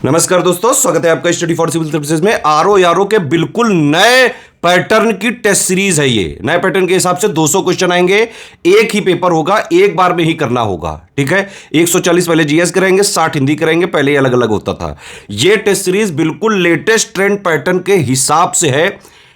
नमस्कार दोस्तों, स्वागत है आपका स्टडी फॉर सिविल सर्विसेज में। आरओ के बिल्कुल नए पैटर्न की टेस्ट सीरीज है ये। नए पैटर्न के हिसाब से 200 क्वेश्चन आएंगे, एक ही पेपर होगा, एक बार में ही करना होगा। ठीक है, 140 पहले जीएस करेंगे, 60 हिंदी करेंगे, पहले ही अलग अलग होता था। ये टेस्ट सीरीज बिल्कुल लेटेस्ट ट्रेंड पैटर्न के हिसाब से है।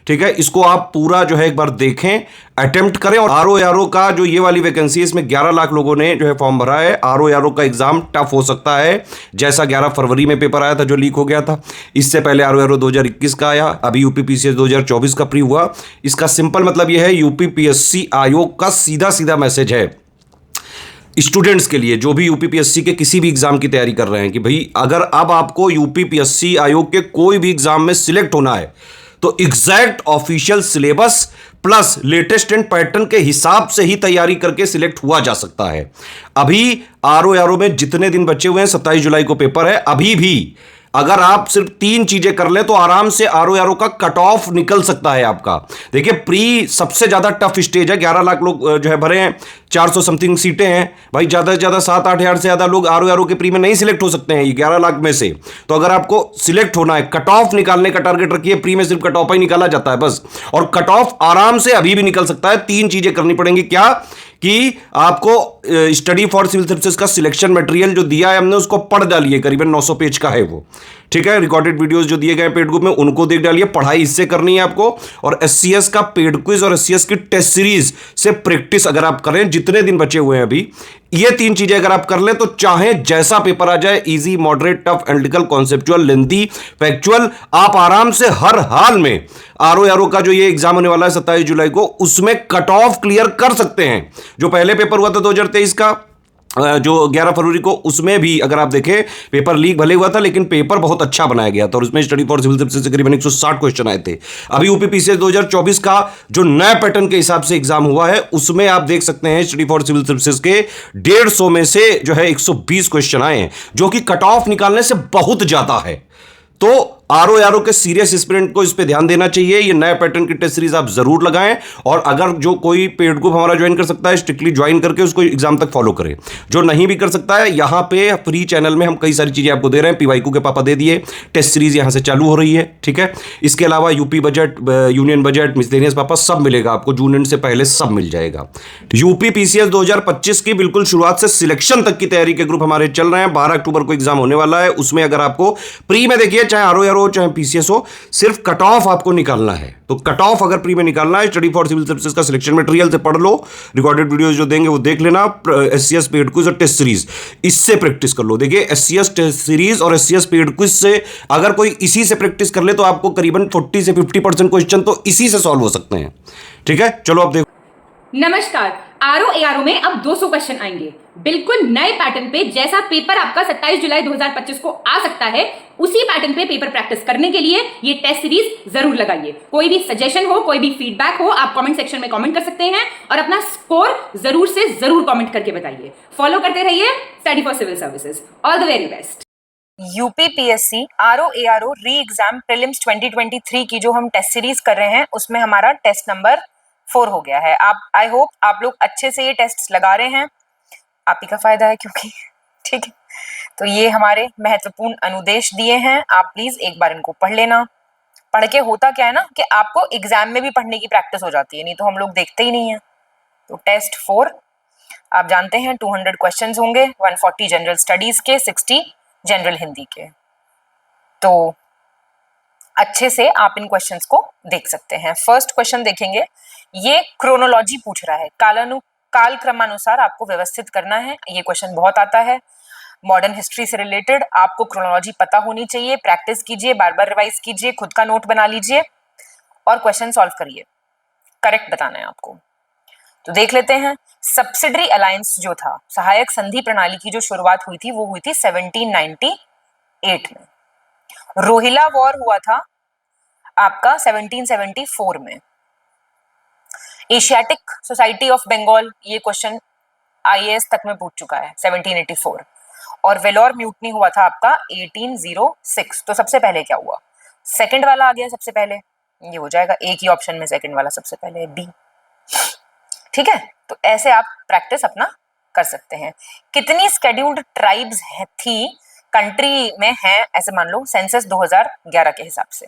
ठीक है, इसको आप पूरा जो है एक बार देखें, अटेम्प्ट करें। और आरओ का जो ये वाली वैकेंसी है, इसमें 11 लाख लोगों ने जो है फॉर्म भरा है। आरओ का एग्जाम टफ हो सकता है, जैसा 11 फरवरी में पेपर आया था जो लीक हो गया था। इससे पहले आरओ 2021 का आया, अभी यूपीपीसीएस 2024 का प्री हुआ। इसका सिंपल मतलब यह है, यूपीपीएससी आयोग का सीधा सीधा मैसेज है स्टूडेंट्स के लिए, जो भी यूपीपीएससी के किसी भी एग्जाम की तैयारी कर रहे हैं, कि भाई अगर अब आपको यूपीपीएससी आयोग के कोई भी एग्जाम में सिलेक्ट होना है तो exact official syllabus plus latest and pattern के हिसाब से ही तैयारी करके सिलेक्ट हुआ जा सकता है। अभी आरओ में जितने दिन बचे हुए हैं, 27 जुलाई को पेपर है, अभी भी अगर आप सिर्फ 3 चीजें कर ले तो आराम से आरओ का कट ऑफ निकल सकता है आपका। देखिए, प्री सबसे ज्यादा टफ स्टेज है। 11 लाख लोग जो है भरे हैं, 400 समथिंग सीटें हैं भाई। ज्यादा से ज्यादा 7-8 हजार से ज्यादा लोग आरओ के प्री में नहीं सिलेक्ट हो सकते हैं ये 11 लाख में से। तो अगर आपको सिलेक्ट होना है, कट ऑफ निकालने का टारगेट रखिए। प्री में सिर्फ कट ऑफ ही निकाला जाता है बस, और कट ऑफ आराम से अभी भी निकल सकता है। 3 चीजें करनी पड़ेंगी। क्या कि आपको स्टडी फॉर सिविल सर्विसेज का सिलेक्शन मटेरियल जो दिया है हमने, उसको पढ़ डालिए। करीबन 900 पेज का है वो। ठीक है, रिकॉर्डेड वीडियोस जो दिए गए पेड ग्रुप में, उनको देख डालिए। पढ़ाई इससे करनी है आपको। और एससीएस का पेड क्विज और एससीएस की टेस्ट सीरीज से प्रैक्टिस अगर आप करें, जितने दिन बचे हुए हैं अभी, ये 3 चीजें अगर आप कर लें तो चाहे जैसा पेपर आ जाए, easy, moderate, tough, analytical, conceptual, lengthy, factual, आप आराम से हर हाल में आरओ का जो ये एग्जाम होने वाला है 27 जुलाई को, उसमें कट ऑफ क्लियर कर सकते हैं। जो पहले पेपर हुआ था 2023 का, जो 11 फरवरी को, उसमें भी अगर आप देखें, पेपर लीक भले हुआ था लेकिन पेपर बहुत अच्छा बनाया गया था, और उसमें स्टडी फॉर सिविल सर्विसेज से करीबन 160 क्वेश्चन आए थे। अभी यूपीपीसीएस 2024 का जो नया पैटर्न के हिसाब से एग्जाम हुआ है, उसमें आप देख सकते हैं स्टडी फॉर सिविल सर्विसेज के 150 में से जो है 120 क्वेश्चन आए हैं, जो कि कट ऑफ निकालने से बहुत ज्यादा है। तो आरओ के सीरियस एस्पिरेंट को इस पे ध्यान देना चाहिए। ये नए पैटर्न की टेस्ट सीरीज आप जरूर लगाएं, और अगर जो कोई पेड ग्रुप हमारा ज्वाइन कर सकता है, स्ट्रिक्टली ज्वाइन करके उसको एग्जाम तक फॉलो करें। जो नहीं भी कर सकता है, यहां पे फ्री चैनल में हम कई सारी चीजें आपको दे रहे हैं। पीवाईक्यू के पापा दे दिए, टेस्ट सीरीज यहां से चालू हो रही है। ठीक है, इसके अलावा UP budget, union budget, miscellaneous पापा सब मिलेगा आपको। जून एंड से पहले सब मिल जाएगा। यूपी पीसीएस 2025 की बिल्कुल शुरुआत से सिलेक्शन तक की तैयारी के ग्रुप हमारे चल रहे हैं। 12 अक्टूबर को एग्जाम होने वाला है। उसमें अगर आपको प्री में, देखिए, चाहे आरओ हो चाहे पीसीएस हो, सिर्फ कट ऑफ आपको निकालना है। तो कट ऑफ अगर प्री में निकालना है, स्टडी फॉर सिविल सर्विसेज का सिलेक्शन मटेरियल से पढ़ लो। रिकॉर्डेड वीडियोस जो देंगे वो देख लेना। एससीएस पेड क्विज और टेस्ट सीरीज, इससे प्रैक्टिस कर लो। देखिए, एससीएस टेस्ट सीरीज और एससीएस पेड क्विज से अगर कोई इसी से प्रैक्टिस कर ले तो आपको करीबन 40 से 50% क्वेश्चन तो इसी से सॉल्व हो सकते हैं। ठीक है, चलो अब देखो। नमस्कार। आरओ में अब 200 क्वेश्चन आएंगे, बिल्कुल नए पैटर्न पे। जैसा पेपर आपका 27 जुलाई 2025 को आ सकता है, उसी पैटर्न पे पेपर प्रैक्टिस करने के लिए ये टेस्ट सीरीज जरूर लगाइए। कोई भी सजेशन हो, कोई भी फीडबैक हो, आप कमेंट सेक्शन में कमेंट कर सकते हैं, और अपना स्कोर जरूर से जरूर कमेंट करके बताइए। फॉलो करते रहिए study for civil services. All the very best. UPPSC RO re exam prelims 2023 की जो हम टेस्ट सीरीज कर रहे हैं, उसमें हमारा टेस्ट नंबर 4 हो गया है। आप, आई होप आप लोग अच्छे से ये टेस्ट लगा रहे हैं। आप ही का फायदा है, क्योंकि ठीक है। तो ये हमारे महत्वपूर्ण अनुदेश दिए हैं, आप प्लीज एक बार इनको पढ़ लेना। पढ़ के होता क्या है ना, कि आपको एग्जाम में भी पढ़ने की प्रैक्टिस हो जाती है, नहीं तो हम लोग देखते ही नहीं है। तो टेस्ट 4 आप जानते हैं 200 क्वेश्चन होंगे, 140 जनरल स्टडीज के, 60 जनरल हिंदी के। तो अच्छे से आप इन क्वेश्चंस को देख सकते हैं। फर्स्ट क्वेश्चन देखेंगे, ये क्रोनोलॉजी पूछ रहा है, काल क्रमानुसार आपको व्यवस्थित करना है। ये क्वेश्चन बहुत आता है, मॉडर्न हिस्ट्री से रिलेटेड। आपको क्रोनोलॉजी पता होनी चाहिए। प्रैक्टिस कीजिए, बार बार रिवाइज कीजिए, खुद का नोट बना लीजिए और क्वेश्चन सॉल्व करिए। करेक्ट बताना है आपको। तो देख लेते हैं, सब्सिडरी अलायंस जो था, सहायक संधि प्रणाली की जो शुरुआत हुई थी, वो हुई थी 1798 में। रोहिला वॉर हुआ था आपका 1774 में। एशियाटिक सोसाइटी ऑफ बंगाल, ये क्वेश्चन आईएएस तक में पूछ चुका है, 1784। और वेलोर म्यूटनी हुआ था आपका 1806। तो सबसे पहले क्या हुआ? सेकंड वाला आ गया सबसे पहले, ये हो जाएगा एक ही ऑप्शन में, सेकंड वाला सबसे पहले है बी। ठीक है, तो ऐसे आप प्रैक्टिस अपना कर सकते हैं। कितनी स्केड्यूल्ड ट्राइब्स थी कंट्री में हैं ऐसे मान लो सेंसस 2011 के हिसाब से।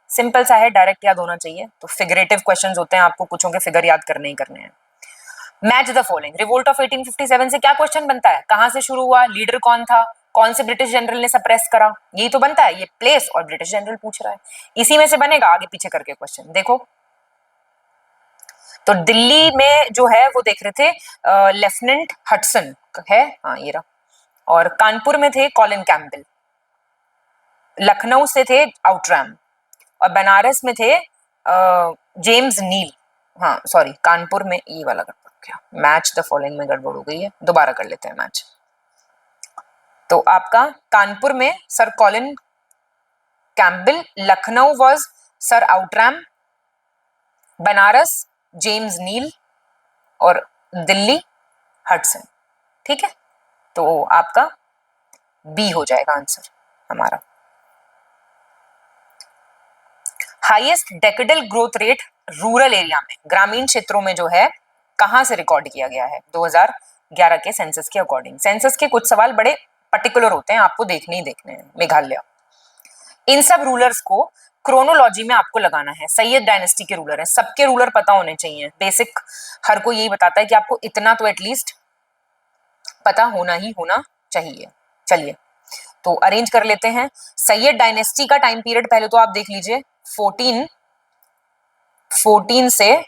सिंपल सा है, डायरेक्ट याद होना चाहिए। तो फिगरेटिव क्वेश्चंस होते हैं, आपको पूछोगे फिगर याद करने ही करने हैं। Match the following. Revolt of 1857 से क्या क्वेश्चन बनता है? कहां से शुरू हुआ, लीडर कौन था, कौन से ब्रिटिश जनरल ने सप्रेस करा, यही तो बनता है। ये प्लेस और ब्रिटिश जनरल पूछ रहा है, इसी में से बनेगा आगे पीछे करके क्वेश्चन। देखो तो दिल्ली में जो है वो देख रहे थे लेफ्टिनेंट हडसन है, हाँ ये रहा, और कानपुर में थे कॉलिन कैम्पबेल, लखनऊ से थे आउटरैम, और बनारस में थे जेम्स नील। हाँ सॉरी, कानपुर में ये वाला गड़बड़ हो गया, मैच द फॉलोइंग में गड़बड़ हो गई है, दोबारा कर लेते हैं मैच। तो आपका कानपुर में sir Colin Campbell, Lucknow was sir Outram, Banaras James Neill, और दिल्ली हडसन। ठीक है, तो आपका बी हो जाएगा आंसर हमारा। Highest decadal growth rate rural area में, ग्रामीण क्षेत्रों में जो है, कहां से रिकॉर्ड किया गया है? 2011 के सेंसस के अकॉर्डिंग। सेंसस के कुछ सवाल बड़े पर्टिकुलर होते हैं, आपको देखने ही देखने हैं। मेघालय, इन सब रूलर्स को क्रोनोलॉजी में आपको लगाना है। सैयद डायनेस्टी के रूलर हैं, सबके रूलर पता होने चाहिए, बेसिक हर कोई यही बताता है कि आपको इतना तो एटलीस्ट पता होना ही होना चाहिए। चलिए तो अरेंज कर लेते हैं। सैयद डायनेस्टी का टाइम पीरियड पहले तो आप देख लीजिए, 14 से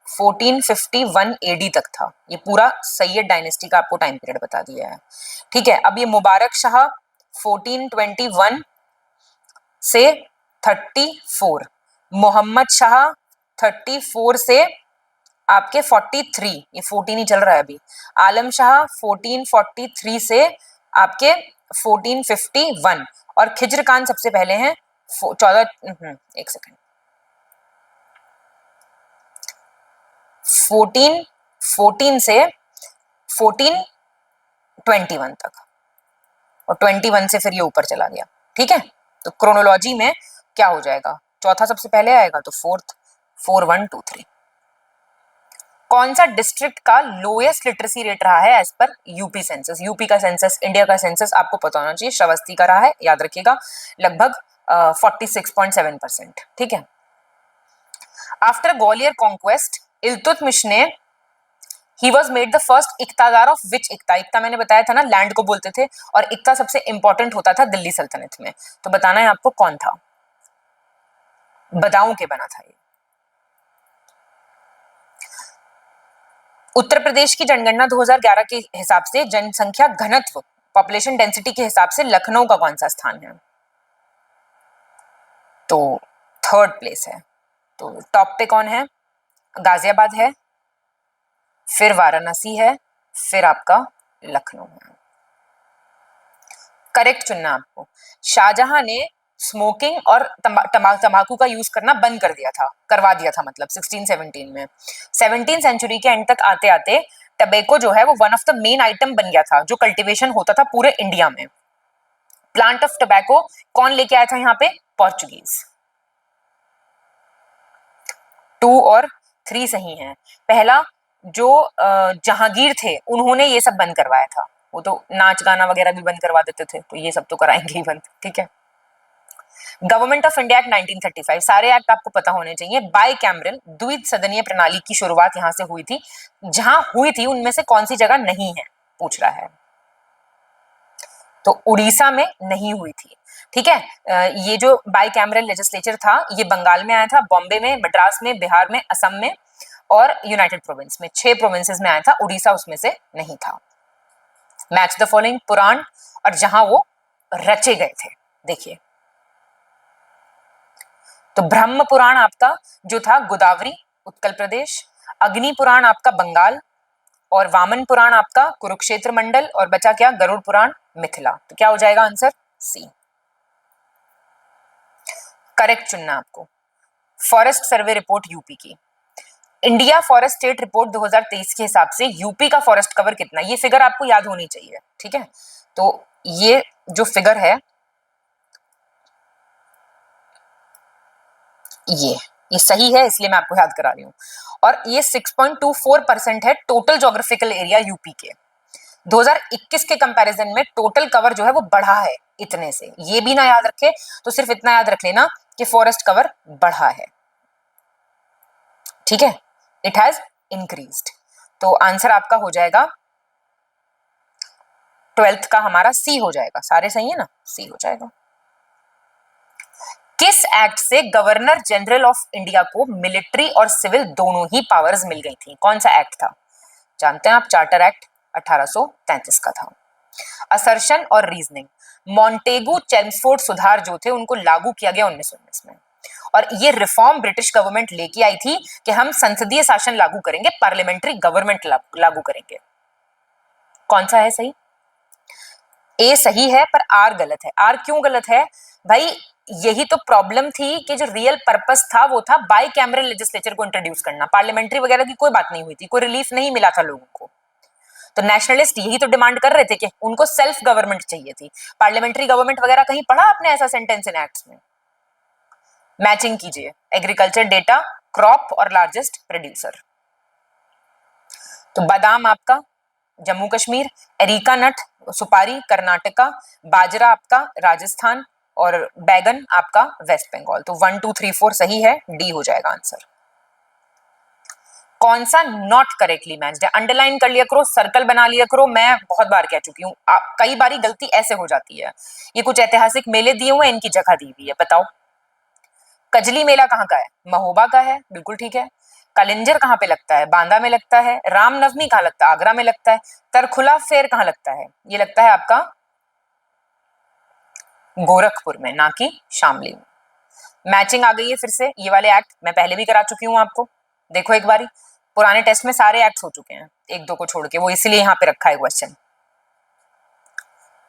1451 एडी तक था। ये पूरा सैयद डायनेस्टी का आपको टाइम पीरियड बता दिया है। ठीक है, अब ये मुबारक शाह 1421 से 34, मोहम्मद शाह 34 से आपके 43, ये 14 ही चल रहा है अभी, आलम शाह 1443 से आपके 1451, और खिज्र खान सबसे पहले हैं एक सेकंड 14 से 1421 तक, और 21 से फिर ये ऊपर चला गया। ठीक है, तो क्रोनोलॉजी में क्या हो जाएगा, चौथा सबसे पहले आएगा तो फोर्थ, 4123। कौन सा डिस्ट्रिक्ट का लोएस्ट लिटरेसी रेट रहा है as per UP census? UP का सेंसस, इंडिया का सेंसस आपको पता होना चाहिए, श्रावस्ती का रहा है, याद रखिएगा, लगभग 46.7%। ठीक है, आफ्टर ग्वालियर कॉन्क्वेस्ट इल्तुतमिश ने, he was made the first iqtadar of which iqta? Iqta मैंने बताया था ना, लैंड को बोलते थे, और इक्ता सबसे इंपॉर्टेंट होता था दिल्ली सल्तनत में। तो बताना है आपको कौन था। बदाऊं के बना था ये। उत्तर प्रदेश की जनगणना 2011 के हिसाब से जनसंख्या घनत्व, पॉपुलेशन डेंसिटी के हिसाब से लखनऊ का कौन सा स्थान है? तो थर्ड प्लेस है। तो टॉप पे कौन है? गाजियाबाद है, फिर वाराणसी है, फिर आपका लखनऊ है। करेक्ट चुनना आपको। शाहजहां ने स्मोकिंग और तंबाकू का यूज करना बंद करवा दिया था, मतलब 1617 में। 17th सेंचुरी के एंड तक आते आते टबैको जो है वो one of the main item बन गया था जो कल्टीवेशन होता था पूरे इंडिया में। प्लांट ऑफ टबैको कौन लेके आया था यहाँ पे? पोर्चुगीज। 2 और 3 सही हैं। पहला जो जहांगीर थे उन्होंने ये सब बंद करवाया था, वो तो नाच गाना वगैरह भी बंद करवा देते थे, तो ये सब तो कराएंगे ही बंद। ठीक है, गवर्नमेंट ऑफ इंडिया एक्ट 1935, सारे एक्ट आपको पता होने चाहिए। बाई कैमरल द्विसदनीय प्रणाली की शुरुआत यहां से हुई थी, जहां हुई थी उनमें से कौन सी जगह नहीं है पूछ रहा है, तो उड़ीसा में नहीं हुई थी। ठीक है, ये जो बाई कैमरल लेजिस्लेचर था ये बंगाल में आया था, बॉम्बे में, मद्रास में, बिहार में, असम में और यूनाइटेड प्रोविंस में, 6 प्रोविंसेस में आया था, उड़ीसा उसमें से नहीं था। मैच द फॉलोइंग पुराण और जहां वो रचे गए थे। देखिए तो ब्रह्म पुराण आपका जो था गोदावरी उत्कल प्रदेश, अग्नि पुराण आपका बंगाल, और वामन पुराण आपका कुरुक्षेत्र मंडल, और बचा क्या? गरुड़ पुराण मिथिला। तो क्या हो जाएगा आंसर? सी। करेक्ट चुनना आपको। फॉरेस्ट सर्वे रिपोर्ट यूपी की, इंडिया फॉरेस्ट स्टेट रिपोर्ट 2023 के हिसाब से यूपी का फॉरेस्ट कवर कितना? ये फिगर आपको याद होनी चाहिए। ठीक है, तो ये जो फिगर है ये सही है, इसलिए मैं आपको याद करा रही हूं। और ये 6.24% है टोटल ज्योग्राफिकल एरिया यूपी के, 2021 के कंपैरिजन में टोटल कवर जो है वो बढ़ा है इतने से, ये भी ना याद रखे तो सिर्फ इतना याद रख लेना कि फॉरेस्ट कवर बढ़ा है, ठीक है, इट हैज इंक्रीज्ड। तो आंसर आपका हो जाएगा 12th का हमारा सी हो जाएगा, सारे सही है ना, सी हो जाएगा। किस एक्ट से गवर्नर जनरल ऑफ इंडिया को मिलिट्री और सिविल दोनों ही पावर्स मिल गई थी? कौन सा एक्ट था? जानते हैं आप, चार्टर एक्ट 1833 का था। असर्शन और रीजनिंग, मॉन्टेगू चेम्सफोर्ड सुधार जो थे उनको लागू किया गया 1919 में, और ये रिफॉर्म ब्रिटिश गवर्नमेंट लेके आई थी कि हम संसदीय शासन लागू करेंगे, पार्लियामेंट्री गवर्नमेंट लागू करेंगे। कौन सा है सही? ए सही है पर आर गलत है। आर क्यों गलत है भाई? यही तो प्रॉब्लम थी कि जो रियल पर्पस था वो था बाई कैमरल लेजिस्लेचर को इंट्रोड्यूस करना, पार्लियामेंट्री वगैरह की कोई बात नहीं हुई थी, कोई रिलीफ नहीं मिला था लोगों को। तो नेशनलिस्ट यही तो डिमांड कर रहे थे कि उनको सेल्फ गवर्नमेंट चाहिए थी, पार्लियामेंट्री गवर्नमेंट वगैरह कहीं पढ़ा आपने ऐसा सेंटेंस इन एक्ट्स में? मैचिंग कीजिए, एग्रीकल्चर डेटा, क्रॉप और लार्जेस्ट प्रोड्यूसर। तो बादाम आपका जम्मू कश्मीर, एरिका नट सुपारी कर्नाटका, बाजरा आपका राजस्थान और बैगन आपका वेस्ट बंगाल। तो 1 2 3 4 सही है, डी हो जाएगा आंसर। कौन सा नॉट करेक्टली मैच्ड है? अंडरलाइन कर लिया करो, सर्कल बना लिया करो, मैं बहुत बार कह चुकी हूँ, कई बारी गलती ऐसे हो जाती है। ये कुछ ऐतिहासिक मेले दिए हुए, इनकी जगह दी हुई है, बताओ। कजली मेला कहाँ का है? महोबा का है, बिल्कुल ठीक है। कलिंजर कहाँ पे लगता है? बांदा में लगता है। रामनवमी कहाँ लगता है? आगरा में लगता है। तरखुला फेर कहाँ लगता है? ये लगता है आपका गोरखपुर में, ना कि शामली में। मैचिंग आ गई है फिर से, ये वाले एक्ट मैं पहले भी करा चुकी हूँ आपको, देखो एक बारी, पुराने टेस्ट में सारे एक्ट हो चुके हैं, एक दो को छोड़ के, वो इसलिए यहाँ पे रखा है क्वेश्चन।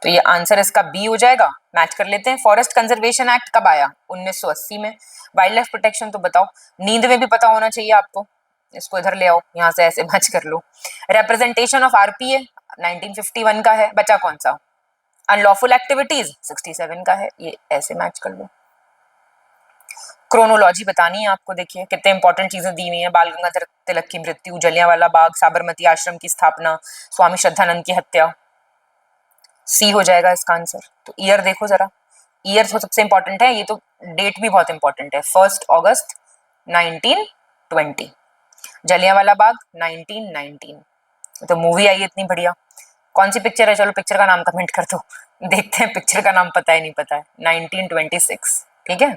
तो ये आंसर इसका बी हो जाएगा। मैच कर लेते हैं। फॉरेस्ट कंजर्वेशन एक्ट कब आया? 1980 में। वाइल्ड लाइफ प्रोटेक्शन तो बताओ, नींद में भी पता होना चाहिए आपको, इसको इधर ले आओ, यहाँ से ऐसे मैच कर लो। रिप्रेजेंटेशन ऑफ आरपीए 1951 का है, बचा कौन सा? अनलॉफुल एक्टिविटीज 67 का है, ये ऐसे मैच कर लो। क्रोनोलॉजी बतानी है आपको, देखिए कितने इंपॉर्टेंट चीजें दी हुई हैं। बाल गंगाधर तिलक की मृत्यु, जलियांवाला बाग, साबरमती आश्रम की स्थापना, स्वामी श्रद्धानंद की हत्या। सी हो जाएगा इसका आंसर। तो ईयर देखो जरा, ईयर तो सबसे इंपॉर्टेंट है, ये तो डेट भी बहुत इंपॉर्टेंट है। 1 अगस्त 1920, जलियांवाला बाग 1919। तो मूवी आई है इतनी बढ़िया, कौन सी पिक्चर है? चलो पिक्चर का नाम कमेंट कर दो, देखते हैं पिक्चर का नाम पता है नहीं पता है। 1926, ठीक है।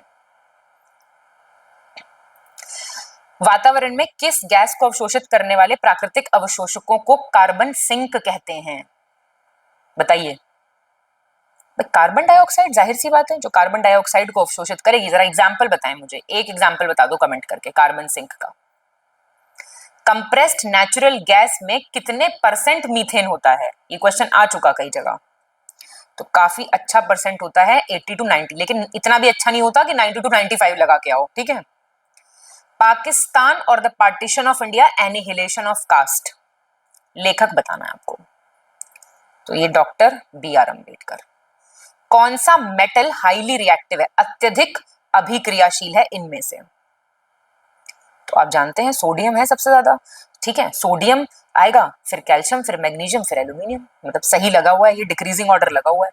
वातावरण में किस गैस को अवशोषित करने वाले प्राकृतिक अवशोषकों को कार्बन सिंक कहते हैं? बताइए। कार्बन डाइऑक्साइड, जाहिर सी बात है, जो कार्बन डाइऑक्साइड को अवशोषित करेगी। जरा एग्जाम्पल बताएं मुझे, एक एग्जाम्पल बता दो कमेंट करके कार्बन सिंक का। कंप्रेस्ड नेचुरल गैस में कितने % मीथेन होता है? ये क्वेश्चन आ चुका कई जगह, तो काफी अच्छा परसेंट होता है, 80 to 90, लेकिन इतना भी अच्छा नहीं होता कि 90 to 95 लगा के आओ, ठीक है। पाकिस्तान और the partition of India, annihilation of caste, लेखक बताना है आपको। तो ये डॉक्टर BR अम्बेडकर। कौन सा मेटल हाईली रिएक्टिव है, अत्यधिक अभिक्रियाशील है इनमें से? तो आप जानते हैं सोडियम है सबसे ज्यादा, ठीक है। सोडियम आएगा, फिर कैल्शियम, फिर मैग्नीशियम, फिर एल्यूमिनियम, मतलब सही लगा हुआ है, ये डिक्रीजिंग ऑर्डर लगा हुआ है।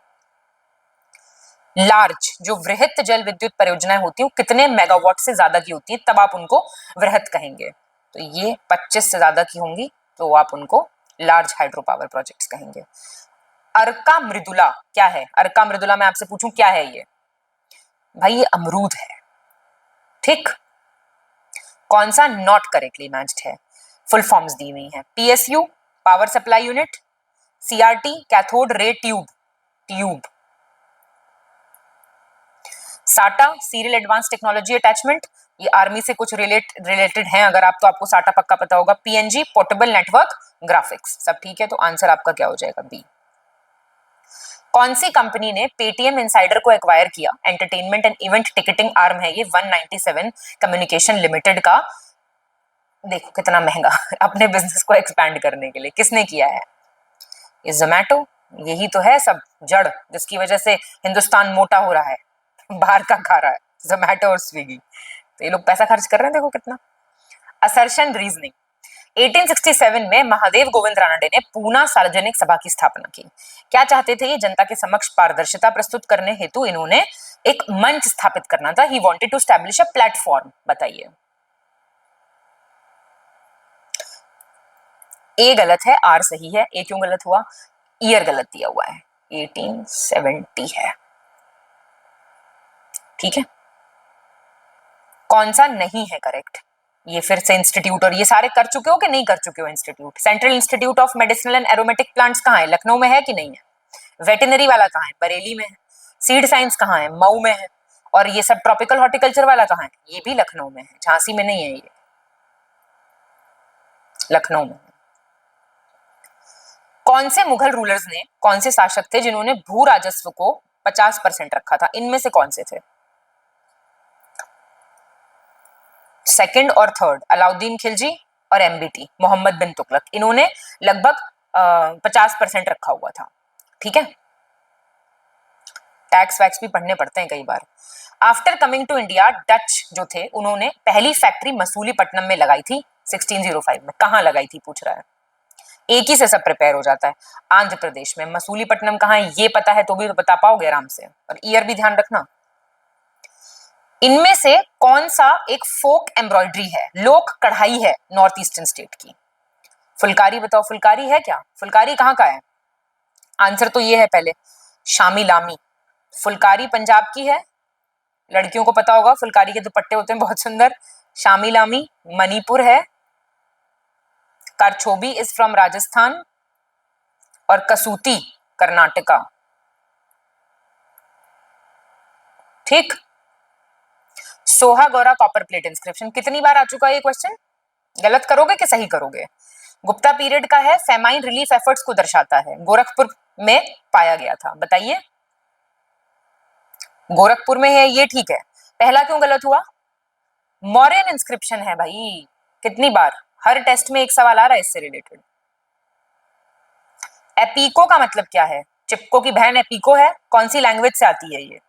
लार्ज जो वृहत जल विद्युत परियोजनाएं होती हैं, कितने मेगावाट से ज्यादा की होती है, तब आप उनको वृहत कहेंगे। तो ये 25 से ज्यादा की होंगी तो आप उनको लार्ज हाइड्रो पावर प्रोजेक्ट्स कहेंगे। अर्का मृदुला क्या है? अर्का मृदुला मैं आपसे पूछूं क्या है ये? भाई ये अमरूद है, ठीक। कौन सा नॉट करेक्टली मैच्ड है? फुल फॉर्म्स दी हुई हैं। PSU power supply unit, CRT cathode ray tube, साटा सीरियल एडवांस टेक्नोलॉजी अटैचमेंट, ये आर्मी से कुछ रिलेटेड हैं, अगर आप तो आपको साटा पक्का पता होगा। PNG पोर्टेबल नेटवर्क ग्राफिक्स, सब ठीक है। तो आंसर आपका क्या हो जाएगा? बी। कौन सी कंपनी ने पेटीएम इनसाइडर को एक्वायर किया? Entertainment and event ticketing arm है ये, 197 कम्युनिकेशन लिमिटेड का। देखो कितना महंगा अपने बिजनेस को एक्सपैंड करने के लिए किसने किया है? ये जोमैटो, यही तो है सब जड़ जिसकी वजह से हिंदुस्तान मोटा हो रहा है, बाहर का खा रहा है, जोमैटो और स्विगी। तो ये लोग पैसा खर्च कर रहे हैं, देखो कितना। असर्शन रीजनिंग, 1867 में महादेव गोविंद रानडे ने पूना सार्वजनिक सभा की स्थापना की। क्या चाहते थे ये? जनता के समक्ष पारदर्शिता प्रस्तुत करने हेतु इन्होंने एक मंच स्थापित करना था। He wanted to establish a platform. बताइए। ए गलत है, आर सही है। ए क्यों गलत हुआ? ईयर गलत दिया हुआ है, 1870 है। ठीक है, कौन सा नहीं है करेक्ट? ये फिर से इंस्टीट्यूट, और ये सारे कर चुके हो कि नहीं कर चुके हो? Institute, central institute of medicinal and aromatic plants कहाँ है? लखनऊ में है कि नहीं है? वेटनरी वाला कहाँ है? बरेली में है। सीड साइंस कहाँ है? मऊ में है। और ये सब ट्रॉपिकल हॉर्टिकल्चर वाला कहाँ है? ये भी लखनऊ में है, झांसी में नहीं है, ये लखनऊ में। कौन से मुगल रूलर्स ने, कौन से शासक थे जिन्होंने भू राजस्व को 50% रखा था? इनमें से कौन से थे? सेकंड और थर्ड, अलाउद्दीन खिलजी और एमबीटी, मोहम्मद बिन तुगलक। इन्होंने लगभग 50% रखा हुआ था। ठीक है, टैक्स वैक्स भी पढ़ने पड़ते हैं कई बार। After coming to India, Dutch जो थे उन्होंने पहली फैक्ट्री मसूलीपट्टनम में लगाई थी 1605 में। कहाँ लगाई थी पूछ रहा है। एक ही से सब प्रिपेयर हो जाता है। आंध्र प्रदेश में। मसूलीपट्टनम कहाँ है ये पता है तो भी तो बता पाओगे आराम से, और ईयर भी ध्यान रखना। इनमें से कौन सा एक फोक एम्ब्रॉयडरी है, लोक कढ़ाई है नॉर्थ ईस्टर्न स्टेट की? फुलकारी बताओ, फुलकारी है क्या? फुलकारी कहाँ का है? आंसर तो ये है पहले, शामी लामी। फुलकारी पंजाब की है, लड़कियों को पता होगा, फुलकारी के दुपट्टे होते हैं बहुत सुंदर। शामी लामी मणिपुर है। कारछोबी इज फ्रॉम राजस्थान, और कसूती कर्नाटका। ठीक। Soha Gaura copper plate inscription, कितनी बार आ चुका है ये क्वेश्चन? गलत करोगे कि सही करोगे? गुप्ता पीरियड का है, फेमाइन रिलीफ एफर्ट्स को दर्शाता है, गोरखपुर में पाया गया था। बताइए। गोरखपुर में है, ये ठीक है। पहला क्यों गलत हुआ? मौर्यन इंस्क्रिप्शन है भाई। कितनी बार, हर टेस्ट में एक सवाल आ रहा है इससे रिलेटेड। एपीको का मतलब क्या है? चिपको की बहन एपीको है। कौन सी लैंग्वेज से आती है ये?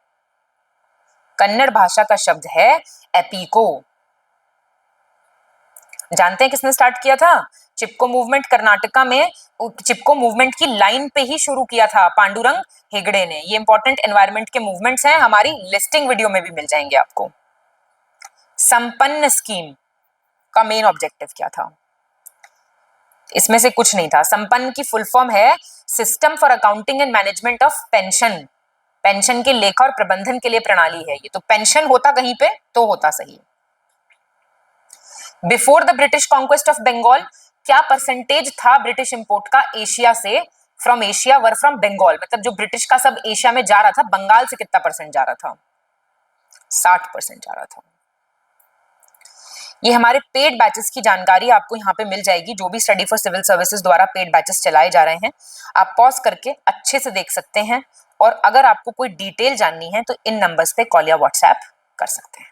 कन्नड़ भाषा का शब्द है एपीको। जानते हैं किसने स्टार्ट किया था? चिपको मूवमेंट कर्नाटका में। चिपको मूवमेंट की लाइन पे ही शुरू किया था पांडुरंग हेगड़े ने। ये इंपॉर्टेंट एनवायरमेंट के मूवमेंट्स हैं, हमारी लिस्टिंग वीडियो में भी मिल जाएंगे आपको। संपन्न स्कीम का मेन ऑब्जेक्टिव क्या था? इसमें से कुछ नहीं था। संपन्न की फुल फॉर्म है system for accounting and management of pension. Pension के लेखा और प्रबंधन के लिए प्रणाली है ये। तो पेंशन होता कहीं पे तो होता सही। Before the British conquest of Bengal, क्या परसेंटेज था ब्रिटिश इंपोर्ट का एशिया से? From Asia were from Bengal, मतलब जो ब्रिटिश का सब एशिया में जा रहा था, बंगाल से कितना परसेंट जा रहा था? 60% जा रहा था। ये हमारे पेड बैचेस की जानकारी आपको यहाँ पे मिल जाएगी। जो भी स्टडी फॉर सिविल सर्विसेज द्वारा पेड बैचेस चलाए जा रहे हैं, आप पॉज करके अच्छे से देख सकते हैं। और अगर आपको कोई डिटेल जाननी है तो इन नंबर्स पे कॉल या व्हाट्सएप कर सकते हैं।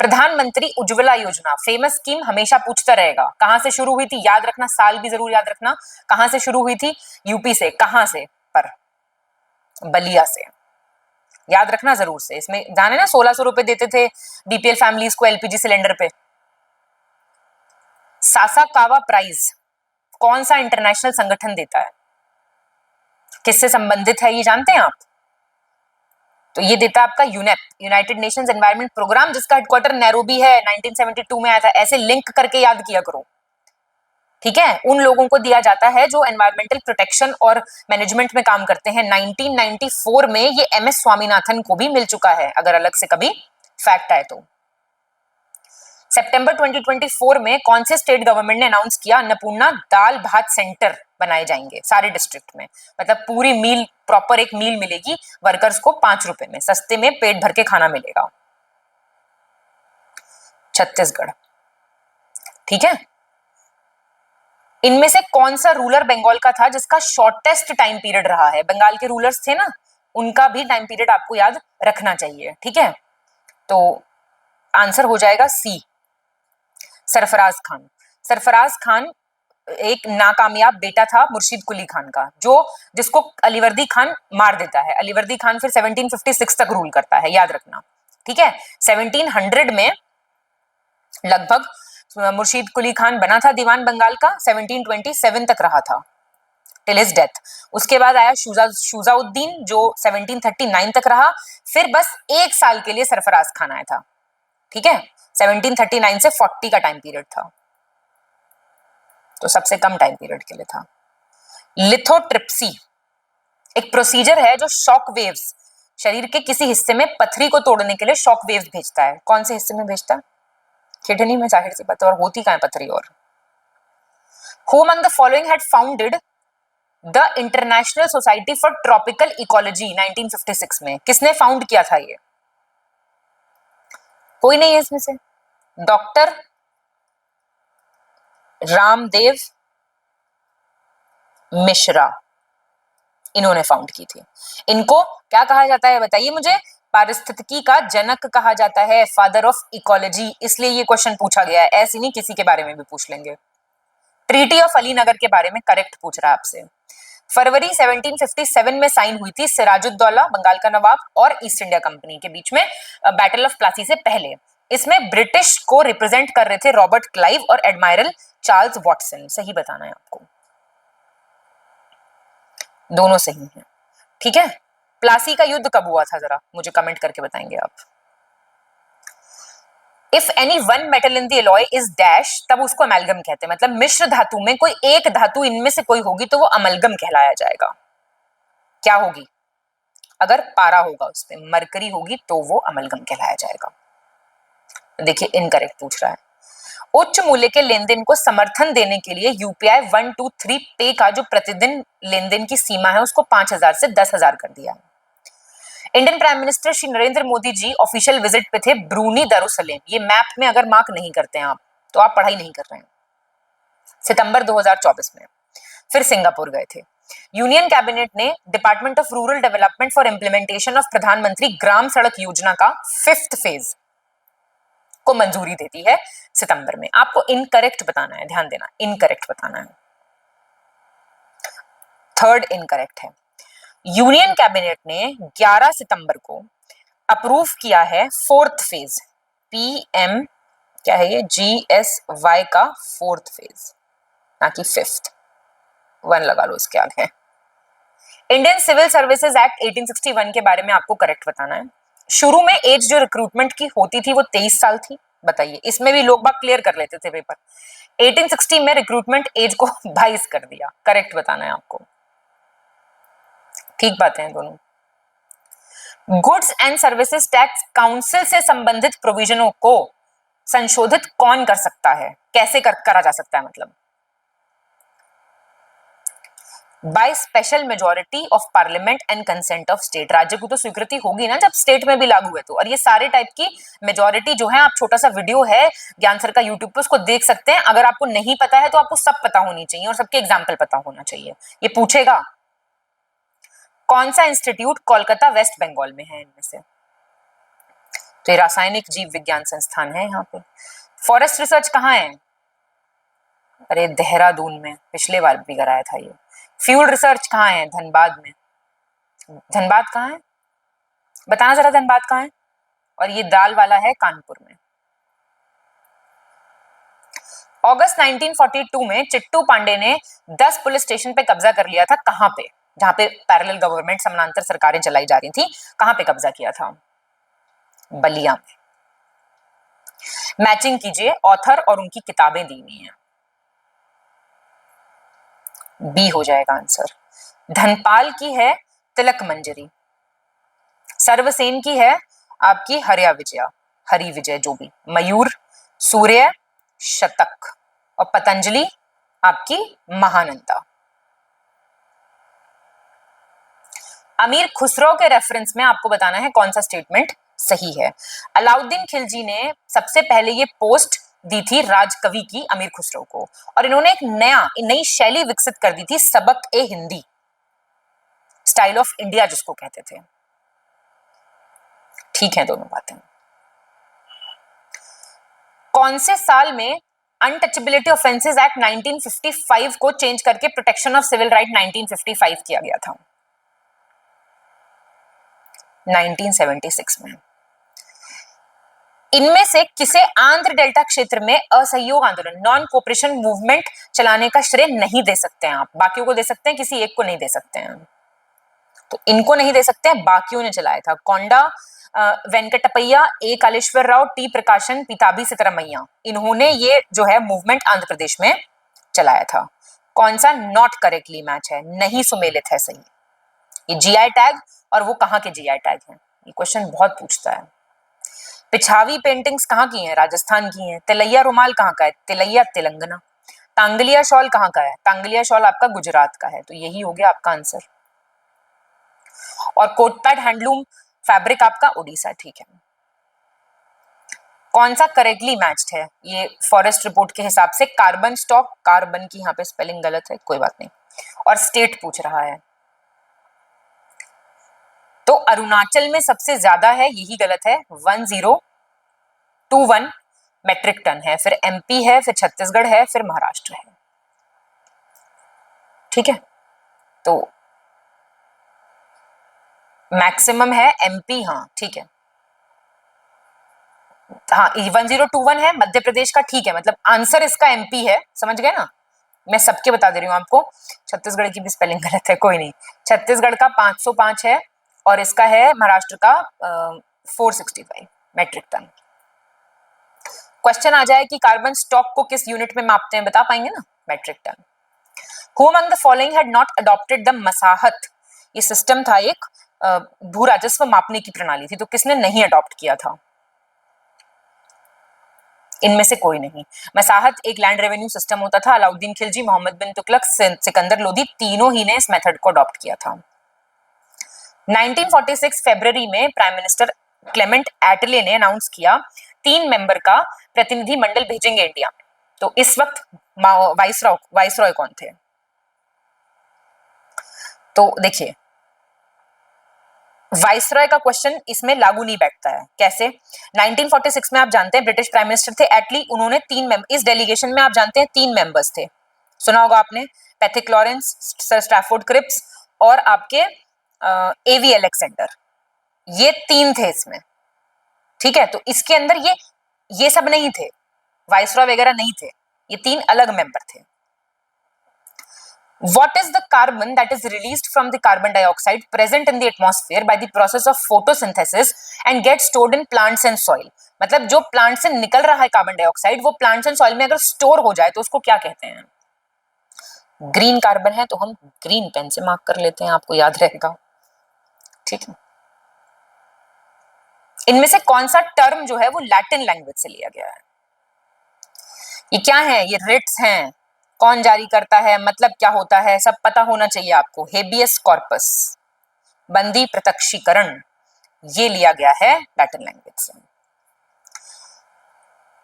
प्रधानमंत्री उज्ज्वला योजना, फेमस स्कीम, हमेशा पूछता रहेगा। कहां से शुरू हुई थी? याद रखना, साल भी जरूर याद रखना। कहां से शुरू हुई थी? यूपी से। कहां से? पर बलिया से। याद रखना जरूर से। इसमें जाने ना 1600 रुपए देते थे बीपीएल फैमिलीज को एलपीजी सिलेंडर पे। सासाकावा प्राइज कौन सा इंटरनेशनल संगठन देता है? किससे संबंधित है ये जानते हैं आप? तो ये देता है आपका UNEP, United Nations Environment Programme, जिसका हेडक्वार्टर नैरोबी है। 1972 में आया था। ऐसे लिंक करके याद किया करो, ठीक है? उन लोगों को दिया जाता है जो एनवायरमेंटल प्रोटेक्शन और मैनेजमेंट में काम करते हैं। 1994 में ये एमएस स्वामीनाथन को भी मिल चुका है, अगर अलग से कभी फैक्ट आए तो। सितंबर 2024 में कौन से स्टेट गवर्नमेंट ने अनाउंस किया अन्नपूर्णा दाल भात सेंटर बनाए जाएंगे सारे डिस्ट्रिक्ट में? मतलब पूरी मील, प्रॉपर एक मील मिलेगी वर्कर्स को 5 रुपए में, सस्ते में पेट भर के खाना मिलेगा। छत्तीसगढ़। ठीक है। इनमें से कौन सा रूलर बंगाल का था जिसका शॉर्टेस्ट टाइम पीरियड रहा है? बंगाल के रूलर्स थे ना, उनका भी टाइम पीरियड आपको याद रखना चाहिए। ठीक है, तो आंसर हो जाएगा सी, सरफराज खान। सरफराज खान एक नाकामयाब बेटा था मुर्शीद कुली खान का, जिसको अलीवर्दी खान मार देता है। अलीवर्दी खान फिर 1756 तक रूल करता है, याद रखना। ठीक है, 1700 में लगभग मुर्शीद कुली खान बना था दीवान बंगाल का, 1727 तक रहा था टिल हिज डेथ। उसके बाद आया शुजाउद्दीन जो 1739 तक रहा, फिर बस 1 साल के लिए सरफराज खान आया था, ठीक है, 1739 से 40 का टाइम पीरियड था, तो सबसे कम टाइम पीरियड के लिए था। लिथोट्रिप्सी एक प्रोसीजर है जो शॉक वेव्स, शरीर के किसी हिस्से में पथरी को तोड़ने के लिए शॉक वेव्स भेजता है। कौन से हिस्से में भेजता है? किडनी में, जाहिर सी बात है, और होती कहां है पथरी? और Who among the following had founded the international society for tropical ecology 1956 में? किसने फाउंड किया था ये? कोई नहीं है इसमें से? डॉक्टर रामदेव मिश्रा, इन्होंने फाउंड की थी। इनको क्या कहा जाता है बताइए मुझे? पारिस्थितिकी का जनक कहा जाता है, फादर ऑफ इकोलॉजी, इसलिए ये क्वेश्चन पूछा गया है, ऐसे नहीं किसी के बारे में भी पूछ लेंगे। ट्रीटी ऑफ अलीनगर के बारे में करेक्ट पूछ रहा है आपसे। फरवरी 1757 में साइन हुई थी सिराजुद्दौला बंगाल का नवाब और ईस्ट इंडिया कंपनी के बीच में, बैटल ऑफ प्लासी से पहले। इसमें ब्रिटिश को रिप्रेजेंट कर रहे थे रॉबर्ट क्लाइव और एडमायरल चार्ल्स वॉटसन। सही बताना है आपको, दोनों सही हैं, ठीक है। प्लासी का युद्ध कब हुआ था जरा मुझे कमेंट करके बताएंगे आप। If any one metal in the alloy is dash, तब उसको अमेल्गम कहते हैं, मतलब मिश्र धातु में कोई एक धातु इनमें से कोई होगी तो वो अमलगम कहलाया जाएगा। क्या होगी? अगर पारा होगा उसमें, मरकरी होगी तो वो अमलगम कहलाया जाएगा। देखिए इनकरेक्ट पूछ रहा है। उच्च मूल्य के लेन देन को समर्थन देने के लिए यूपीआई 123 पे का जो प्रतिदिन लेन देन की सीमा है उसको 5,000 से 10,000 कर दिया है। Indian prime minister Shri Narendra Modi ji official visit पे थे ब्रूनी दारुसलेम। ये मैप में अगर मार्क नहीं करते हैं आप तो आप पढ़ाई नहीं कर रहे हैं। सितंबर 2024 में फिर सिंगापुर गए थे। यूनियन कैबिनेट ने department of rural development for implementation of प्रधानमंत्री ग्राम सड़क योजना का 5th फेज को मंजूरी देती है सितंबर में। आपको इनकरेक्ट बताना है, ध्यान देना, इनकरेक्ट बताना है। 3rd इनकरेक्ट है। यूनियन कैबिनेट ने 11 सितंबर को अप्रूव किया है 4th फेज, पीएम क्या है ये, GSY का 4th फेज, ना कि 5th। 1 लगा लो इसके आगे। इंडियन सिविल सर्विसेज एक्ट 1861 के बारे में आपको करेक्ट बताना है। शुरू में एज जो रिक्रूटमेंट की होती थी वो 23 साल थी। बताइए, इसमें भी लोग बाग क्लियर कर लेते थे पेपर। 1860 में रिक्रूटमेंट एज को 22 कर दिया। करेक्ट बताना है आपको, ठीक बातें हैं दोनों। Goods and services tax council से संबंधित प्रोविजनों को संशोधित कौन कर सकता है? कैसे करा जा सकता है? मतलब by special majority of parliament and consent of state. राज्य को तो स्वीकृति होगी ना जब स्टेट में भी लागू है तो। और ये सारे टाइप की मेजोरिटी जो है, आप छोटा सा वीडियो है ज्ञान सर का यूट्यूब पे, उसको देख सकते हैं। अगर आपको नहीं पता है तो आपको सब पता होनी चाहिए और सबके एग्जाम्पल पता होना चाहिए। ये पूछेगा कौन सा इंस्टीट्यूट कोलकाता वेस्ट बंगाल में है इनमें से? तो ये रासायनिक जीव विज्ञान संस्थान है यहाँ पे। फॉरेस्ट रिसर्च कहाँ है? अरे देहरादून में, पिछले बार भी कराया था ये। फ्यूल रिसर्च कहाँ है? धनबाद में। धनबाद कहाँ है? बताना जरा, धनबाद कहाँ है? और ये दाल वाला है कानपुर में। अगस्त 1942 में चिट्टू पांडे ने 10 पुलिस स्टेशन पे कब्जा कर लिया था। कहाँ पे? जहां पे पैरेलल गवर्नमेंट, समानांतर सरकारें चलाई जा रही थी। कहां पे कब्जा किया था? बलिया में। मैचिंग कीजिए, ऑथर और उनकी किताबें दी हुई हैं। बी हो जाएगा आंसर। धनपाल की है तिलक मंजरी, सर्वसेन की है आपकी हरिया विजया, हरि विजय जो भी, मयूर, सूर्य, शतक, और पतंजलि आपकी महानंदा। अमीर खुसरो के रेफरेंस में आपको बताना है कौन सा स्टेटमेंट सही है। अलाउद्दीन खिलजी ने सबसे पहले ये पोस्ट दी थी राजकवि की अमीर खुसरो को, और इन्होंने एक नई शैली विकसित कर दी थी, सबक ए हिंदी, स्टाइल ऑफ इंडिया जिसको कहते थे। ठीक है दोनों बातें। कौन से साल में अनटचेबिलिटी ऑफेंसेस एक्ट 1955 को चेंज करके प्रोटेक्शन ऑफ सिविल राइट 1955 किया गया था? 1976 में। इनमें से किसे आंध्र डेल्टा क्षेत्र में असहयोग आंदोलन नॉन कोऑपरेशन मूवमेंट चलाने का श्रेय नहीं दे सकते हैं आप? बाकियों को दे सकते हैं, किसी एक को नहीं दे सकते हैं। तो इनको नहीं दे सकते हैं, बाकियों ने चलाया था। कोंडा वेंकटपैया, ए कालेश्वर राव, टी प्रकाशन, पीताबी सितरामैया, इन्होंने ये जो है मूवमेंट आंध्र प्रदेश में चलाया था। कौन सा नॉट करेक्टली मैच है, नहीं सुमेलित है सही। ये जीआई टैग और वो कहाँ के जीआई टैग हैं, ये क्वेश्चन बहुत पूछता है। पिछावी पेंटिंग्स कहाँ की हैं? राजस्थान की हैं। तिलैया रुमाल कहाँ का है? तिलैया तेलंगाना। तांगलिया शॉल कहाँ का है? तांगलिया शॉल आपका गुजरात का है। तो यही हो गया आपका आंसर। और कोटपैड हैंडलूम फैब्रिक आपका उड़ीसा, ठीक है। कौन सा करेक्टली मैच्ड है? ये फॉरेस्ट रिपोर्ट के हिसाब से कार्बन स्टॉक, कार्बन की यहाँ पे स्पेलिंग गलत है, कोई बात नहीं। और स्टेट पूछ रहा है, तो अरुणाचल में सबसे ज्यादा है, यही गलत है, 1021 मेट्रिक टन है। फिर एमपी है, फिर छत्तीसगढ़ है, फिर महाराष्ट्र है, ठीक है। तो मैक्सिमम है एमपी, हाँ ठीक है। हाँ 1021 है मध्य प्रदेश का, ठीक है, मतलब आंसर इसका एमपी है, समझ गए ना। मैं सबके बता दे रही हूँ आपको, छत्तीसगढ़ की भी स्पेलिंग गलत है, कोई नहीं। छत्तीसगढ़ का 505 है और इसका है महाराष्ट्र का 465 मेट्रिक टन। क्वेश्चन आ जाए कि कार्बन स्टॉक को किस यूनिट में मापते हैं, बता पाएंगे ना? Metric ton. Who among the following had not adopted the मसाहत? ये सिस्टम था एक, भू राजस्व मापने की प्रणाली थी, तो किसने नहीं अडॉप्ट किया था? इनमें से कोई नहीं। मसाहत एक लैंड रेवेन्यू सिस्टम होता था। अलाउद्दीन खिलजी, मोहम्मद बिन तुगलक, सिकंदर लोदी, तीनों ही ने इस मेथड को अडॉप्ट किया था। 1946 फरवरी में प्राइम मिनिस्टर क्लेमेंट एटले ने अनाउंस किया 3 मेंबर का प्रतिनिधि मंडल भेजेंगे इंडिया में। तो इस वक्त वाइसरॉय कौन थे? तो देखिए, वाइसरॉय का क्वेश्चन इसमें लागू नहीं बैठता है। कैसे? 1946 में आप जानते हैं ब्रिटिश प्राइम मिनिस्टर थे एटली, उन्होंने 3 मेंबर, इस डेलीगेशन में आप जानते हैं 3 मेंबर्स थे, सुना होगा आपने, पैथिक लॉरेंस, सर स्ट्रैफोर्ड क्रिप्स और आपके एवी अलेक्जेंडर, ये 3 थे इसमें, ठीक है। तो इसके अंदर ये सब नहीं थे, वाइसरॉय वगैरह नहीं थे, ये 3 अलग मेंबर थे। What is the carbon that is released from the carbon dioxide present in the atmosphere by the process of photosynthesis and gets stored in plants and soil? मतलब जो प्लांट से निकल रहा है कार्बन डाइऑक्साइड, वो plants and soil में अगर store हो जाए तो उसको क्या कहते हैं? ग्रीन कार्बन है, तो हम ग्रीन पेन से मार्क कर लेते हैं, आपको याद रहेगा, ठीक है। इनमें से कौन सा टर्म जो है वो लैटिन लैंग्वेज से लिया गया है? ये क्या है? ये रिट्स हैं, कौन जारी करता है, मतलब क्या होता है, सब पता होना चाहिए आपको। हेबियस कॉर्पस, बंदी प्रत्यक्षीकरण, ये लिया गया है लैटिन लैंग्वेज से।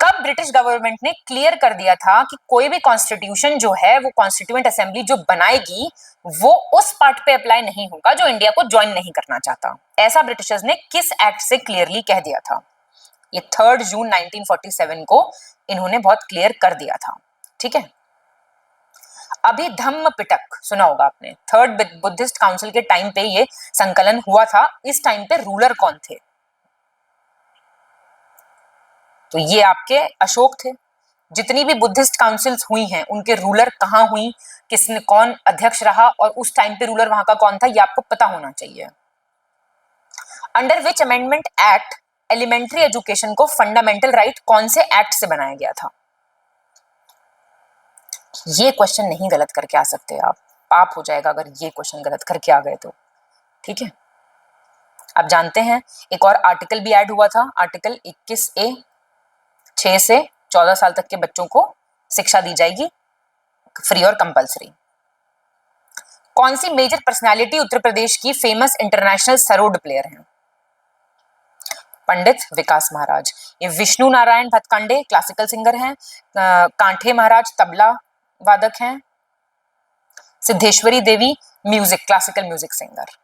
कब ब्रिटिश गवर्नमेंट ने क्लियर कर दिया था कि कोई भी कॉन्स्टिट्यूशन जो है वो कॉन्स्टिट्यूएंट असेंबली जो बनाएगी वो उस पार्ट पे अप्लाई नहीं होगा जो इंडिया को ज्वाइन नहीं करना चाहता? ऐसा ब्रिटिशर्स ने किस एक्ट से क्लियरली कह दिया था? ये 3 जून 1947 को इन्होंने बहुत क्लियर कर दिया था, ठीक है। अभी धम्म पिटक सुना होगा आपने, 3rd बुद्धिस्ट काउंसिल के टाइम पे ये संकलन हुआ था। इस टाइम पे रूलर कौन थे? तो ये आपके अशोक थे। जितनी भी बुद्धिस्ट काउंसिल्स हुई हैं उनके रूलर कहाँ हुई, किसने, कौन अध्यक्ष रहा और उस टाइम पे रूलर वहां का कौन था, ये आपको पता होना चाहिए। Under which amendment act elementary education को फंडामेंटल राइट कौन से एक्ट से बनाया गया था? ये क्वेश्चन नहीं गलत करके आ सकते आप, पाप हो जाएगा अगर ये क्वेश्चन गलत करके आ गए तो, ठीक है। आप जानते हैं एक और आर्टिकल भी ऐड हुआ था, आर्टिकल 21A, 6 से 14 साल तक के बच्चों को शिक्षा दी जाएगी फ्री और कंपलसरी। कौन सी मेजर पर्सनालिटी उत्तर प्रदेश की फेमस इंटरनेशनल सरोद प्लेयर हैं? पंडित विकास महाराज। ये विष्णु नारायण भटकंडे क्लासिकल सिंगर हैं, कांठे महाराज तबला वादक हैं, Siddheshwari Devi music, classical music singer.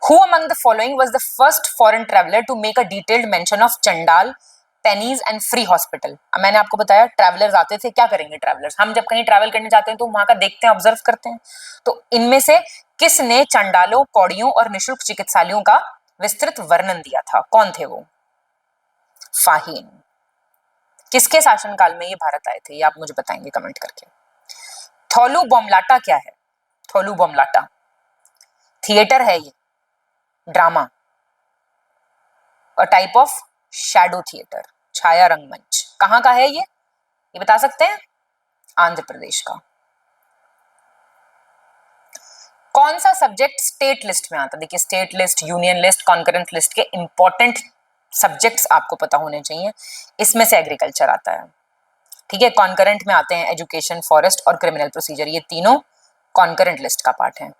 Who among the following was the first foreign traveler to make a detailed mention of चंडाल, पेनीज एंड फ्री हॉस्पिटल? मैंने आपको बताया ट्रैवलर्स आते थे, क्या करेंगे ट्रैवलर्स, हम जब कहीं ट्रैवल करने जाते हैं तो वहां का देखते हैं, ऑब्जर्व करते हैं। तो इनमें से किसने चंडालों, कौड़ियों और निशुल्क चिकित्सालयों का विस्तृत वर्णन दिया था? कौन थे वो? फाहीन। किसके शासनकाल में ये भारत आए थे, ये आप मुझे बताएंगे कमेंट करके। थोलू बोमलाटा क्या है? थोलू बोमलाटा थिएटर है, ये drama, a type of shadow theatre, छाया रंगमंच। कहाँ का है ये बता सकते हैं? आंध्र प्रदेश का। कौन सा सब्जेक्ट स्टेट लिस्ट में आता है? देखिए state list, union list, concurrent list के इंपॉर्टेंट सब्जेक्ट्स आपको पता होने चाहिए। इसमें से एग्रीकल्चर आता है, ठीक है। कॉन्करेंट में आते हैं एजुकेशन, फॉरेस्ट और क्रिमिनल प्रोसीजर, ये तीनों कॉन्करेंट लिस्ट का पार्ट है।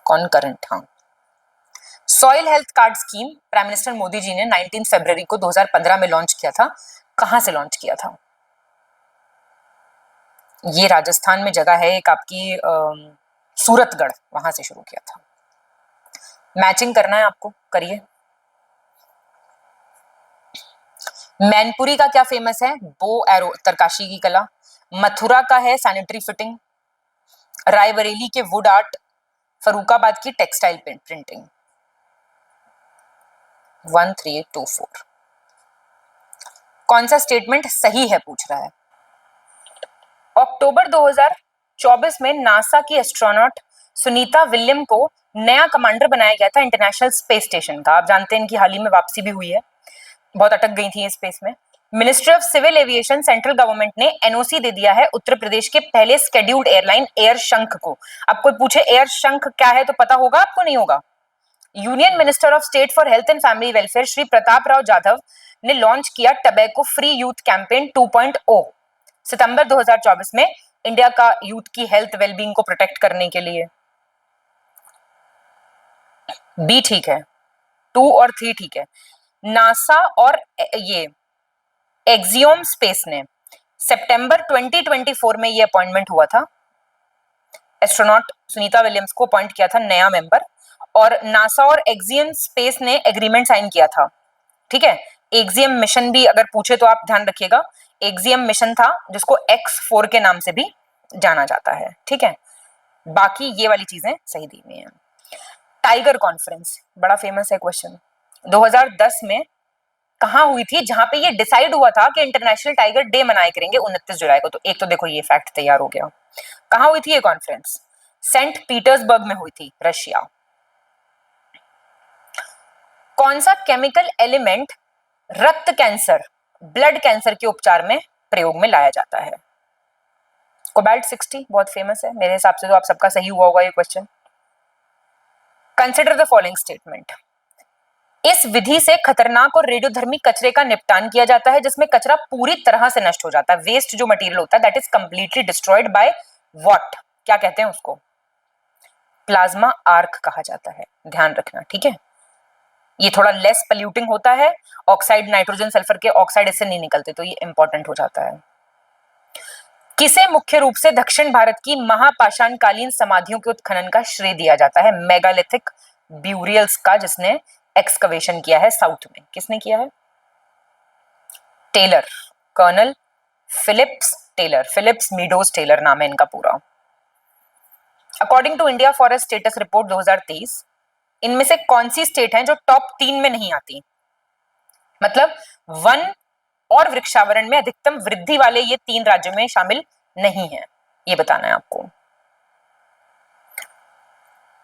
कॉन्करेंट, हाँ। Soil health card scheme prime minister Modi ji ने 19 फरवरी को 2015 में लॉन्च किया था। कहां से लॉन्च किया था? ये राजस्थान में जगह है एक आपकी, सूरतगढ़, वहां से शुरू किया था। मैचिंग करना है आपको, करिए। मैनपुरी का क्या फेमस है? बो एरो, उत्तरकाशी की कला। मथुरा का है सैनिटरी फिटिंग। रायबरेली के वुड आर्ट। फरुखाबाद की टेक्सटाइल प्रिंटिंग। 1324। कौन सा स्टेटमेंट सही है पूछ रहा है। अक्टूबर 2024 में नासा की एस्ट्रोनॉट सुनीता विलियम को नया कमांडर बनाया गया था इंटरनेशनल स्पेस स्टेशन का। आप जानते हैं इनकी हाल ही में वापसी भी हुई है, बहुत अटक गई थी स्पेस में। Ministry of civil aviation central government ने एनओसी दे दिया है उत्तर प्रदेश के पहले स्केड्यूल्ड एयरलाइन एयर शंख को। अब कोई पूछे एयर शंख क्या है तो पता होगा आपको, नहीं होगा? Union minister of state for health and family welfare Shri Pratap Rao Jadhav ने लॉन्च किया टबैको फ्री यूथ कैंपेन 2.0 सितंबर 2024 में इंडिया का यूथ की हेल्थ वेलबींग को प्रोटेक्ट करने के लिए। बी ठीक है, 2 और 3 ठीक है। नासा और ये एक्सियोम स्पेस ने सितंबर 2024 में ये अपॉइंटमेंट हुआ था, एस्ट्रोनॉट सुनीता विलियम्स को अपॉइंट किया था नया मेंबर, और नासा और एक्सियम स्पेस ने एग्रीमेंट साइन किया था, ठीक है। एक्सियम मिशन भी अगर पूछे तो आप ध्यान रखिएगा, एक्सियम मिशन था जिसको X4 के नाम से भी जाना जाता है, ठीक है। बाकी ये वाली चीजें सही दी हुई हैं। टाइगर कॉन्फ्रेंस बड़ा फेमस है क्वेश्चन, 2010 में कहां हुई थी, जहां पे ये डिसाइड हुआ था कि इंटरनेशनल टाइगर डे मनाए करेंगे 29 जुलाई को। तो एक तो देखो ये फैक्ट तैयार हो गया। कहां हुई थी ये कॉन्फ्रेंस? सेंट पीटर्सबर्ग में हुई थी, रशिया। कौन सा केमिकल एलिमेंट रक्त कैंसर, ब्लड कैंसर के उपचार में प्रयोग में लाया जाता है? कोबाल्ट 60 बहुत फेमस है, मेरे हिसाब से तो आप सबका सही हुआ होगा ये question. Consider the following statement. इस विधि से खतरनाक और रेडियोधर्मी कचरे का निपटान किया जाता है जिसमें कचरा पूरी तरह से नष्ट हो जाता है। वेस्ट जो मटेरियल होता है that is completely destroyed by what? क्या कहते हैं उसको? प्लाज्मा आर्क कहा जाता है, ध्यान रखना, ठीक है। ये थोड़ा लेस पोल्यूटिंग होता है, ऑक्साइड, नाइट्रोजन, सल्फर के ऑक्साइड इससे नहीं निकलते, तो ये इंपॉर्टेंट हो जाता है। किसे मुख्य रूप से दक्षिण भारत की महापाषाणकालीन समाधियों के उत्खनन का श्रेय दिया जाता है? मेगालिथिक ब्यूरियल्स का, जिसने एक्सकवेशन किया है साउथ में। किसने किया है? Taylor, colonel Phillips Taylor, Phillips Meadows Taylor नाम है इनका पूरा। According to India forest status report 2023, इनमें से कौन सी स्टेट है जो टॉप 3 में नहीं आती? मतलब वन और वृक्षावरण में अधिकतम वृद्धि वाले ये 3 राज्यों में शामिल नहीं है, ये बताना है आपको।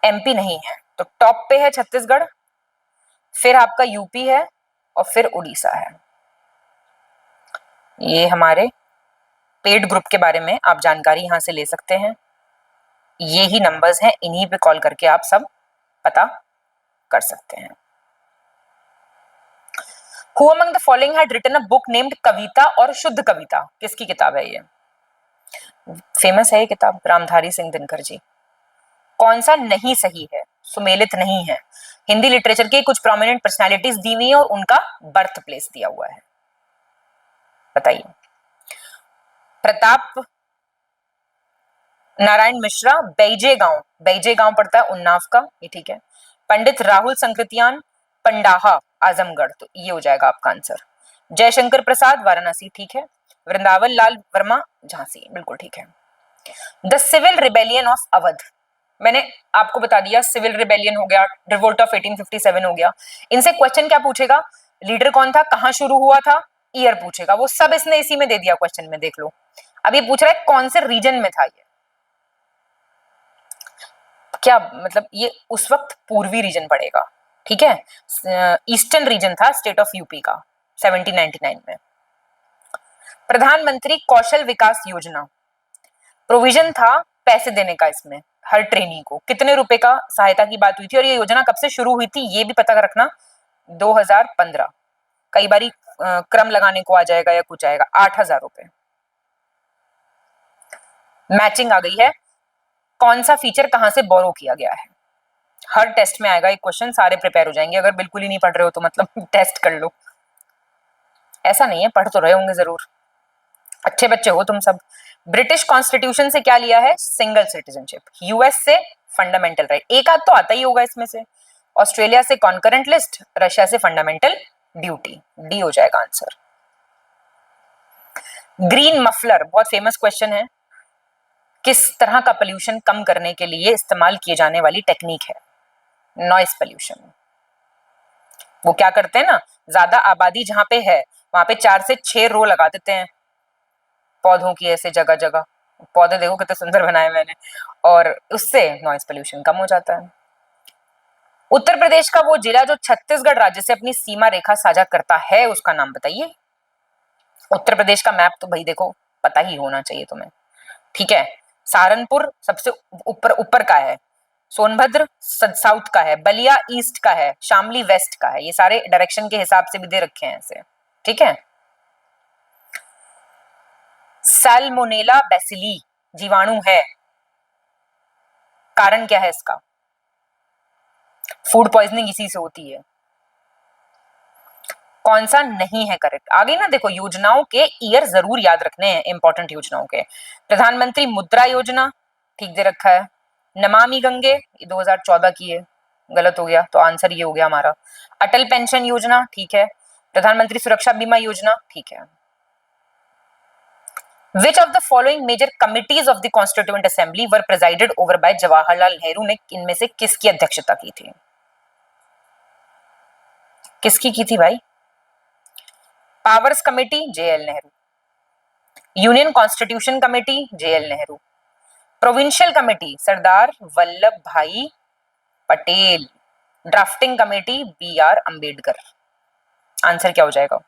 एमपी नहीं है, तो टॉप पे है छत्तीसगढ़, फिर आपका यूपी है और फिर उड़ीसा है। ये हमारे पेड ग्रुप के बारे में आप जानकारी यहां से ले सकते हैं, ये ही नंबर्स हैं, इन्हीं पे कॉल करके आप सब पता कर सकते हैं। Who among the following had written a book named कविता और शुद्ध कविता? किसकी किताब है ये? फेमस है ये किताब, रामधारी सिंह दिनकर जी। कौन सा नहीं सही है, सुमेलित नहीं है? हिंदी लिटरेचर के कुछ प्रोमिनेंट पर्सनालिटीज दी हुई है और उनका बर्थ प्लेस दिया हुआ है, बताइए। प्रताप नारायण मिश्रा, बैजे गांव पड़ता है उन्नाव का, ये ठीक है। पंडित राहुल संकृतियान, पंडाहा, आजमगढ़, तो ये हो जाएगा आपका आंसर। जयशंकर प्रसाद, वाराणसी, ठीक है। वृंदावन लाल वर्मा, झांसी, बिल्कुल ठीक है। The civil rebellion of Awadh, मैंने आपको बता दिया, सिविल रिबेलियन हो गया, रिवोल्ट ऑफ 1857 हो गया। इनसे क्वेश्चन क्या पूछेगा, लीडर कौन था, कहां शुरू हुआ था, ईयर पूछेगा, वो सब इसने इसी में दे दिया क्वेश्चन में, देख लो। अब ये पूछ रहा है कौन से रीजन में था ये, क्या मतलब ये उस वक्त पूर्वी रीजन पड़ेगा, ठीक है, ईस्टर्न रीजन था स्टेट ऑफ यूपी का 1799 में। प्रधानमंत्री कौशल विकास योजना, प्रोविजन था पैसे देने का, इसमें हर ट्रेनी को कितने रुपए का सहायता की बात हुई थी, और ये योजना कब से शुरू हुई थी ये भी पता रखना, 2015। कई बारी क्रम लगाने को आ जाएगा या कुछ आएगा, 8,000 रुपए। मैचिंग आ गई है, कौन सा फीचर कहां से बोरो किया गया है, हर टेस्ट में आएगा एक क्वेश्चन, सारे प्रिपेयर हो जाएंगे। अगर बिल्कुल ही नहीं पढ़ रहे हो तो मतलब टेस्ट कर लो, ऐसा नहीं है, पढ़ तो रहे होंगे जरूर, अच्छे बच्चे हो तुम सब। ब्रिटिश कॉन्स्टिट्यूशन से क्या लिया है, सिंगल सिटीजनशिप। यूएस से फंडामेंटल राइट, एक आध तो आता ही होगा इसमें से। ऑस्ट्रेलिया से कॉन्करेंट लिस्ट, रशिया से फंडामेंटल ड्यूटी, डी हो जाएगा आंसर। ग्रीन मफलर बहुत फेमस क्वेश्चन है, किस तरह का पोल्यूशन कम करने के लिए इस्तेमाल किए जाने वाली टेक्निक है, नॉइस पोल्यूशन। वो क्या करते हैं ना, ज्यादा आबादी जहां पे है वहां पे 4 से 6 रो लगा देते हैं पौधों की, ऐसे जगह जगह पौधे, देखो कितने सुंदर बनाए मैंने, और उससे नॉइस पोल्यूशन कम हो जाता है। उत्तर प्रदेश का वो जिला जो छत्तीसगढ़ राज्य से अपनी सीमा रेखा साझा करता है, उसका नाम बताइए। उत्तर प्रदेश का मैप तो भाई देखो पता ही होना चाहिए तुम्हें, ठीक है। सहारनपुर सबसे ऊपर ऊपर का है, सोनभद्र साउथ का है, बलिया ईस्ट का है, शामली वेस्ट का है, ये सारे डायरेक्शन के हिसाब से भी दे रखे हैं ऐसे, ठीक है। सैल्मोनेला बेसिली जीवाणु है, कारण क्या है इसका, फूड पॉइजनिंग इसी से होती है। कौन सा नहीं है करेक्ट, आगे ना देखो, योजनाओं के ईयर जरूर याद रखने हैं, इंपॉर्टेंट योजनाओं के। प्रधानमंत्री मुद्रा योजना ठीक दे रखा है, नमामि गंगे ये 2014 की है, गलत हो गया तो आंसर ये हो गया हमारा। अटल पेंशन योजना ठीक है, प्रधानमंत्री सुरक्षा बीमा योजना ठीक है। Which of the following major committees of the Constituent Assembly were presided over by Jawaharlal Nehru ने इनमें से किसकी अध्यक्षता की थी, किसकी की थी भाई, powers committee JL Nehru, union constitution committee JL Nehru, provincial committee Sardar Vallabhbhai Patel, drafting committee BR Ambedkar. Answer क्या हो जाएगा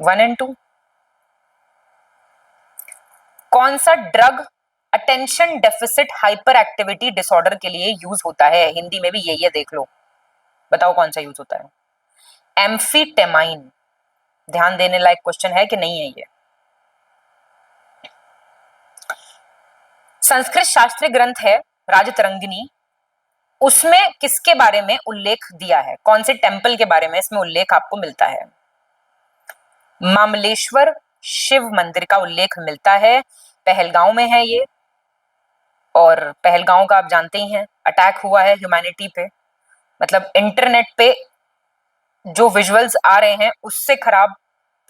1 और 2। कौन सा drug attention deficit hyperactivity disorder के लिए यूज होता है, हिंदी में भी यही है, देख लो, बताओ कौन सा यूज होता है, एम्फीटेमाइन। ध्यान देने लायक क्वेश्चन है कि नहीं है ये। संस्कृत शास्त्रीय ग्रंथ है राजतरंगिणी, उसमें किसके बारे में उल्लेख दिया है, कौन से टेम्पल के बारे में इसमें उल्लेख आपको मिलता है, मामलेश्वर शिव मंदिर का उल्लेख मिलता है, पहलगांव में है ये, और पहलगांव का आप जानते ही हैं अटैक हुआ है ह्यूमैनिटी पे, मतलब इंटरनेट पे जो विजुअल्स आ रहे हैं उससे खराब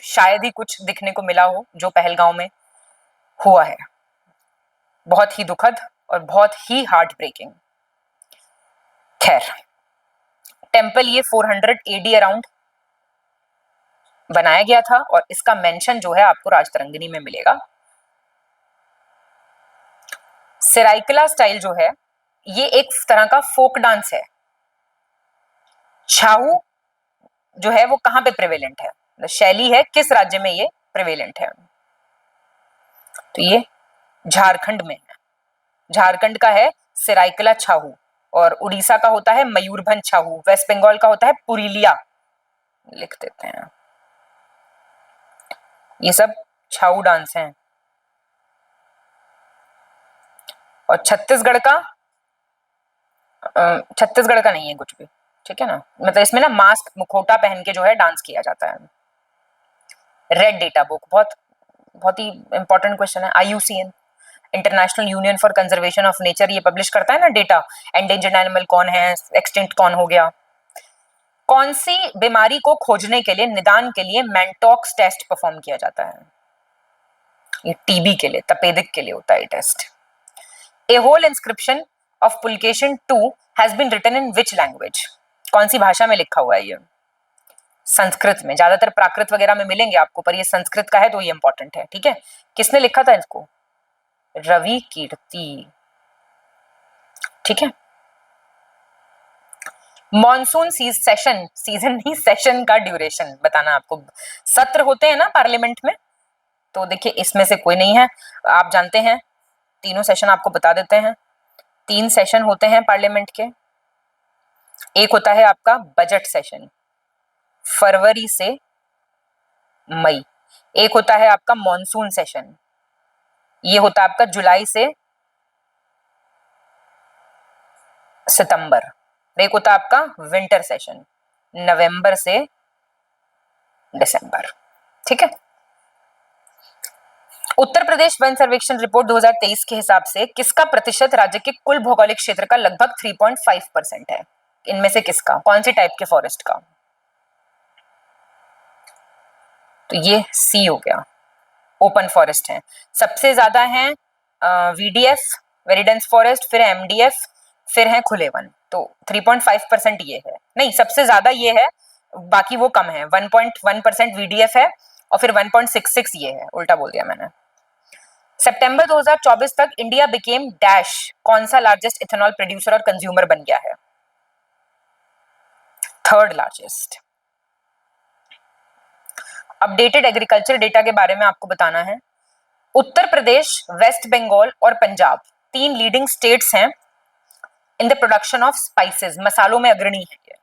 शायद ही कुछ दिखने को मिला हो जो पहलगांव में हुआ है, बहुत ही दुखद और बहुत ही हार्ट ब्रेकिंग। खैर, टेम्पल ये 400 AD अराउंड बनाया गया था, और इसका मेंशन जो है आपको राजतरंगिणी में मिलेगा। सराइकला स्टाइल जो है ये एक तरह का फोक डांस है, छाऊ जो है वो कहां पे प्रेवेलेंट है, शैली है किस राज्य में ये प्रेवेलेंट है, तो ये झारखंड में है, झारखंड का है सराइकला छाऊ, और उड़ीसा का होता है मयूरभंज छाऊ, वेस्ट बंगाल का होता है पुरुलिया, लिख देते हैं, ये सब छाऊ डांस हैं। और छत्तीसगढ़ का नहीं है कुछ भी, ठीक है ना, मतलब इसमें ना मास्क मुखौटा पहन के जो है डांस किया जाता है। रेड डेटा बुक बहुत ही इंपॉर्टेंट क्वेश्चन है, IUCN international union for conservation of nature ये पब्लिश करता है ना डेटा, एंडेंजर्ड एनिमल कौन है, एक्सटिंक्ट कौन हो गया। कौन सी बीमारी को खोजने के लिए निदान के लिए मैंटॉक्स टेस्ट परफॉर्म किया जाता है, ये TB के लिए, तपेदिक के लिए होता है test. A whole inscription of Pulakeshin 2 has been written in which language? कौन सी भाषा में लिखा हुआ है ये? संस्कृत में। ज्यादातर प्राकृत वगैरह में मिलेंगे आपको, पर ये संस्कृत का है तो ये इंपॉर्टेंट है, ठीक है। किसने लिखा था इसको? रवि कीर्ति, ठीक है। मॉनसून सेशन, सीजन नहीं, सेशन का ड्यूरेशन बताना आपको। सत्र होते हैं ना पार्लियामेंट में, तो देखिए इसमें से कोई नहीं है, आप जानते हैं। तीनों सेशन आपको बता देते हैं। 3 सेशन होते हैं पार्लियामेंट के। एक होता है आपका बजट सेशन, फरवरी से मई। एक होता है आपका मॉनसून सेशन, ये होता है आपका जुलाई से सितंबर। एक होता है आपका विंटर सेशन, नवंबर से दिसंबर, ठीक है। उत्तर प्रदेश वन सर्वेक्षण रिपोर्ट 2023 के हिसाब से किसका प्रतिशत राज्य के कुल भौगोलिक क्षेत्र का लगभग 3.5% है? इनमें से किसका? कौन से टाइप के फॉरेस्ट का? तो ये सी हो गया, ओपन फॉरेस्ट है। सबसे ज्यादा है वीडीएफ, वेरी डेंस फॉरेस्ट, फिर एमडीएफ, फिर है खुले वन। तो 3.5% ये है, नहीं सबसे ज्यादा ये है, बाकी वो कम है। 1.1% वीडीएफ है और फिर 1.66 ये है, उल्टा बोल दिया मैंने। सितंबर 2024 तक इंडिया बिकेम डैश, कौन सा लार्जेस्ट इथेनॉल प्रोड्यूसर और कंज्यूमर बन गया है? 3rd largest. Updated agriculture data के बारे में आपको बताना है। उत्तर प्रदेश, वेस्ट बंगाल और पंजाब 3 लीडिंग स्टेट्स हैं in the production of spices, मसालों में अग्रणी है ये।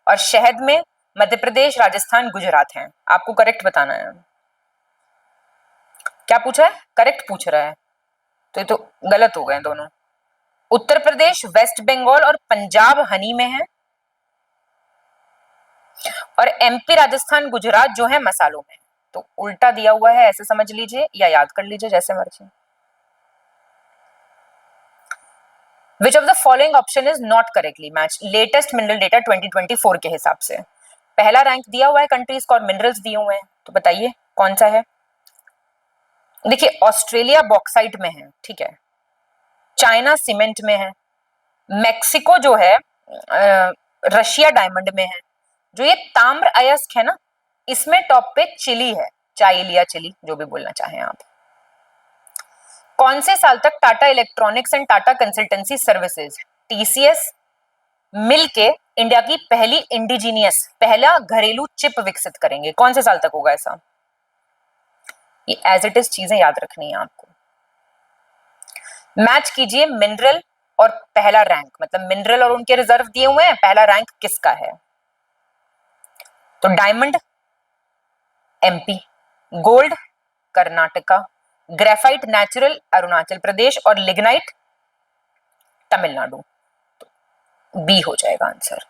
और शहद में मध्य प्रदेश, राजस्थान, गुजरात हैं। आपको करेक्ट बताना है। क्या पूछा है? करेक्ट पूछ रहा है, तो ये तो गलत हो गए दोनों। उत्तर प्रदेश, वेस्ट बंगाल और पंजाब हनी में है, और एमपी, राजस्थान, गुजरात जो है मसालों में। तो उल्टा दिया हुआ है, ऐसे समझ लीजिए या याद कर लीजिए जैसे मर्जी। Which of the following option is not correctly matched? Latest mineral data 2024 के हिसाब से पहला रैंक दिया हुआ है कंट्रीज को और मिनरल्स दिए हुए हैं, तो बताइए कौन सा है? देखिए ऑस्ट्रेलिया बॉक्साइट में है, ठीक है। चाइना सीमेंट में है। मेक्सिको जो है रशिया डायमंड में है। जो ये ताम्र अयस्क है ना, इसमें टॉप पे चिली है, चाइल या चिली जो भी बोलना चाहें आप। कौन से साल तक Tata electronics and Tata consultancy services TCS मिलके इंडिया की पहली इंडिजीनियस, पहला घरेलू चिप विकसित करेंगे? कौन से साल तक होगा ऐसा? ये एज इट इज चीजें याद रखनी है आपको। मैच कीजिए मिनरल और पहला रैंक, मतलब मिनरल और उनके रिजर्व दिए हुए हैं, पहला रैंक किसका है? तो diamond MP, gold Karnataka, graphite natural Arunachal Pradesh और लिग्नाइट तमिलनाडु। तो बी हो जाएगा आंसर।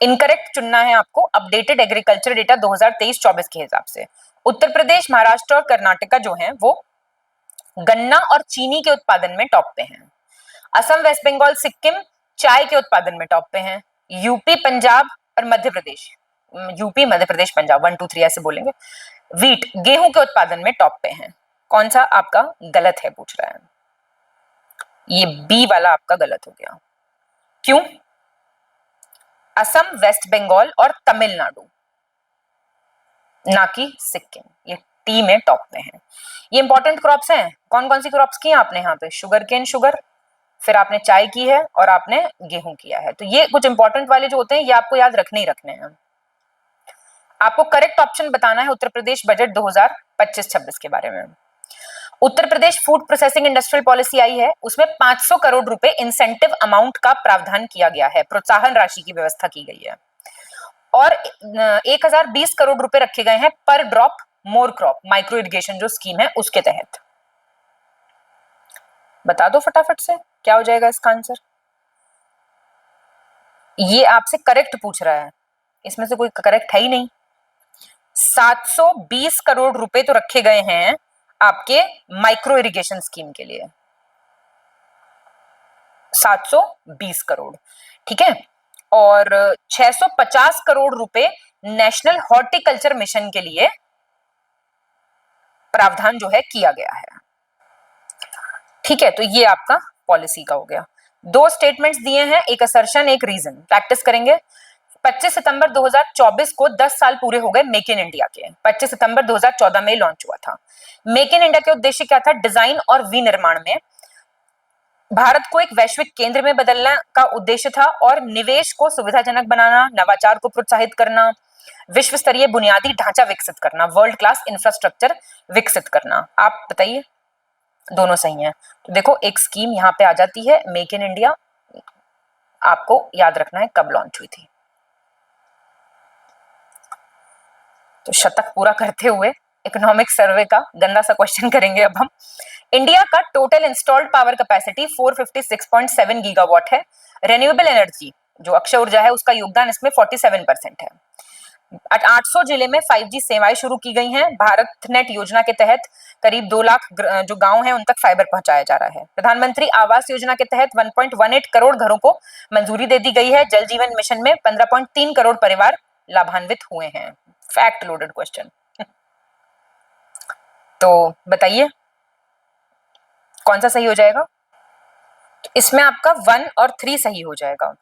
इनकरेक्ट चुनना है आपको अपडेटेड एग्रीकल्चर डेटा 2023-24 के हिसाब से। उत्तर प्रदेश, महाराष्ट्र और कर्नाटका जो हैं वो गन्ना और चीनी के उत्पादन में टॉप पे हैं। असम, वेस्ट बंगाल, सिक्किम चाय के उत्पादन में टॉप पे हैं। यूपी, पंजाब और मध्य प्रदेश, यूपी, मध्य प्रदेश, पंजाब 1 2 3 ऐसे बोलेंगे। वीट, गेहूं के उत्पादन में टॉप पे हैं। कौन सा आपका गलत है पूछ रहा है? ये बी वाला आपका गलत हो गया। क्यों? असम, वेस्ट बंगाल और तमिलनाडु, ना कि सिक्किम, ये टी में टॉप में है। ये इंपॉर्टेंट क्रॉप्स हैं। कौन कौन सी क्रॉप्स की आपने यहाँ पे? शुगर केन, शुगर, फिर आपने चाय की है और आपने गेहूं किया है। तो ये कुछ इंपॉर्टेंट वाले जो होते हैं ये आपको याद रखने ही रखने हैं। आपको करेक्ट ऑप्शन बताना है उत्तर प्रदेश बजट 2025-26 के बारे में। Uttar Pradesh food processing industrial policy आई है, उसमें 500 करोड़ रुपए इंसेंटिव अमाउंट का प्रावधान किया गया है, प्रोत्साहन राशि की व्यवस्था की गई है। और 1020 करोड़ रुपए रखे गए हैं पर drop more crop micro irrigation जो स्कीम है उसके तहत। बता दो फटाफट से क्या हो जाएगा इसका आंसर। ये आपसे करेक्ट पूछ रहा है, इसमें से कोई करेक्ट है ही नहीं। 720 करोड़ रुपए तो रखे गए हैं आपके माइक्रो इरिगेशन स्कीम के लिए, 720 करोड़, ठीक है। और 650 करोड़ रुपए नेशनल हॉर्टिकल्चर मिशन के लिए प्रावधान जो है किया गया है। ठीक है, तो ये आपका पॉलिसी का हो गया। 2 स्टेटमेंट्स दिए हैं, एक असर्शन एक रीजन। प्रैक्टिस करेंगे। 25 सितंबर 2024 को 10 साल पूरे हो गए मेक इन इंडिया के। 25 सितंबर 2014 में लॉन्च हुआ था। मेक इन इंडिया के उद्देश्य क्या था? डिजाइन और विनिर्माण में भारत को एक वैश्विक केंद्र में बदलने का उद्देश्य था और निवेश को सुविधाजनक बनाना, नवाचार को प्रोत्साहित करना, विश्व स्तरीय बुनियादी ढांचा विकसित करना, वर्ल्ड क्लास इंफ्रास्ट्रक्चर विकसित करना। आप बताइए, दोनों सही हैं। तो देखो एक स्कीम यहाँ पे आ जाती है, मेक इन इंडिया। आपको याद रखना है कब लॉन्च हुई थी। तो शतक पूरा करते हुए इकोनॉमिक सर्वे का गंदा सा क्वेश्चन करेंगे अब हम। इंडिया का total installed power capacity 456.7 gigawatt है। रेन्यूएबल एनर्जी जो अक्षय ऊर्जा है उसका योगदान इसमें 47% है। 800 जिले में 5G सेवाएं शुरू की गई हैं। भारत नेट योजना के तहत करीब 2 लाख जो गांव हैं उन तक फाइबर पहुंचाया जा रहा है। प्रधानमंत्री आवास योजना के तहत 1.18 करोड़ घरों को मंजूरी दे दी गई है। जल जीवन मिशन में 15.3 करोड़ परिवार लाभान्वित हुए हैं। Fact loaded question. तो बताइए कौन सा सही हो जाएगा? इसमें आपका 1 और 3 सही हो जाएगा।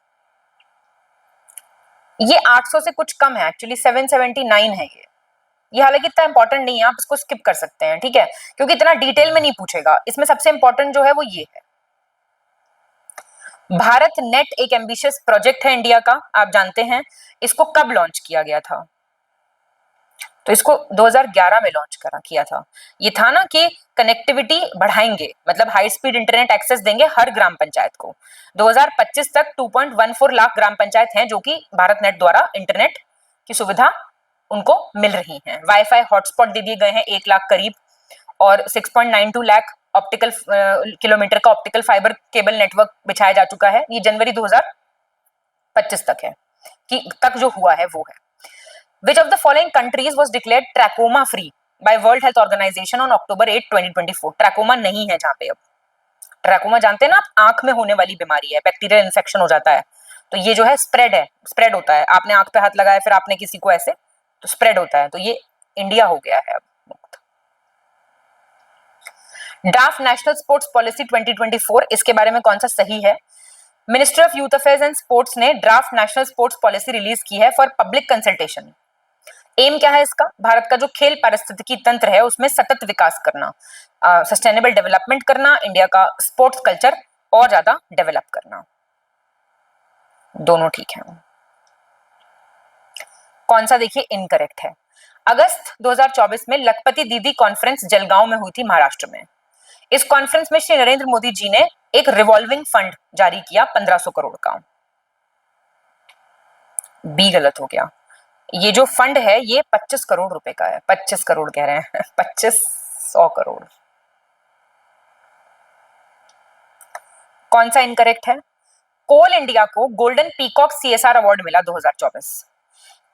ये 800 से कुछ कम है, एक्चुअली 779 है ये हालांकि इतना इंपॉर्टेंट नहीं है, आप इसको स्किप कर सकते हैं, ठीक है, क्योंकि इतना डिटेल में नहीं पूछेगा। इसमें सबसे इंपॉर्टेंट जो है वो ये है। भारत नेट एक एम्बिशियस प्रोजेक्ट है इंडिया का, आप जानते हैं। इसको कब लॉन्च किया गया था? तो इसको 2011 में लॉन्च किया था। ये था ना कि कनेक्टिविटी बढ़ाएंगे, मतलब हाई स्पीड इंटरनेट एक्सेस देंगे हर ग्राम पंचायत को। 2025 तक 2.14 लाख ग्राम पंचायत हैं जो कि भारत नेट द्वारा इंटरनेट की सुविधा उनको मिल रही है। वाईफाई हॉटस्पॉट दे दिए गए हैं 1 लाख करीब, और 6.92 लाख ऑप्टिकल किलोमीटर का ऑप्टिकल फाइबर केबल नेटवर्क बिछाया जा चुका है। ये जनवरी 2025 तक है कि तक जो हुआ है वो है। Which of the following countries was declared trachoma free by World Health Organization on October 8, 2024? Trachoma नहीं है जहाँ पे अब। ट्रैकोमा जानते हैं ना आप, आंख में होने वाली बीमारी है, बैक्टीरियल इन्फेक्शन हो जाता है। तो ये जो है स्प्रेड होता है। आपने आंख पे हाथ लगाया, फिर आपने किसी को ऐसे, तो स्प्रेड होता है। तो ये इंडिया हो गया है अब मुक्त। ड्राफ्ट नेशनल स्पोर्ट्स पॉलिसी 2024, इसके बारे में कौन सा सही है? Ministry of youth affairs and sports ने draft national sports policy release की है फॉर पब्लिक कंसल्टेशन। एम क्या है इसका? भारत का जो खेल पारिस्थितिकी तंत्र है उसमें सतत विकास करना, सस्टेनेबल डेवलपमेंट करना, इंडिया का स्पोर्ट्स कल्चर और ज्यादा डेवलप करना। दोनों ठीक है। कौन सा देखिए इनकरेक्ट है? अगस्त 2024 में लखपति दीदी कॉन्फ्रेंस जलगांव में हुई थी, महाराष्ट्र में। इस कॉन्फ्रेंस में श्री नरेंद्र मोदी जी ने एक रिवॉल्विंग फंड जारी किया 1500 करोड़ का। बी गलत हो गया। ये जो फंड है ये 25 करोड़ रुपए का है। 25 करोड़ कह रहे हैं 2500 करोड़। कौन सा इनकरेक्ट है? कोल इंडिया को गोल्डन पीकॉक सीएसआर अवार्ड मिला 2024।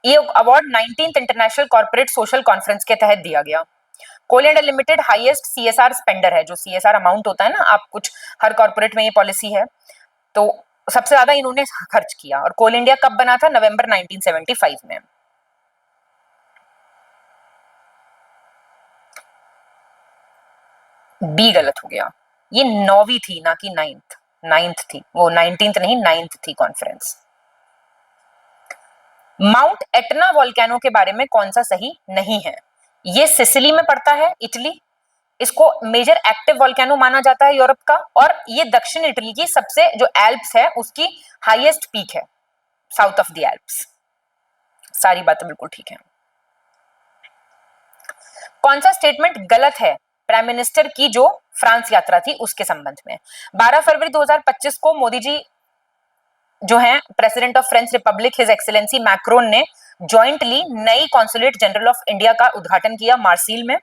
ये award 19th international corporate social conference के तहत दिया गया। Coal India limited highest CSR spender है। जो सीएसआर अमाउंट होता है ना, आप कुछ हर कॉर्पोरेट में ये पॉलिसी है, तो सबसे ज्यादा इन्होंने खर्च किया। और कोल इंडिया कब बना था? नवंबर 1975 में। बी गलत हो गया। ये 9वीं थी ना कि 9th थी, वो 19th नहीं 9th थी कॉन्फ्रेंस। माउंट एटना वोल्केनो के बारे में कौन सा सही नहीं है? ये सिसिली में पड़ता है, इटली। इसको मेजर एक्टिव वोल्केनो माना जाता है यूरोप का, और ये दक्षिण इटली की सबसे जो एल्प्स है उसकी हाईएस्ट पीक है, साउथ ऑफ द एल्प्स। सारी बातें बिल्कुल ठीक है। कौन सा स्टेटमेंट गलत है प्राइम मिनिस्टर की जो फ्रांस यात्रा थी उसके संबंध में? 12 फरवरी 2025 को मोदी जी जो हैं president of French republic his excellency Macron ने जॉइंटली नई कॉन्सुलेट जनरल ऑफ इंडिया का उद्घाटन किया मार्सील में।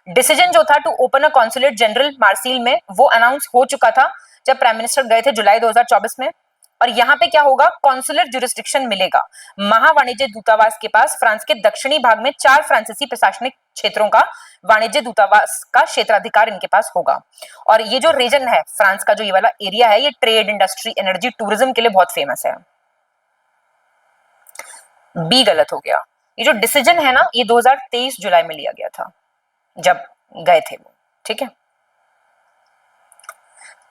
डिसीजन जो था to open a consulate general Marseille में वो अनाउंस हो चुका था जब प्राइम मिनिस्टर गए थे जुलाई 2024 में। और यहाँ पे क्या होगा? कॉन्सुलर जुरिस्डिक्शन मिलेगा महावाणिज्य दूतावास के पास। फ्रांस के दक्षिणी भाग में 4 फ्रांसीसी प्रशासनिक क्षेत्रों का वाणिज्य दूतावास का क्षेत्राधिकार इनके पास होगा। और ये जो रीजन है फ्रांस का, जो ये वाला एरिया है, ये ट्रेड, इंडस्ट्री, एनर्जी, टूरिज्म के लिए बहुत फेमस है। बी गलत हो गया। ये जो डिसीजन है ना, ये 2023 जुलाई में लिया गया था जब गए थे वो, ठीक है।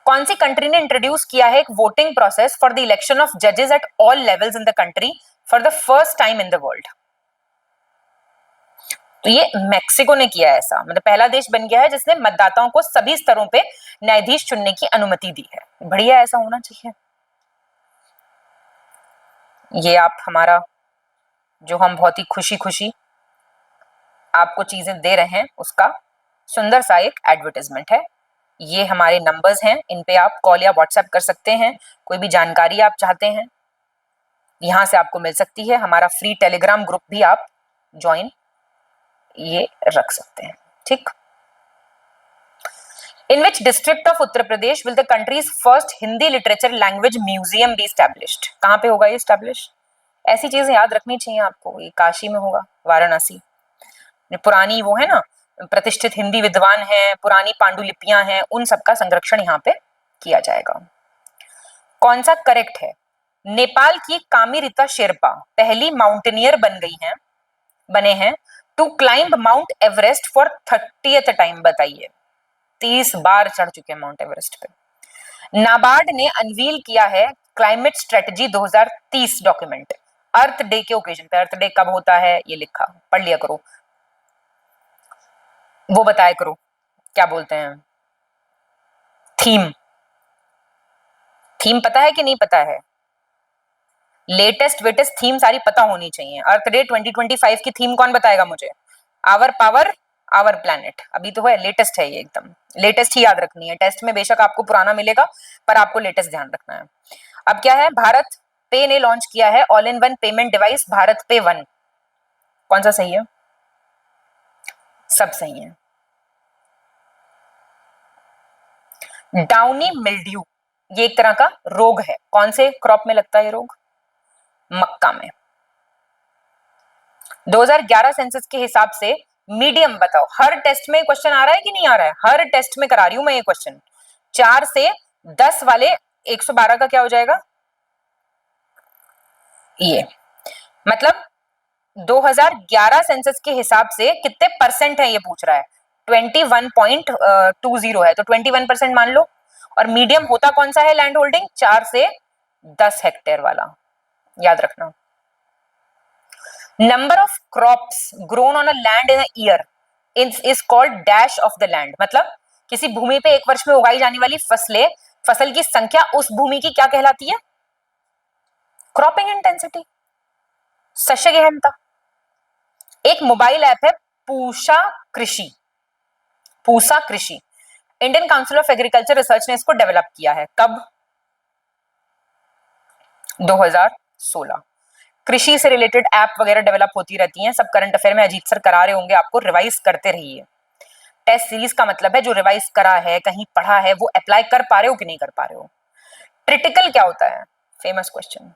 कौन सी कंट्री ने इंट्रोड्यूस किया है एक voting process for the election of जजेस at all levels in the country for the first time in the world? तो ये मेक्सिको ने किया है ऐसा, मतलब पहला देश बन गया है जिसने मतदाताओं को सभी स्तरों पे न्यायाधीश चुनने की अनुमति दी है। बढ़िया, ऐसा होना चाहिए। ये आप हमारा जो हम बहुत ही खुशी खुशी आपको चीजें दे रहे हैं उसका सुंदर सा एक एडवर्टाइजमेंट है। ये हमारे नंबर्स हैं, इन पे आप कॉल या व्हाट्सएप कर सकते हैं। कोई भी जानकारी आप चाहते हैं यहां से आपको मिल सकती है। हमारा फ्री टेलीग्राम ग्रुप भी आप ज्वाइन ये रख सकते हैं, ठीक। In which district of Uttar Pradesh will the country's first Hindi literature language museum be established? कहां पे होगा ये स्टैब्लिश? ऐसी चीजें याद रखनी चाहिए आपको। ये काशी में होगा, वाराणसी। पुरानी वो है ना, प्रतिष्ठित हिंदी विद्वान हैं, पुरानी पांडुलिपियां हैं, उन सबका संरक्षण यहाँ पे किया जाएगा। कौन सा करेक्ट है? नेपाल की कामिरिता शेरपा पहली माउंटेनियर बने हैं to climb Mount Everest for 30th time. बताइए, 30 बार चढ़ चुके हैं माउंट एवरेस्ट पे। नाबार्ड ने अनवील किया है क्लाइमेट स्ट्रेटजी 2030 डॉक्यूमेंट अर्थ डे के ओकेजन पे। अर्थ डे कब होता है ये लिखा, पढ़ लिया करो, वो बताया करो क्या बोलते हैं थीम। थीम पता है कि नहीं पता है? लेटेस्ट वेटेस्ट थीम सारी पता होनी चाहिए। अर्थ डे 2025 की थीम कौन बताएगा मुझे? Our power our planet. अभी तो है, लेटेस्ट है ये, एकदम लेटेस्ट ही याद रखनी है। टेस्ट में बेशक आपको पुराना मिलेगा पर आपको लेटेस्ट ध्यान रखना है। अब क्या है, भारत पे ने लॉन्च किया है all in one payment device Bharat पे 1। कौन सा सही है? सब सही है। डाउनी मिल्ड्यू ये एक तरह का रोग है। कौन से क्रॉप में लगता है ये रोग? मक्का में। 2011 सेंसस के हिसाब से मीडियम बताओ। हर टेस्ट में क्वेश्चन आ रहा है कि नहीं आ रहा है? हर टेस्ट में करा रही हूं मैं ये क्वेश्चन। 4 से 10 वाले 112 का क्या हो जाएगा? ये मतलब 2011 सेंसस के हिसाब से कितने परसेंट है ये पूछ रहा है। 21.20 है, तो 21% मान लो। और मीडियम होता कौन सा है लैंड होल्डिंग? 4 से 10 हेक्टेयर वाला, याद रखना। Number of crops grown on a land in a year is called dash of the land. मतलब किसी भूमि पे एक वर्ष में उगाई जाने वाली फसल की संख्या उस भूमि की क्या कहलाती है? क्रॉपिंग इंटेंसिटी, शस्य गहनता। एक मोबाइल ऐप है पूषा कृषि। Indian council of agriculture research ने इसको डेवलप किया है। कब? 2016। कृषि से रिलेटेड ऐप वगैरह डेवलप होती रहती हैं। सब करंट अफेयर में अजीत सर करा रहे होंगे आपको, रिवाइज करते रहिए। टेस्ट सीरीज का मतलब है जो रिवाइज करा है, कहीं पढ़ा है, वो अप्लाई कर पा रहे हो कि नहीं कर पा रहे हो। ट्रिटिकल क्या होता है? फेमस क्वेश्चन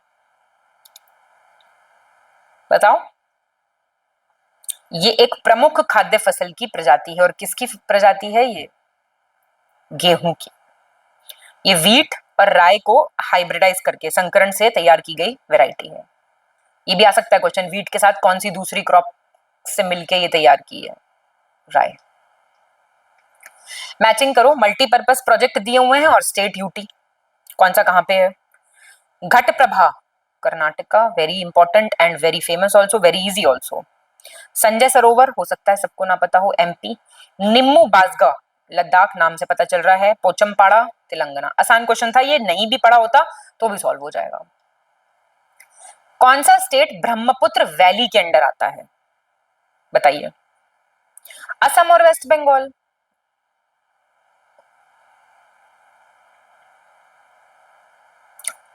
बताओ। ये एक प्रमुख खाद्य फसल की प्रजाति है। और किसकी प्रजाति है ये? गेहूं की। ये वीट और राय को हाइब्रिडाइज करके संकरण से तैयार की गई वैरायटी है। ये भी आ सकता है क्वेश्चन, वीट के साथ कौन सी दूसरी क्रॉप से मिलके ये तैयार की है? राय। मैचिंग करो। मल्टीपर्पज प्रोजेक्ट दिए हुए हैं और स्टेट यूटी कौन सा कहां पे है? घट Prabha Karnataka, very important and very famous also, very easy also. Sanjay Sarovar हो सकता है सबको ना पता हो, एमपी। निम्मू बाजगा लद्दाख नाम से पता चल रहा है। पोचमपाड़ा तेलंगाना। आसान क्वेश्चन था ये, नहीं भी पढ़ा होता तो भी सॉल्व हो जाएगा। कौन सा स्टेट ब्रह्मपुत्र वैली के अंडर आता है? बताइए। असम और वेस्ट बंगाल।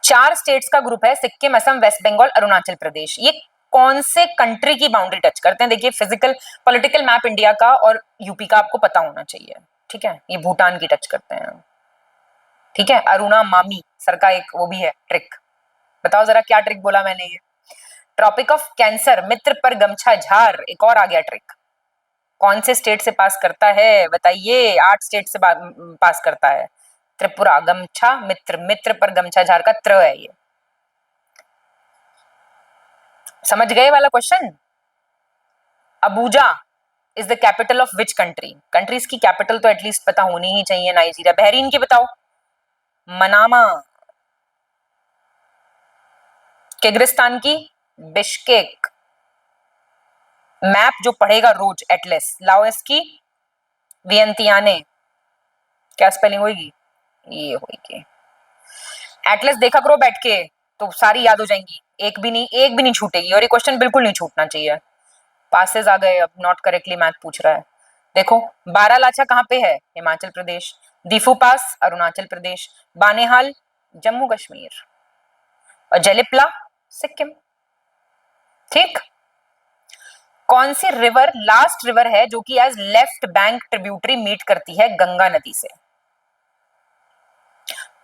चार स्टेट्स का ग्रुप है, सिक्किम, असम, वेस्ट बंगाल, अरुणाचल प्रदेश। ये कौन से कंट्री की बाउंड्री टच करते हैं? देखिए, फिजिकल पॉलिटिकल मैप इंडिया का और यूपी का आपको पता होना चाहिए, ठीक है। ये भूटान की टच करते हैं, ठीक है। अरुणा मामी सर का एक वो भी है ट्रिक। बताओ जरा क्या ट्रिक बोला मैंने? ये ट्रॉपिक ऑफ कैंसर, मित्र पर गमछा झार, एक और आ गया ट्रिक। कौन से स्टेट से पास करता है बताइए? 8 स्टेट से पास करता है। त्रिपुरा, गमछा मित्र, मित्र पर गमछा झार का त्र है ये। समझ गए वाला question? Abuja is the capital of which country? Countries की कैपिटल तो एटलीस्ट पता होनी ही चाहिए। नाइजीरिया। बहरीन की बताओ। मनामा, किर्गिस्तान की बिश्केक, मैप जो पढ़ेगा रोज एटलस, लाओस की वियंतियाने, क्या स्पेलिंग होगी, ये होगी। एटलस देखा करो बैठ के, तो सारी याद हो जाएंगी, एक भी नहीं छूटेगी, और ये क्वेश्चन बिल्कुल नहीं छूटना चाहिए। पासेस आ गए, अब नॉट करेक्टली मैथ पूछ रहा है। देखो बारालाचा कहाँ पे है, हिमाचल प्रदेश, दीफू पास अरुणाचल प्रदेश, बानेहाल जम्मू कश्मीर, और जलिपला सिक्किम। ठीक, कौन सी रिवर लास्ट रिवर है जो कि as left bank tributary meet करती है गंगा नदी से?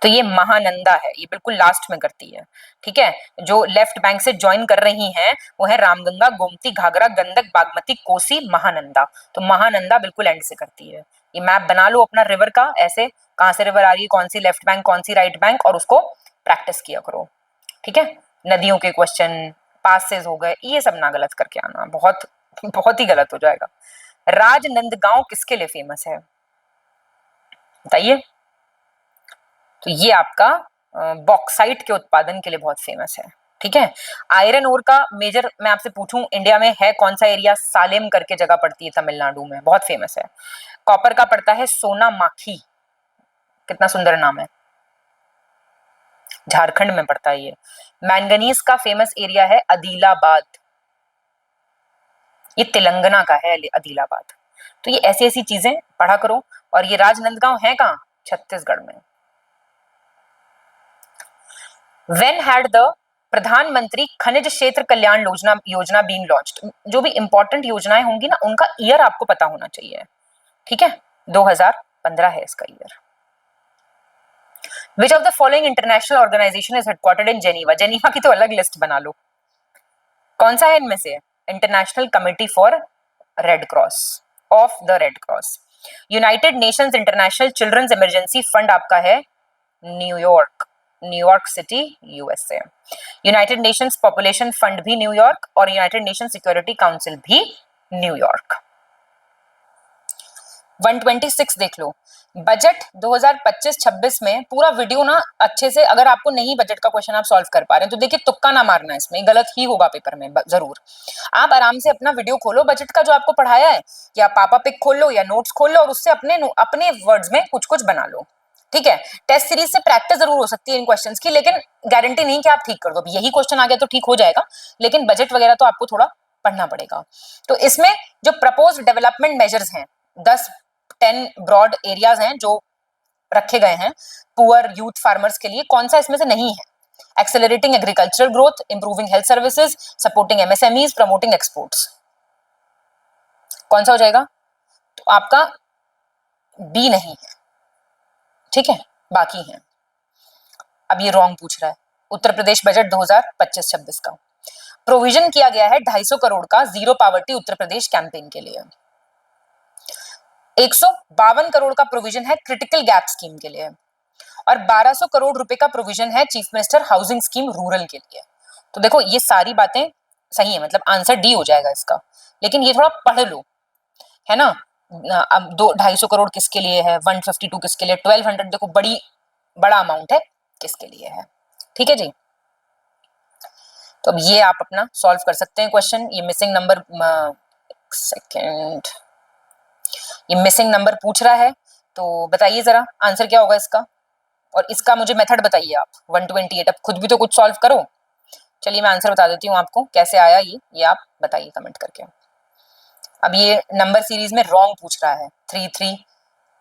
तो ये महानंदा है, ये बिल्कुल लास्ट में करती है। ठीक है, जो लेफ्ट बैंक से ज्वाइन कर रही हैं वो है रामगंगा, गोमती, घाघरा, गंडक, बागमती, कोसी, महानंदा। तो महानंदा बिल्कुल एंड से करती है। ये मैप बना लो अपना रिवर का, ऐसे कहां से रिवर आ रही है, कौन सी लेफ्ट बैंक कौन सी राइट बैंक, और उसको प्रैक्टिस किया करो। ठीक है, नदियों के क्वेश्चन, पासेस हो गए, ये सब ना गलत करके आना, बहुत बहुत ही गलत हो जाएगा। राजनंदगांव किसके लिए फेमस है बताइए? तो ये आपका बॉक्साइट के उत्पादन के लिए बहुत फेमस है। ठीक है, आयरन ओर का मेजर मैं आपसे पूछूं इंडिया में है कौन सा एरिया, सालेम करके जगह पड़ती है तमिलनाडु में, बहुत फेमस है। कॉपर का पड़ता है सोना माखी, कितना सुंदर नाम है, झारखंड में पड़ता है ये। मैंगनीज का फेमस एरिया है आदिलाबाद, ये तेलंगाना का है आदिलाबाद। तो ये ऐसी ऐसी चीजें पढ़ा करो। और ये राजनांदगांव है कहाँ, छत्तीसगढ़ में। When had the प्रधानमंत्री खनिज क्षेत्र कल्याण योजना बीन लॉन्च्ड? जो भी इंपॉर्टेंट योजनाएं होंगी ना उनका ईयर आपको पता होना चाहिए। ठीक है, 2015 है इसका year. Which of the following international organization is headquartered in Geneva? Geneva की तो अलग लिस्ट बना लो, कौन सा है इनमें से? International committee for red cross, of the red cross. United nations international children's emergency fund आपका है New York, New York city USA. United nations population fund भी न्यूयॉर्क, और यूनाइटेड नेशन सिक्योरिटी काउंसिल भी न्यूयॉर्क। 126 देख लो, बजट 2025-26 में पूरा वीडियो ना अच्छे से, अगर आपको नहीं बजट का क्वेश्चन आप सॉल्व कर पा रहे हैं तो देखिए तुक्का ना मारना, इसमें गलत ही होगा पेपर में जरूर। आप आराम से अपना वीडियो खोलो बजट का जो आपको पढ़ाया है, या पापा पिक खोल लो या नोट्स खोल लो, और उससे अपने अपने वर्ड्स में कुछ कुछ बना लो। ठीक है, टेस्ट सीरीज से प्रैक्टिस जरूर हो सकती है इन क्वेश्चंस की, लेकिन गारंटी नहीं कि आप ठीक कर दो। यही क्वेश्चन आ गया तो ठीक हो जाएगा, लेकिन बजट वगैरह तो आपको थोड़ा पढ़ना पड़ेगा। तो इसमें जो प्रपोज डेवलपमेंट मेजर्स हैं, 10 ब्रॉड एरियाज हैं जो रखे गए हैं पुअर यूथ फार्मर्स के लिए, कौन सा इसमें से नहीं है? Accelerating agricultural growth, improving health services, supporting MSMEs, promoting exports, कौन सा हो जाएगा? तो आपका बी नहीं है। ठीक है, बाकी है। अब ये रॉन्ग पूछ रहा है। उत्तर प्रदेश बजट 2025-26 का प्रोविजन किया गया है 250 करोड़ का zero poverty Uttar Pradesh campaign के लिए। 152 करोड़ का प्रोविजन है क्रिटिकल गैप स्कीम के लिए, और 1200 करोड़ रुपए का प्रोविजन है chief minister housing scheme rural के लिए। तो देखो ये सारी बातें सही है, मतलब आंसर डी हो जाएगा इसका, लेकिन ये थोड़ा पढ़ लो, है ना। अब 250 करोड़ किसके लिए है, 152 किसके लिए, 1200 देखो बड़ा अमाउंट है, किसके लिए है। ठीक है जी, तो अब ये आप अपना सॉल्व कर सकते हैं क्वेश्चन। ये मिसिंग नंबर सेकेंड, ये मिसिंग नंबर पूछ रहा है, तो बताइए जरा आंसर क्या होगा इसका, और इसका मुझे मेथड बताइए आप। 128, अब खुद भी तो कुछ सॉल्व करो। चलिए मैं आंसर बता देती हूँ आपको कैसे आया ये आप बताइए कमेंट करके। अब ये नंबर सीरीज में रॉन्ग पूछ रहा है, 33,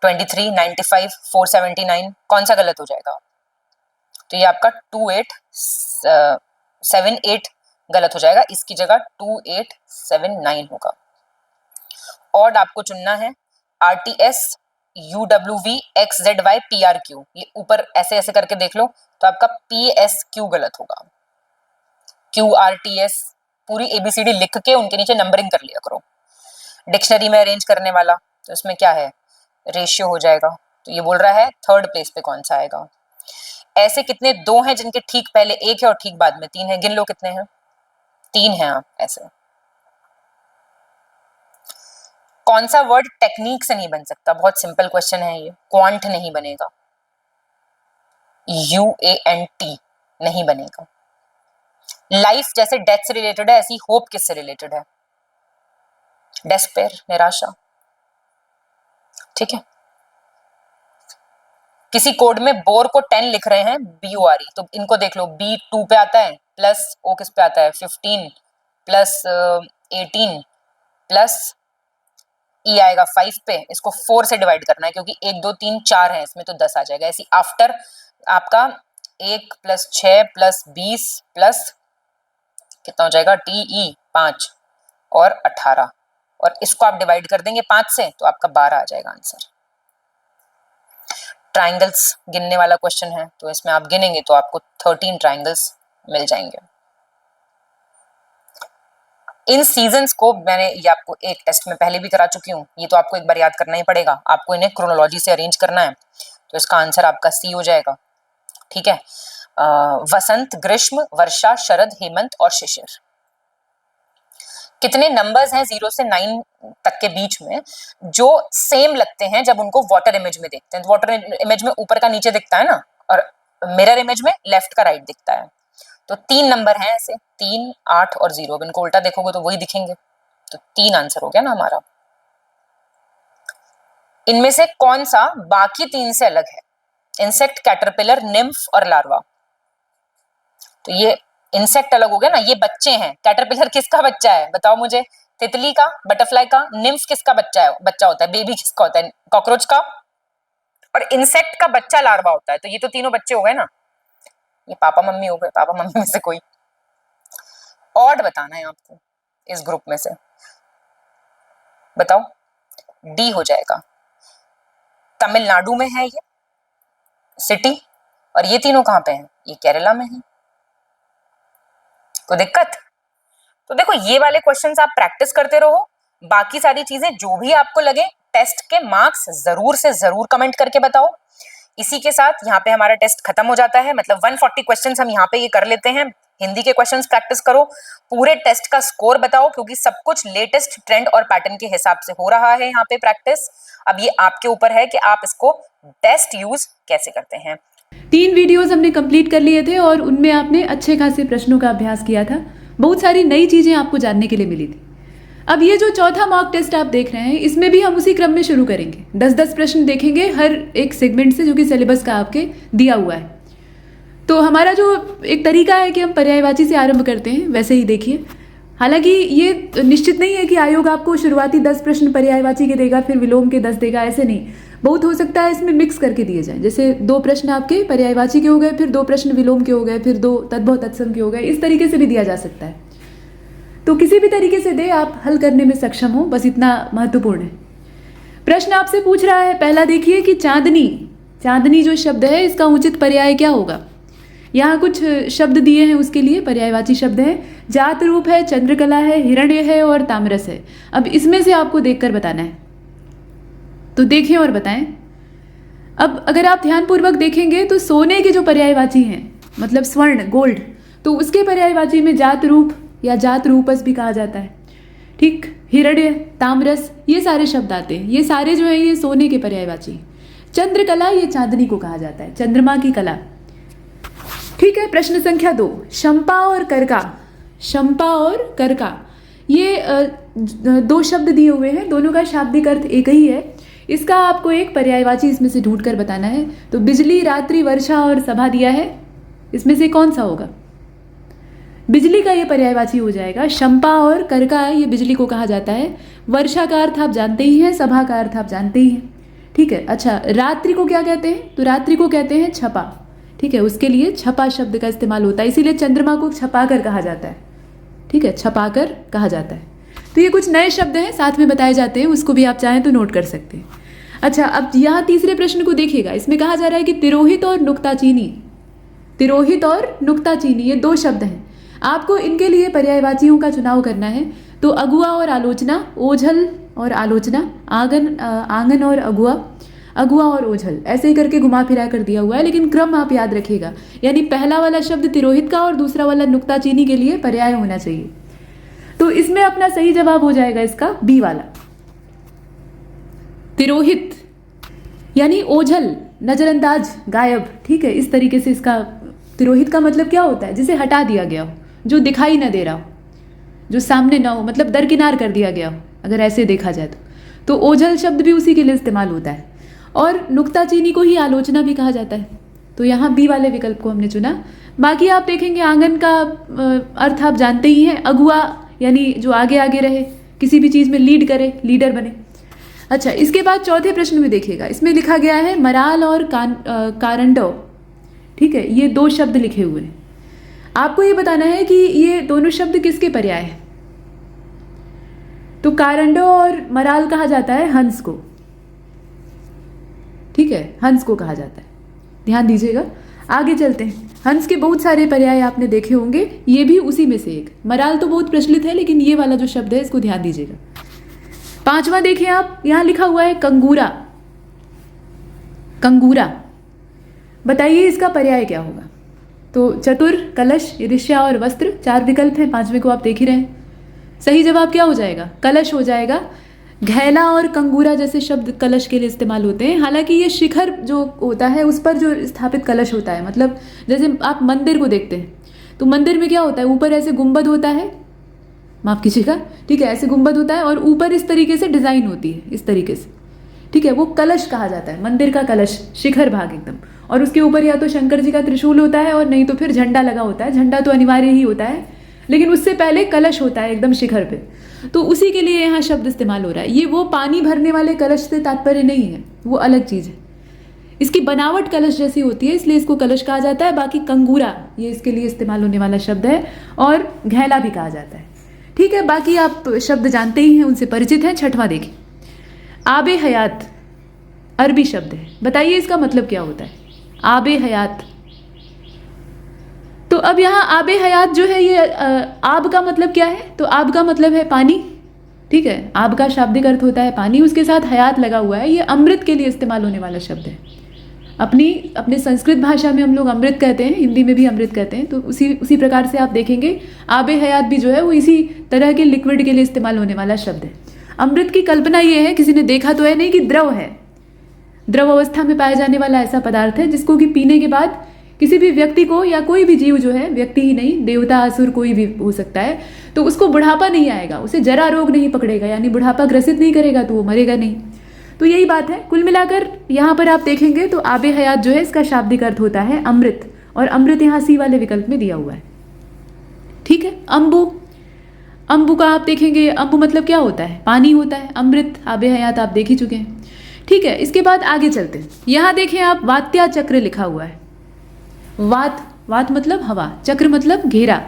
23, 95, 479, कौन सा गलत हो जाएगा? तो ये आपका 2878 गलत हो जाएगा, इसकी जगह 2879 होगा। और आपको चुनना है RTS UWV XZY PRQ, ये ऊपर ऐसे ऐसे करके देख लो, तो आपका PSQ गलत होगा। QRTS पूरी ABCD लिख के उनके नीचे नंबरिंग कर लिया करो। डिक्शनरी में अरेंज करने वाला, तो इसमें क्या है, रेशियो हो जाएगा। तो ये बोल रहा है थर्ड प्लेस पे कौन सा आएगा। ऐसे कितने दो हैं जिनके ठीक पहले एक है और ठीक बाद में 3 है, गिन लो कितने हैं, 3 हैं आप ऐसे। कौन सा वर्ड टेक्निक से नहीं बन सकता? बहुत सिंपल क्वेश्चन है ये, क्वांट नहीं बनेगा। UANT नहीं बनेगा। लाइफ जैसे डेथ से रिलेटेड है, ऐसी होप किससे रिलेटेड है? डेस्पेयर, निराशा। ठीक है, किसी कोड में बोर को 10 लिख रहे हैं, BORE, तो इनको देख लो, B 2 पे आता है, प्लस O किस पे आता है, 15 प्लस 18 प्लस E आएगा 5 पे, इसको 4 से डिवाइड करना है क्योंकि 1 2 3 4 है इसमें, तो 10 आ जाएगा। ऐसी आफ्टर आपका 1 प्लस 6 प्लस 20 प्लस कितना हो जाएगा, TE 5 और 18, और इसको आप डिवाइड कर देंगे 5 से तो आपका 12 आ जाएगा आंसर। ट्राइंगल्स गिनने वाला क्वेश्चन है, तो इसमें आप गिनेंगे तो आपको 13 ट्राइंगल्स मिल जाएंगे। इन सीजन्स को मैंने ये आपको एक टेस्ट में पहले भी करा चुकी हूँ, ये तो आपको एक बार याद करना ही पड़ेगा। आपको इन्हें क्रोनोलॉजी से अरेंज करना है, तो इसका आंसर आपका C हो जाएगा। ठीक है, वसंत, ग्रीष्म, वर्षा, शरद, हेमंत और शिशिर। कितने नंबर्स हैं 0 से 9 तक के बीच में जो सेम लगते हैं जब उनको वाटर इमेज में देखते हैं? तो वाटर इमेज में ऊपर का नीचे दिखता है ना, और मिरर इमेज में लेफ्ट का राइट दिखता है। तो 3 नंबर हैं ऐसे, 3, 8 और 0। अब इनको उल्टा देखोगे तो वही दिखेंगे, तो 3 आंसर हो गया ना हमारा। इनमें से कौन सा बाकी 3 से अलग है? इंसेक्ट, कैटरपिलर, निम्फ और लार्वा। तो ये इंसेक्ट अलग हो गया ना, ये बच्चे हैं। कैटरपिलर किसका बच्चा है बताओ मुझे? तितली का, बटरफ्लाई का। निम्फ किसका बच्चा है, बच्चा होता है? बेबी किसका होता है? कॉकरोच का। और इंसेक्ट का बच्चा लार्वा होता है। तो ये तो तीनों बच्चे हो गए ना, ये पापा मम्मी हो गए। पापा मम्मी में से कोई ऑड बताना है आपको इस ग्रुप में से, बताओ। D हो जाएगा। तमिलनाडु में है ये सिटी, और ये तीनों कहां पे हैं? ये केरला में है। तो दिक्कत, तो देखो ये वाले क्वेश्चंस आप प्रैक्टिस करते रहो। बाकी सारी चीजें जो भी आपको लगे, टेस्ट के मार्क्स जरूर से जरूर कमेंट करके बताओ। इसी के साथ यहाँ पे हमारा टेस्ट खत्म हो जाता है, मतलब 140 क्वेश्चंस हम यहाँ पे ये कर लेते हैं। हिंदी के क्वेश्चंस प्रैक्टिस करो, पूरे टेस्ट का स्कोर बताओ, क्योंकि सब कुछ लेटेस्ट ट्रेंड और पैटर्न के हिसाब से हो रहा है यहाँ पे प्रैक्टिस। अब ये आपके ऊपर है कि आप इसको बेस्ट यूज कैसे करते हैं। 3 वीडियोस हमने कंप्लीट कर लिए थे और उनमें आपने अच्छे खासे प्रश्नों का अभ्यास किया था। बहुत सारी नई चीज़ें आपको जानने के लिए मिली थी। अब ये जो चौथा मॉक टेस्ट आप देख रहे हैं, इसमें भी हम उसी क्रम में शुरू करेंगे। 10-10 प्रश्न देखेंगे हर एक सेगमेंट से, जो कि सिलेबस का आपके दिया हुआ है। तो हमारा जो एक तरीका है कि हम पर्यायवाची से आरंभ करते हैं, वैसे ही देखिए। हालांकि ये निश्चित नहीं है कि आयोग आपको शुरुआती 10 प्रश्न पर्यायवाची के देगा, फिर विलोम के 10 देगा, ऐसे नहीं। बहुत हो सकता है इसमें मिक्स करके दिए जाए। जैसे 2 प्रश्न आपके पर्यायवाची के हो गए, फिर 2 प्रश्न विलोम के हो गए, फिर 2 तद्भव तत्सम के हो गए। इस तरीके से भी दिया जा सकता है। तो किसी भी तरीके से दे, आप हल करने में सक्षम हो, बस इतना महत्वपूर्ण है। प्रश्न आपसे पूछ रहा है, पहला देखिए कि चांदनी, चांदनी जो शब्द है इसका उचित पर्याय क्या होगा। यहाँ कुछ शब्द दिए हैं, उसके लिए पर्यायवाची शब्द है। जात रूप है, चंद्रकला है, हिरण्य है और तामरस है। अब इसमें से आपको देखकर बताना है, तो देखें और बताएं। अब अगर आप ध्यानपूर्वक देखेंगे तो सोने के जो पर्यायवाची हैं, मतलब स्वर्ण, गोल्ड, तो उसके पर्यायवाची में जात रूप या जात रूपस भी कहा जाता है। ठीक, हिरण्य, ताम्रस, ये सारे शब्द आते हैं। ये सारे जो हैं ये सोने के पर्यायवाची। चंद्रकला, ये चांदनी को कहा जाता है, चंद्रमा की कला। ठीक है, प्रश्न संख्या 2, शंपा और करका। शंपा और करका, ये 2 शब्द दिए हुए हैं, दोनों का शाब्दिक अर्थ एक ही है। इसका आपको एक पर्यायवाची इसमें से ढूंढकर बताना है। तो बिजली, रात्रि, वर्षा और सभा दिया है, इसमें से कौन सा होगा? बिजली का ये पर्यायवाची हो जाएगा। शंपा और करका, ये बिजली को कहा जाता है। वर्षा का अर्थ आप जानते ही हैं, सभा का अर्थ आप जानते ही हैं। ठीक है, अच्छा, रात्रि को क्या कहते हैं? तो रात्रि को कहते हैं छपा। ठीक है, उसके लिए छपा शब्द का इस्तेमाल होता है, इसीलिए चंद्रमा को छपाकर कहा जाता है। ठीक है, छपाकर कहा जाता है। तो ये कुछ नए शब्द हैं, साथ में बताए जाते हैं, उसको भी आप चाहें तो नोट कर सकते हैं। अच्छा, अब यहाँ तीसरे प्रश्न को देखिएगा। इसमें कहा जा रहा है कि तिरोहित और नुक्ताचीनी। तिरोहित और नुक्ताचीनी, ये 2 शब्द हैं। आपको इनके लिए पर्यायवाचियों का चुनाव करना है। तो अगुआ और आलोचना, ओझल और आलोचना, आंगन और अगुआ, अगुआ और ओझल, ऐसे ही करके घुमा फिरा कर दिया हुआ है, लेकिन क्रम आप याद रखिएगा। यानी पहला वाला शब्द तिरोहित का और दूसरा वाला नुक्ताचीनी के लिए पर्याय होना चाहिए। तो इसमें अपना सही जवाब हो जाएगा इसका B वाला। तिरोहित यानी ओझल, नज़रअंदाज, गायब, ठीक है, इस तरीके से इसका तिरोहित का मतलब क्या होता है? जिसे हटा दिया गया हो, जो दिखाई ना दे रहा हो, जो सामने ना हो, मतलब दरकिनार कर दिया गया हो, अगर ऐसे देखा जाए तो ओझल शब्द भी उसी के लिए इस्तेमाल होता है। और नुक्ताचीनी को ही आलोचना भी कहा जाता है। तो यहाँ बी वाले विकल्प को हमने चुना। बाकी आप देखेंगे आंगन का अर्थ आप जानते ही हैं, अगुआ यानी जो आगे आगे रहे, किसी भी चीज़ में लीड करे, लीडर बने। अच्छा, इसके बाद चौथे प्रश्न में देखिएगा, इसमें लिखा गया है मराल और कारंडो, ठीक है, ये दो शब्द लिखे हुए हैं। आपको ये बताना है कि ये दोनों शब्द किसके पर्याय हैं। तो कारंडो और मराल कहा जाता है हंस को, ठीक है, हंस को कहा जाता है, ध्यान दीजिएगा। आगे चलते हैं। हंस के बहुत सारे पर्याय आपने देखे होंगे, ये भी उसी में से एक। मराल तो बहुत प्रचलित है, लेकिन ये वाला जो शब्द है इसको ध्यान दीजिएगा। पांचवा देखिए आप, यहां लिखा हुआ है कंगूरा। कंगूरा, बताइए इसका पर्याय क्या होगा। तो चतुर, कलश, ईर्ष्या और वस्त्र, चार विकल्प हैं, पांचवें को आप देख ही रहे हैं। सही जवाब क्या हो जाएगा? कलश हो जाएगा। घैला और कंगूरा जैसे शब्द कलश के लिए इस्तेमाल होते हैं। हालांकि ये शिखर जो होता है उस पर जो स्थापित कलश होता है, मतलब जैसे आप मंदिर को देखते हैं तो मंदिर में क्या होता है, ऊपर ऐसे गुंबद होता है, माफ कीजिएगा, ठीक है, ऐसे गुंबद होता है और ऊपर इस तरीके से डिजाइन होती है, इस तरीके से, ठीक है, वो कलश कहा जाता है, मंदिर का कलश, शिखर भाग एकदम। और उसके ऊपर या तो शंकर जी का त्रिशूल होता है और नहीं तो फिर झंडा लगा होता है। झंडा तो अनिवार्य ही होता है, लेकिन उससे पहले कलश होता है एकदम शिखर पे। तो उसी के लिए यहाँ शब्द इस्तेमाल हो रहा है। ये वो पानी भरने वाले कलश से तात्पर्य नहीं है, वो अलग चीज़ है। इसकी बनावट कलश जैसी होती है, इसलिए इसको कलश कहा जाता है। बाकी कंगूरा ये इसके लिए इस्तेमाल होने वाला शब्द है, और घैला भी कहा जाता है, ठीक है। बाकी आप शब्द जानते ही हैं, उनसे परिचित हैं। छठवां देखिए, आबे हयात अरबी शब्द है, बताइए इसका मतलब क्या होता है। आबे हयात, तो अब यहाँ आबे हयात जो है, ये आब का मतलब क्या है? तो आब का मतलब है पानी, ठीक है, आब का शाब्दिक अर्थ होता है पानी, उसके साथ हयात लगा हुआ है। ये अमृत के लिए इस्तेमाल होने वाला शब्द है। अपने संस्कृत भाषा में हम लोग अमृत कहते हैं, हिंदी में भी अमृत कहते हैं। तो उसी प्रकार से आप देखेंगे आबे हयात भी जो है वो इसी तरह के लिक्विड के लिए इस्तेमाल होने वाला शब्द है। अमृत की कल्पना ये है, किसी ने देखा तो है नहीं, कि द्रव है, द्रव अवस्था में पाया जाने वाला ऐसा पदार्थ है जिसको कि पीने के बाद किसी भी व्यक्ति को, या कोई भी जीव जो है, व्यक्ति ही नहीं, देवता, असुर, कोई भी हो सकता है, तो उसको बुढ़ापा नहीं आएगा, उसे जरा रोग नहीं पकड़ेगा, यानी बुढ़ापा ग्रसित नहीं करेगा, तो वो मरेगा नहीं। तो यही बात है। कुल मिलाकर यहाँ पर आप देखेंगे तो आबे हयात जो है इसका शाब्दिक अर्थ होता है अमृत, और अमृत यहाँ सी वाले विकल्प में दिया हुआ है, ठीक है। अम्बु, अम्बु का आप देखेंगे, अम्बु मतलब क्या होता है? पानी होता है। अमृत, आबे हयात आप देख ही चुके हैं, ठीक है। इसके बाद आगे चलते हैं। यहाँ देखें आप, वात्या चक्र लिखा हुआ है। वात मतलब हवा, चक्र मतलब घेरा,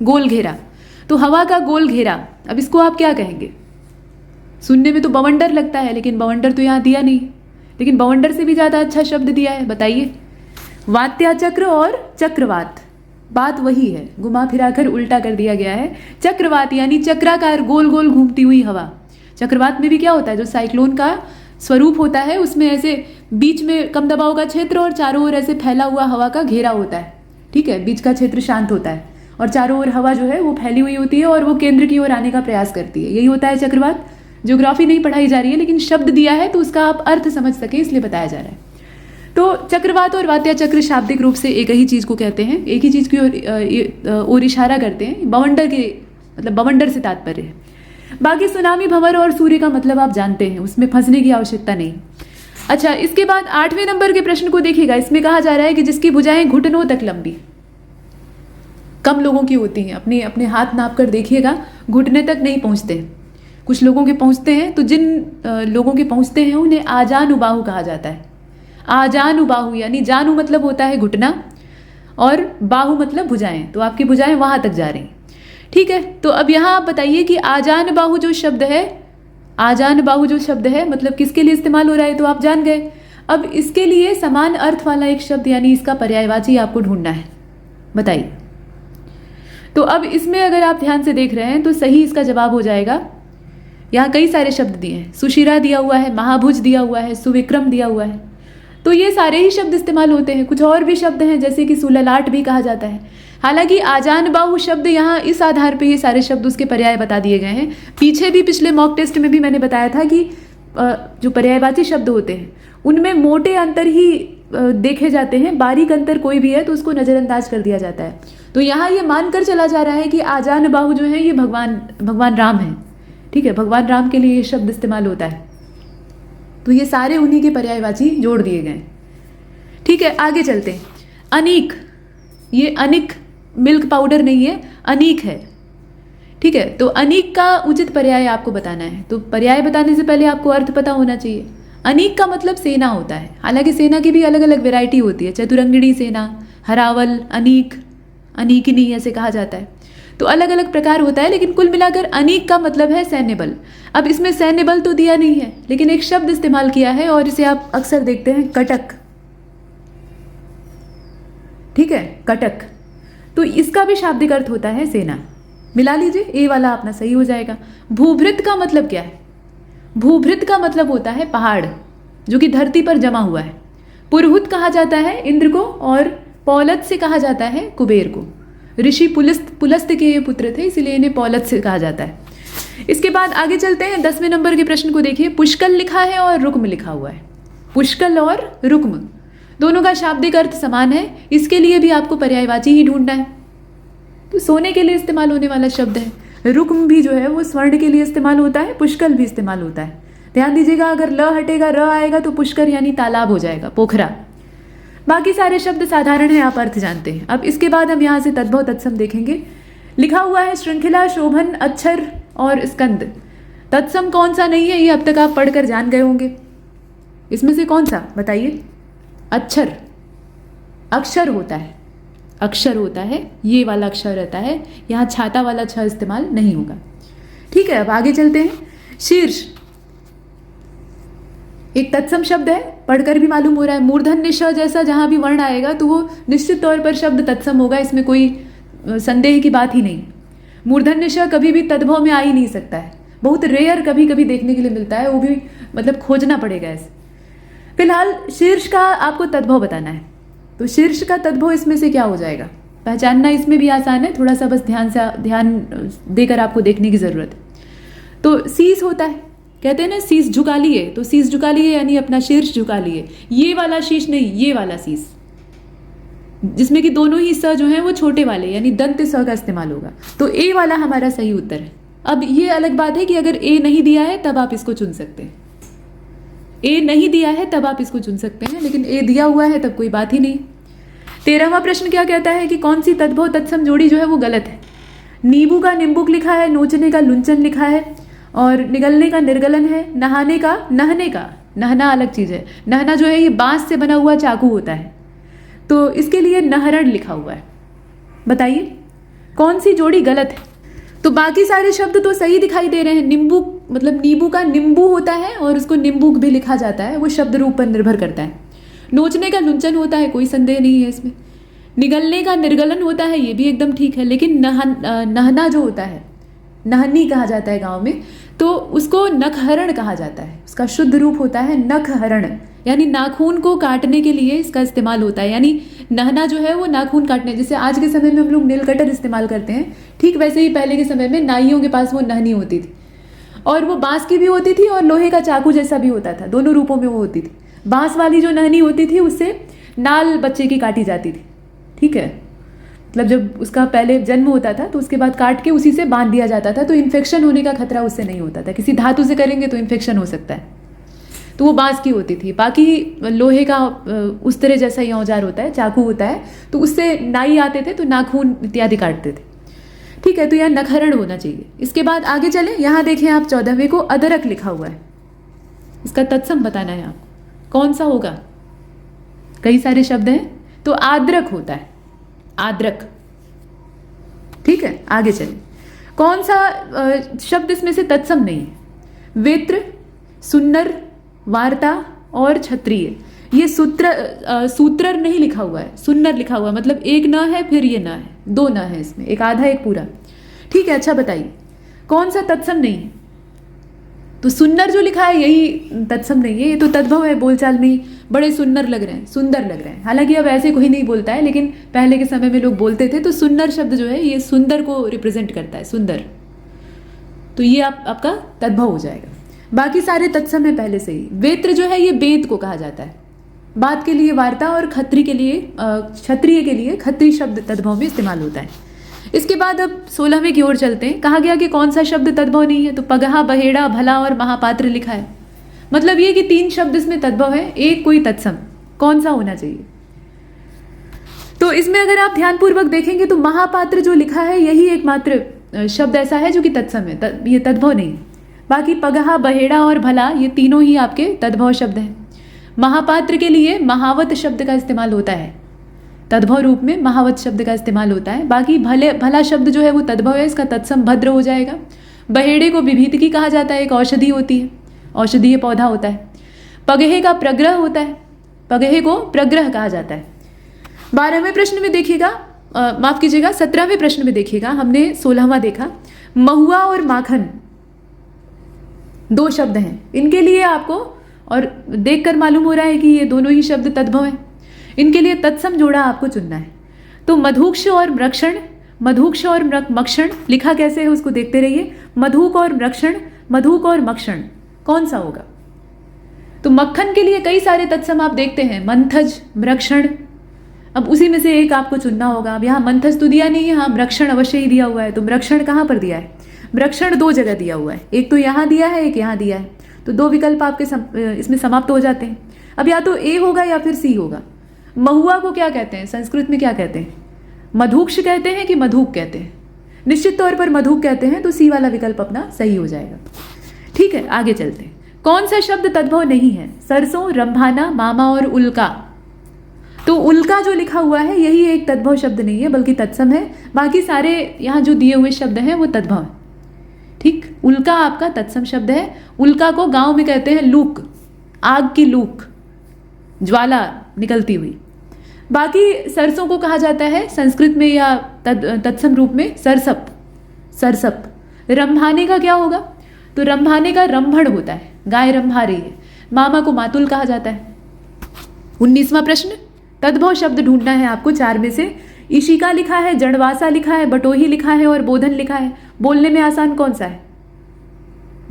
गोल घेरा। तो हवा का गोल घेरा, अब इसको आप क्या कहेंगे? सुनने में तो बवंडर लगता है, लेकिन बवंडर तो यहाँ दिया नहीं, लेकिन बवंडर से भी ज्यादा अच्छा शब्द दिया है, बताइए। वात्या चक्र और चक्रवात, बात वही है, घुमा फिराकर उल्टा कर दिया गया है। चक्रवात यानी चक्राकार गोल गोल घूमती हुई हवा। चक्रवात में भी क्या होता है, जो साइक्लोन का स्वरूप होता है, उसमें ऐसे बीच में कम दबाव का क्षेत्र और चारों ओर ऐसे फैला हुआ हवा का घेरा होता है, ठीक है। बीच का क्षेत्र शांत होता है और चारों ओर हवा जो है वो फैली हुई होती है और वो केंद्र की ओर आने का प्रयास करती है, यही होता है चक्रवात। ज्योग्राफी नहीं पढ़ाई जा रही है, लेकिन शब्द दिया है तो उसका आप अर्थ समझ सके इसलिए बताया जा रहा है। तो चक्रवात और वात्या चक्र शाब्दिक रूप से एक ही चीज को कहते हैं, एक ही चीज की ओर इशारा करते हैं। बवंडर के मतलब बवंडर से तात्पर्य है। बाकी सुनामी, भंवर और सूर्य का मतलब आप जानते हैं, उसमें फंसने की आवश्यकता नहीं। अच्छा, इसके बाद 8वें नंबर के प्रश्न को देखिएगा। इसमें कहा जा रहा है कि जिसकी भुजाएं घुटनों तक लंबी, कम लोगों की होती हैं, अपने अपने हाथ नाप कर देखिएगा, घुटने तक नहीं पहुंचते, कुछ लोगों के पहुंचते हैं। तो जिन लोगों के पहुंचते हैं उन्हें आजानुबाहु कहा जाता है। आजानुबाहु यानी जानू मतलब होता है घुटना और बाहु मतलब भुजाएं, तो आपकी भुजाएं वहां तक जा रही, ठीक है। तो अब यहाँ आप बताइए कि आजान बाहु जो शब्द है, आजान बाहु जो शब्द है मतलब किसके लिए इस्तेमाल हो रहा है, तो आप जान गए। अब इसके लिए समान अर्थ वाला एक शब्द यानी इसका पर्यायवाची आपको ढूंढना है, बताइए। तो अब इसमें अगर आप ध्यान से देख रहे हैं तो सही इसका जवाब हो जाएगा, यहाँ कई सारे शब्द दिए हैं, सुशिरा दिया हुआ है, महाभुज दिया हुआ है, सुविक्रम दिया हुआ है, तो ये सारे ही शब्द इस्तेमाल होते हैं। कुछ और भी शब्द हैं जैसे कि सुललाट भी कहा जाता है। हालांकि आजान बाहु शब्द यहाँ इस आधार पे ये सारे शब्द उसके पर्याय बता दिए गए हैं। पीछे भी पिछले मॉक टेस्ट में भी मैंने बताया था कि जो पर्यायवाची शब्द होते हैं उनमें मोटे अंतर ही देखे जाते हैं, बारीक अंतर कोई भी है तो उसको नज़रअंदाज कर दिया जाता है। तो यहाँ ये मानकर चला जा रहा है कि आजान बाहु जो है ये भगवान राम है, ठीक है, भगवान राम के लिए ये शब्द इस्तेमाल होता है। तो ये सारे उन्हीं के पर्यायवाची जोड़ दिए गए। ठीक है, आगे चलते हैं। अनीक, ये अनिक मिल्क पाउडर नहीं है, अनीक है, ठीक है। तो अनीक का उचित पर्याय आपको बताना है। तो पर्याय बताने से पहले आपको अर्थ पता होना चाहिए। अनीक का मतलब सेना होता है, हालांकि सेना की भी अलग अलग वैरायटी होती है, चतुरंगिणी सेना, हरावल, अनीक, अनीकिनी ऐसे कहा जाता है। तो अलग अलग प्रकार होता है, लेकिन कुल मिलाकर अनीक का मतलब है सैन्य बल। अब इसमें सैन्य बल तो दिया नहीं है, लेकिन एक शब्द इस्तेमाल किया है और इसे आप अक्सर देखते हैं, कटक, ठीक है, कटक। तो इसका भी शाब्दिक अर्थ होता है सेना। मिला लीजिए, ए वाला अपना सही हो जाएगा। भूभृत का मतलब क्या है? भूभृत का मतलब होता है पहाड़ जो कि धरती पर जमा हुआ है। पुरहुत कहा जाता है इंद्र को और पौलत से कहा जाता है कुबेर को। ऋषि पुलस्त के ये पुत्र थे, इसीलिए इन्हें पौलत से कहा जाता है। इसके बाद आगे चलते हैं। 10वें नंबर के प्रश्न को देखिए। पुष्कल लिखा है और रुक्म लिखा हुआ है। पुष्कल और रुक्म दोनों का शाब्दिक अर्थ समान है, इसके लिए भी आपको पर्यायवाची ही ढूंढना है। तो सोने के लिए इस्तेमाल होने वाला शब्द है। रुक्म भी जो है वो स्वर्ण के लिए इस्तेमाल होता है, पुष्कल भी इस्तेमाल होता है। ध्यान दीजिएगा, अगर ल हटेगा र आएगा तो पुष्कर यानी तालाब हो जाएगा, पोखरा। बाकी सारे शब्द साधारण है, आप अर्थ जानते हैं। अब इसके बाद हम यहाँ से तद्भव तत्सम देखेंगे। लिखा हुआ है श्रृंखला, शोभन, अक्षर और स्कंद। तत्सम कौन सा नहीं है ये अब तक आप पढ़कर जान गए होंगे। इसमें से कौन सा बताइए? अक्षर, अक्षर होता है, अक्षर होता है, ये वाला अक्षर रहता है, यहाँ छाता वाला छ इस्तेमाल नहीं होगा। ठीक है, अब आगे चलते हैं। शीर्ष एक तत्सम शब्द है, पढ़कर भी मालूम हो रहा है। मूर्धन्य श जैसा जहां भी वर्ण आएगा तो वो निश्चित तौर पर शब्द तत्सम होगा, इसमें कोई संदेह की बात ही नहीं। मूर्धन्य श कभी भी तद्भव में आ ही नहीं सकता है, बहुत रेयर कभी कभी देखने के लिए मिलता है, वो भी मतलब खोजना पड़ेगा इसे। फिलहाल शीर्ष का आपको तद्भव बताना है। तो शीर्ष का तद्भव इसमें से क्या हो जाएगा? पहचानना इसमें भी आसान है, थोड़ा सा बस ध्यान देकर आपको देखने की जरूरत है। तो शीश होता है, कहते हैं ना शीश झुका लिए, तो शीश झुका लिए यानी अपना शीर्ष झुका लिए। ये वाला शीश नहीं, ये वाला शीश, जिसमें कि दोनों ही स जो है वो छोटे वाले यानी दंत स का इस्तेमाल होगा। तो ए वाला हमारा सही उत्तर है। अब ये अलग बात है कि अगर ए नहीं दिया है तब आप इसको चुन सकते हैं, ए नहीं दिया है तब आप इसको चुन सकते हैं, लेकिन ए दिया हुआ है तब कोई बात ही नहीं। 13वां प्रश्न क्या कहता है कि कौन सी तद्भव तत्सम जोड़ी जो है वो गलत है? नींबू का निम्बुक लिखा है, नोचने का लुंचन लिखा है और निगलने का निर्गलन है। नहाने का नहने का, नहना अलग चीज है। नहना जो है ये बांस से बना हुआ चाकू होता है, तो इसके लिए नहरण लिखा हुआ है। बताइए कौन सी जोड़ी गलत है? तो बाकी सारे शब्द तो सही दिखाई दे रहे हैं। नींबू मतलब नींबू का निम्बू होता है और उसको निम्बुक भी लिखा जाता है, वो शब्द रूप पर निर्भर करता है। नोचने का लुंचन होता है, कोई संदेह नहीं है इसमें। निगलने का निर्गलन होता है, ये भी एकदम ठीक है। लेकिन नहना जो होता है, नहनी कहा जाता है गांव में, तो उसको नखहरण कहा जाता है। उसका शुद्ध रूप होता है नखहरण, यानी नाखून को काटने के लिए इसका इस्तेमाल होता है। यानी नहना जो है वो नाखून काटने, जैसे आज के समय में हम लोग नेल कटर इस्तेमाल करते हैं, ठीक वैसे ही पहले के समय में नाइयों के पास वो नहनी होती थी, और वो बांस की भी होती थी और लोहे का चाकू जैसा भी होता था, दोनों रूपों में वो होती थी। बांस वाली जो नहनी होती थी उससे नाल बच्चे की काटी जाती थी, ठीक है, मतलब जब उसका पहले जन्म होता था तो उसके बाद काट के उसी से बांध दिया जाता था, तो इन्फेक्शन होने का खतरा उससे नहीं होता था। किसी धातु से करेंगे तो इन्फेक्शन हो सकता है, तो वो बांस की होती थी। बाकी लोहे का उस तरह जैसा ही औजार होता है, चाकू होता है, तो उससे नाई आते थे तो नाखून इत्यादि काटते थे। ठीक है, तो यह नखहरण होना चाहिए। इसके बाद आगे चले, यहाँ देखें आप 14वें को अदरक लिखा हुआ है, इसका तत्सम बताना है आपको, कौन सा होगा? कई सारे शब्द हैं, तो आद्रक होता है, आद्रक। ठीक है, आगे चले। कौन सा शब्द इसमें से तत्सम नहीं है? वेत्र, सुन्नर, वार्ता और क्षत्रिय। ये सूत्रर नहीं लिखा हुआ है, सुन्नर लिखा हुआ है, मतलब एक न है फिर ये न है, दो न है इसमें, एक आधा एक पूरा। ठीक है, अच्छा बताइए कौन सा तत्सम नहीं है? तो सुन्नर जो लिखा है यही तत्सम नहीं है, ये तो तद्भव है, बोलचाल में बड़े सुन्नर लग रहे हैं, सुंदर लग रहे हैं। हालांकि अब ऐसे कोई नहीं बोलता है, लेकिन पहले के समय में लोग बोलते थे, तो सुन्नर शब्द जो है ये सुंदर को रिप्रेजेंट करता है, सुंदर। तो ये आपका तद्भव हो जाएगा। बाकी सारे तत्सम है पहले से ही। वेत्र जो है ये वेद को कहा जाता है। बात के लिए वार्ता और क्षत्रिय के लिए खत्री शब्द तद्भव में इस्तेमाल होता है। इसके बाद अब 16वें की ओर चलते हैं। कहा गया कि कौन सा शब्द तद्भव नहीं है, तो पगहा, बहेड़ा, भला और महापात्र लिखा है। मतलब ये कि 3 शब्द इसमें तद्भव है, एक कोई तत्सम, कौन सा होना चाहिए। तो इसमें अगर आप ध्यानपूर्वक देखेंगे तो महापात्र जो लिखा है यही एकमात्र शब्द ऐसा है जो कि तत्सम है, ये तद्भव नहीं। बाकी पगहा, बहेड़ा और भला ये तीनों ही आपके तद्भव शब्द हैं। महापात्र के लिए महावत शब्द का इस्तेमाल होता है, तद्भव रूप में महावत शब्द का इस्तेमाल होता है। बाकी भला शब्द जो है वो तद्भव है, इसका तत्सम भद्र हो जाएगा। बहेड़े को विभीतिकी कहा जाता है, एक औषधि होती है, औषधीय पौधा होता है। पगहे का प्रग्रह होता है, पगहे को प्रग्रह कहा जाता है। 12वें प्रश्न में देखिएगा, माफ कीजिएगा 17वें प्रश्न में देखिएगा, हमने 16वां देखा। महुआ और माखन 2 शब्द हैं, इनके लिए आपको और देखकर मालूम हो रहा है कि ये दोनों ही शब्द तद्भव हैं। इनके लिए तत्सम जोड़ा आपको चुनना है। तो मधुक्ष और मृक्षण, मधुक्ष और मक्षण लिखा कैसे है उसको देखते रहिए। मधुक और मृक्षण, मधुक और मक्षण कौन सा होगा। तो मक्खन के लिए कई सारे तत्सम आप देखते हैं, मंथज, मृक्षण। अब उसी में से एक आपको चुनना होगा। अब यहाँ मंथज तो दिया नहीं है, हाँ मृक्षण अवश्य ही दिया हुआ है। तो मृक्षण कहाँ पर दिया है, मृक्षण 2 जगह दिया हुआ है, एक तो यहाँ दिया है, एक यहाँ दिया है। तो 2 विकल्प आपके इसमें समाप्त हो जाते हैं। अब या तो ए होगा या फिर सी होगा। महुआ को क्या कहते हैं, संस्कृत में क्या कहते हैं, मधुक्ष कहते हैं कि मधुक कहते हैं। निश्चित तौर पर मधुक कहते हैं, तो सी वाला विकल्प अपना सही हो जाएगा। ठीक है, आगे चलते हैं। कौन सा शब्द तद्भव नहीं है, सरसों, रंभाना, मामा और उल्का। तो उल्का जो लिखा हुआ है यही एक तद्भव शब्द नहीं है बल्कि तत्सम है। बाकी सारे यहाँ जो दिए हुए शब्द हैं वो तद्भव है। ठीक, उल्का आपका तत्सम शब्द है। उल्का को गांव में कहते हैं लूक, आग की लूक, ज्वाला निकलती हुई। बाकी सरसों को कहा जाता है संस्कृत में या तत्सम रूप में सरसप, सरसप। रंभाने का क्या होगा, तो रंभाने का रंभण होता है, गाय रंभा रही है। मामा को मातुल कहा जाता है। 19वां प्रश्न, तद्भव शब्द ढूंढना है आपको 4 में से। इशिका लिखा है, जड़वासा लिखा है, बटोही लिखा है और बोधन लिखा है। बोलने में आसान कौन सा है,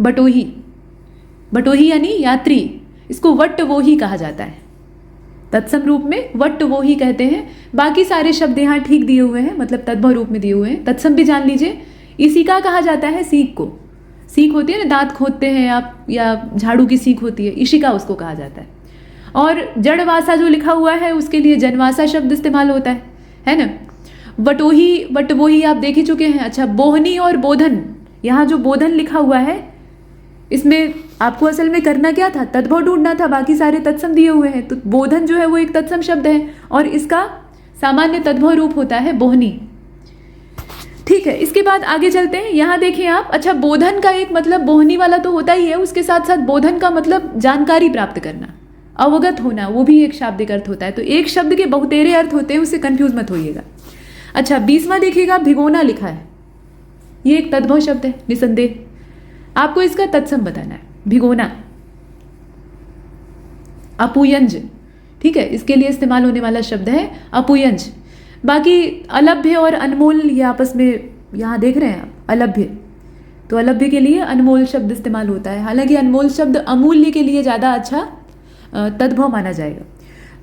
बटोही। बटोही यानी यात्री, इसको वट्ट वो ही कहा जाता है। तत्सम रूप में वट्ट वो ही कहते हैं। बाकी सारे शब्द यहाँ ठीक दिए हुए हैं, मतलब तद्भव रूप में दिए हुए हैं। तत्सम भी जान लीजिए। इशिका कहा जाता है सीख को, सीख होती है ना, दांत खोदते हैं आप, या झाड़ू की सीख होती है, इशिका उसको कहा जाता है। और जड़वासा जो लिखा हुआ है उसके लिए जनवासा शब्द इस्तेमाल होता है ना। वटोही, वट वो ही आप देख ही चुके हैं। अच्छा, बोहनी और बोधन, यहाँ जो बोधन लिखा हुआ है इसमें आपको असल में करना क्या था, तद्भव ढूंढना था। बाकी सारे तत्सम दिए हुए हैं, तो बोधन जो है वो एक तत्सम शब्द है और इसका सामान्य तद्भव रूप होता है बोहनी। ठीक है, इसके बाद आगे चलते हैं। यहाँ देखें आप, अच्छा बोधन का एक मतलब बोहनी वाला तो होता ही है, उसके साथ साथ बोधन का मतलब जानकारी प्राप्त करना, अवगत होना, वो भी एक शाब्दिक अर्थ होता है। तो एक शब्द के बहुतेरे अर्थ होते हैं, उससे कंफ्यूज मत होइएगा। अच्छा, 20वां देखिएगा, भिगोना लिखा है, ये एक तद्भव शब्द है निसंदेह। आपको इसका तत्सम बताना है। भिगोना, अपुयंज, ठीक है, इसके लिए इस्तेमाल होने वाला शब्द है अपुयंज। बाकी अलभ्य और अनमोल ये आपस में यहाँ देख रहे हैं आप, अलभ्य, तो अलभ्य के लिए अनमोल शब्द इस्तेमाल होता है। हालांकि अनमोल शब्द अमूल्य के लिए ज़्यादा अच्छा तद्भव माना जाएगा।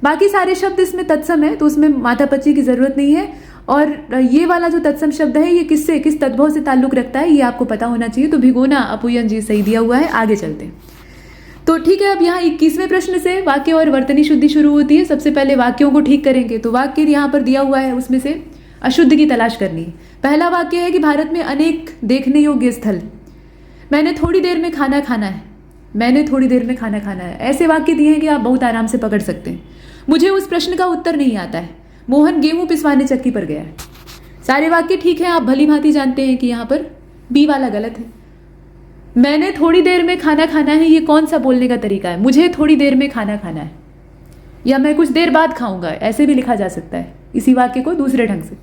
बाकी सारे शब्द इसमें तत्सम है, तो उसमें माथापच्ची की जरूरत नहीं है। और ये वाला जो तत्सम शब्द है ये किस तद्भव से ताल्लुक रखता है ये आपको पता होना चाहिए। तो भिगोना, अपुयन जी सही दिया हुआ है। आगे चलते हैं। तो ठीक है, अब यहाँ 21वें प्रश्न से वाक्य और वर्तनी शुद्धि शुरू होती है। सबसे पहले वाक्यों को ठीक करेंगे। तो वाक्य यहाँ पर दिया हुआ है, उसमें से अशुद्ध की तलाश करनी है। पहला वाक्य है कि भारत में अनेक देखने योग्य स्थल, मैंने थोड़ी देर में खाना खाना है, मैंने थोड़ी देर में खाना खाना है। ऐसे वाक्य दिए हैं कि आप बहुत आराम से पकड़ सकते हैं। मुझे उस प्रश्न का उत्तर नहीं आता है, मोहन गेहूं पिसवाने चक्की पर गया है। सारे वाक्य ठीक हैं, आप भली भांति जानते हैं कि यहाँ पर बी वाला गलत है। मैंने थोड़ी देर में खाना खाना है, ये कौन सा बोलने का तरीका है, मुझे थोड़ी देर में खाना खाना है, या मैं कुछ देर बाद खाऊंगा, ऐसे भी लिखा जा सकता है इसी वाक्य को दूसरे ढंग से।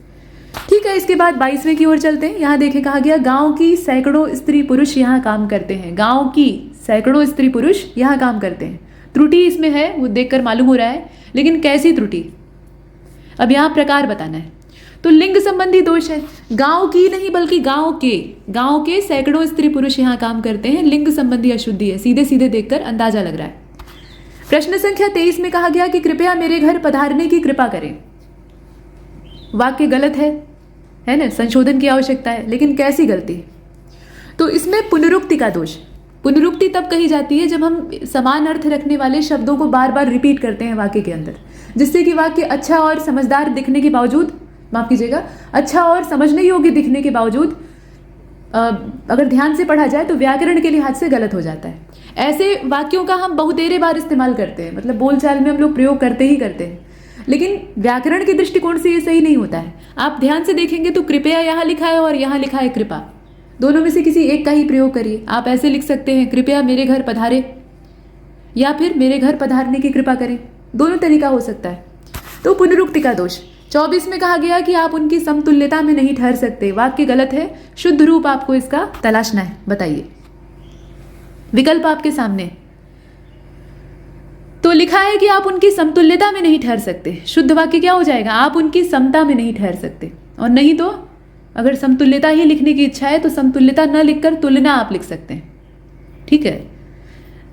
ठीक है, इसके बाद 22वें की ओर चलते हैं। यहाँ देखें, कहा गया गांव की सैकड़ों स्त्री पुरुष यहाँ काम करते हैं। गांव की सैकड़ों स्त्री पुरुष यहाँ काम करते हैं। त्रुटि इसमें है, वो देखकर मालूम हो रहा है, लेकिन कैसी त्रुटि, अब यहाँ प्रकार बताना है। तो लिंग संबंधी दोष है। गांव की नहीं बल्कि गांव के सैकड़ों स्त्री पुरुष यहाँ काम करते हैं, लिंग संबंधी अशुद्धि है, सीधे सीधे देखकर अंदाजा लग रहा है। प्रश्न संख्या 23 में कहा गया कि कृपया मेरे घर पधारने की कृपा करें। वाक्य गलत है ना, संशोधन की आवश्यकता है, लेकिन कैसी गलती है? तो इसमें पुनरुक्ति का दोष। पुनरुक्ति तब कही जाती है जब हम समान अर्थ रखने वाले शब्दों को बार बार रिपीट करते हैं वाक्य के अंदर, जिससे कि वाक्य अच्छा और समझदार दिखने के बावजूद, माफ कीजिएगा, अच्छा और समझने योग्य दिखने के बावजूद अगर ध्यान से पढ़ा जाए तो व्याकरण के लिहाज से गलत हो जाता है। ऐसे वाक्यों का हम बहुतेरे बार इस्तेमाल करते हैं, मतलब बोलचाल में हम लोग प्रयोग करते ही करते हैं, लेकिन व्याकरण के दृष्टिकोण से ये सही नहीं होता है। आप ध्यान से देखेंगे तो कृपया यहाँ लिखा है और यहाँ लिखा है कृपा, दोनों में से किसी एक का ही प्रयोग करिए। आप ऐसे लिख सकते हैं कृपया मेरे घर पधारे, या फिर मेरे घर पधारने की कृपा करें, दोनों तरीका हो सकता है। तो पुनरुक्ति का दोष। 24 में कहा गया कि आप उनकी समतुल्यता में नहीं ठहर सकते। वाक्य गलत है, शुद्ध रूप आपको इसका तलाशना है। बताइए, विकल्प आपके सामने। तो लिखा है कि आप उनकी समतुल्यता में नहीं ठहर सकते, शुद्ध वाक्य क्या हो जाएगा? आप उनकी समता में नहीं ठहर सकते। और नहीं तो अगर समतुल्यता ही लिखने की इच्छा है तो समतुल्यता न लिखकर तुलना आप लिख सकते हैं, ठीक है।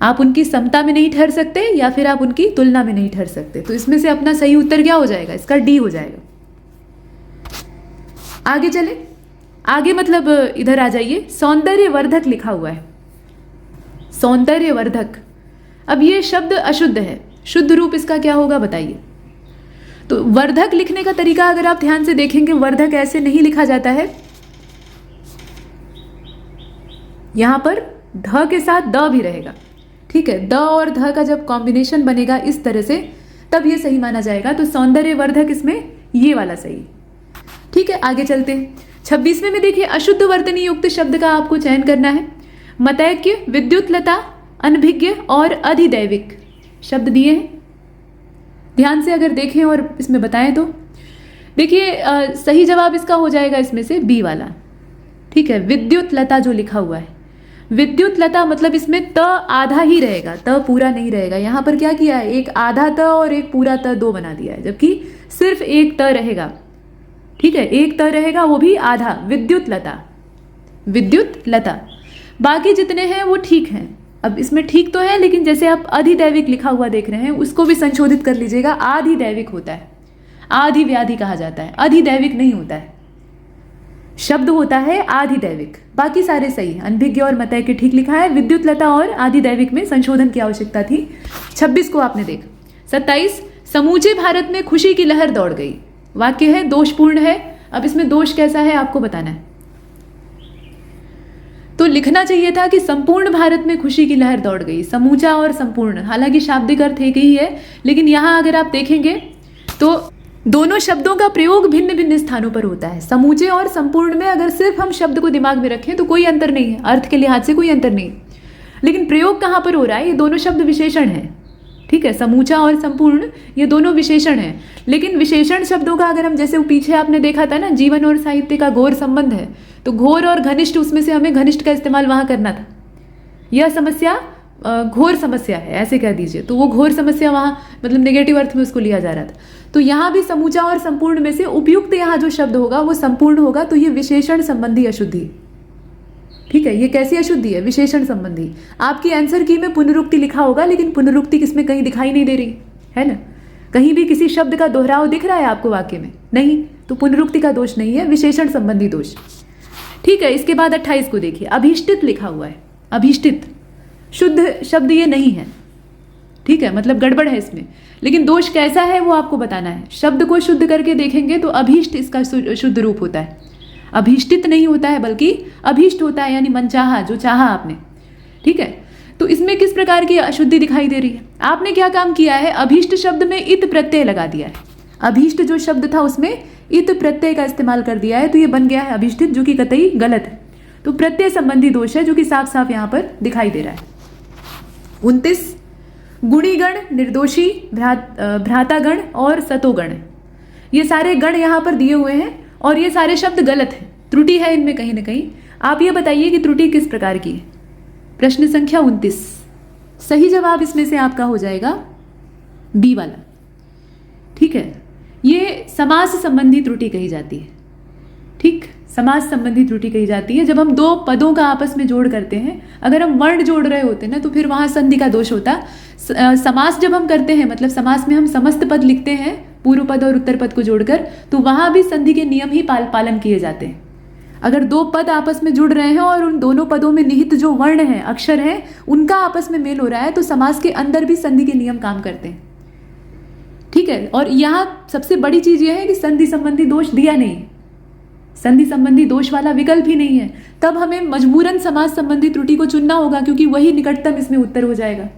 आप उनकी समता में नहीं ठहर सकते या फिर आप उनकी तुलना में नहीं ठहर सकते। तो इसमें से अपना सही उत्तर क्या हो जाएगा? इसका डी हो जाएगा। आगे चले, आगे मतलब इधर आ जाइए। सौंदर्यवर्धक लिखा हुआ है, सौंदर्यवर्धक। अब ये शब्द अशुद्ध है, शुद्ध रूप इसका क्या होगा बताइए। तो वर्धक लिखने का तरीका अगर आप ध्यान से देखेंगे, वर्धक ऐसे नहीं लिखा जाता है, यहां पर ध के साथ द भी रहेगा, ठीक है। द और ध का जब कॉम्बिनेशन बनेगा इस तरह से, तब ये सही माना जाएगा। तो सौंदर्यवर्धक इसमें ये वाला सही, ठीक है। आगे चलते हैं। 26वें में देखिए, अशुद्ध वर्तनी युक्त शब्द का आपको चयन करना है। मतैक्य, विद्युतलता, अनभिज्ञ और अधिदैविक शब्द दिए हैं। ध्यान से अगर देखें और इसमें बताएं तो देखिए सही जवाब इसका हो जाएगा इसमें से बी वाला, ठीक है। विद्युतलता जो लिखा हुआ है, विद्युतलता मतलब इसमें त आधा ही रहेगा, त पूरा नहीं रहेगा। यहाँ पर क्या किया है, एक आधा त और एक पूरा त दो बना दिया है, जबकि सिर्फ एक त रहेगा, ठीक है। एक त रहेगा, वो भी आधा। विद्युतलता, विद्युतलता। बाकी जितने हैं वो ठीक हैं। अब इसमें ठीक तो है, लेकिन जैसे आप अधिदैविक लिखा हुआ देख रहे हैं उसको भी संशोधित कर लीजिएगा। आधिदैविक होता है, आधि व्याधि कहा जाता है, अधिदैविक नहीं होता है। शब्द होता है आधिदैविक। बाकी सारे सही हैं, अनभिज्ञ और मतय के ठीक लिखा है। विद्युतलता और आधिदैविक में संशोधन की आवश्यकता थी। 26 को आपने देखा। 27, समूचे भारत में खुशी की लहर दौड़ गई। वाक्य है दोषपूर्ण है। अब इसमें दोष कैसा है आपको बताना है। तो लिखना चाहिए था कि संपूर्ण भारत में खुशी की लहर दौड़ गई। समूचा और संपूर्ण, हालांकि शाब्दिक अर्थ एक ही है, लेकिन यहाँ अगर आप देखेंगे तो दोनों शब्दों का प्रयोग भिन्न भिन्न स्थानों पर होता है। समूचे और संपूर्ण में अगर सिर्फ हम शब्द को दिमाग में रखें तो कोई अंतर नहीं है, अर्थ के लिहाज से कोई अंतर नहीं, लेकिन प्रयोग कहाँ पर हो रहा है? ये दोनों शब्द विशेषण है, ठीक है। समूचा और संपूर्ण ये दोनों विशेषण है, लेकिन विशेषण शब्दों का अगर हम, जैसे पीछे आपने देखा था ना, जीवन और साहित्य का घोर संबंध है, तो घोर और घनिष्ठ, उसमें से हमें घनिष्ठ का इस्तेमाल वहां करना था। यह समस्या घोर समस्या है, ऐसे कह दीजिए। तो वो घोर समस्या वहां मतलब नेगेटिव अर्थ में उसको लिया जा रहा था। तो यहाँ भी समूचा और संपूर्ण में से उपयुक्त यहाँ जो शब्द होगा वो संपूर्ण होगा। तो ये विशेषण संबंधी अशुद्धि, ठीक है। ये कैसी अशुद्धि है? विशेषण संबंधी। आपकी आंसर की में पुनरुक्ति लिखा होगा, लेकिन पुनरुक्ति किसमें कहीं दिखाई नहीं दे रही है ना। कहीं भी किसी शब्द का दोहराव दिख रहा है आपको वाक्य में? नहीं, तो पुनरुक्ति का दोष नहीं है, विशेषण संबंधी दोष, ठीक है। इसके बाद 28 को देखिए, अभिष्टित लिखा हुआ है। अभिष्टित शुद्ध शब्द ये नहीं है, ठीक है, मतलब गड़बड़ है इसमें, लेकिन दोष कैसा है वो आपको बताना है। शब्द को शुद्ध करके देखेंगे तो अभीष्ट इसका शुद्ध रूप होता है। अभीष्टित नहीं होता है बल्कि अभीष्ट होता है, यानी मनचाहा, जो चाहा आपने, ठीक है। तो इसमें किस प्रकार की अशुद्धि दिखाई दे रही है? आपने क्या काम किया है? अभीष्ट शब्द में इत प्रत्यय लगा दिया है। अभीष्ट जो शब्द था उसमें इत प्रत्यय का इस्तेमाल कर दिया है, तो ये बन गया है अभिष्टित, जो कि कतई गलत है। तो प्रत्यय संबंधी दोष है, जो कि साफ साफ यहाँ पर दिखाई दे रहा है। 29, गुणीगण, निर्दोषी, भ्रातागण और सतोगण, ये सारे गण यहाँ पर दिए हुए हैं और ये सारे शब्द गलत हैं, त्रुटि है इनमें कहीं ना कहीं। आप ये बताइए कि त्रुटि किस प्रकार की है। प्रश्न संख्या 29, सही जवाब इसमें से आपका हो जाएगा बी वाला, ठीक है। ये समास संबंधी त्रुटि कही जाती है। ठीक, समास संबंधी त्रुटि कही जाती है। जब हम दो पदों का आपस में जोड़ करते हैं, अगर हम वर्ण जोड़ रहे होते हैं ना, तो फिर वहाँ संधि का दोष होता। समास जब हम करते हैं, मतलब समास में हम समस्त पद लिखते हैं पूर्व पद और उत्तर पद को जोड़कर, तो वहाँ भी संधि के नियम ही पालन किए जाते हैं। अगर दो पद आपस में जुड़ रहे हैं और उन दोनों पदों में निहित जो वर्ण है, अक्षर है, उनका आपस में मेल हो रहा है, तो समास के अंदर भी संधि के नियम काम करते हैं। ठीक है, और यहाँ सबसे बड़ी चीज यह है कि संधि संबंधी दोष दिया नहीं है, संधि संबंधी दोष वाला विकल्प ही नहीं है। तब हमें मजबूरन समास संबंधी त्रुटि को चुनना होगा, क्योंकि वही निकटतम इसमें उत्तर हो जाएगा।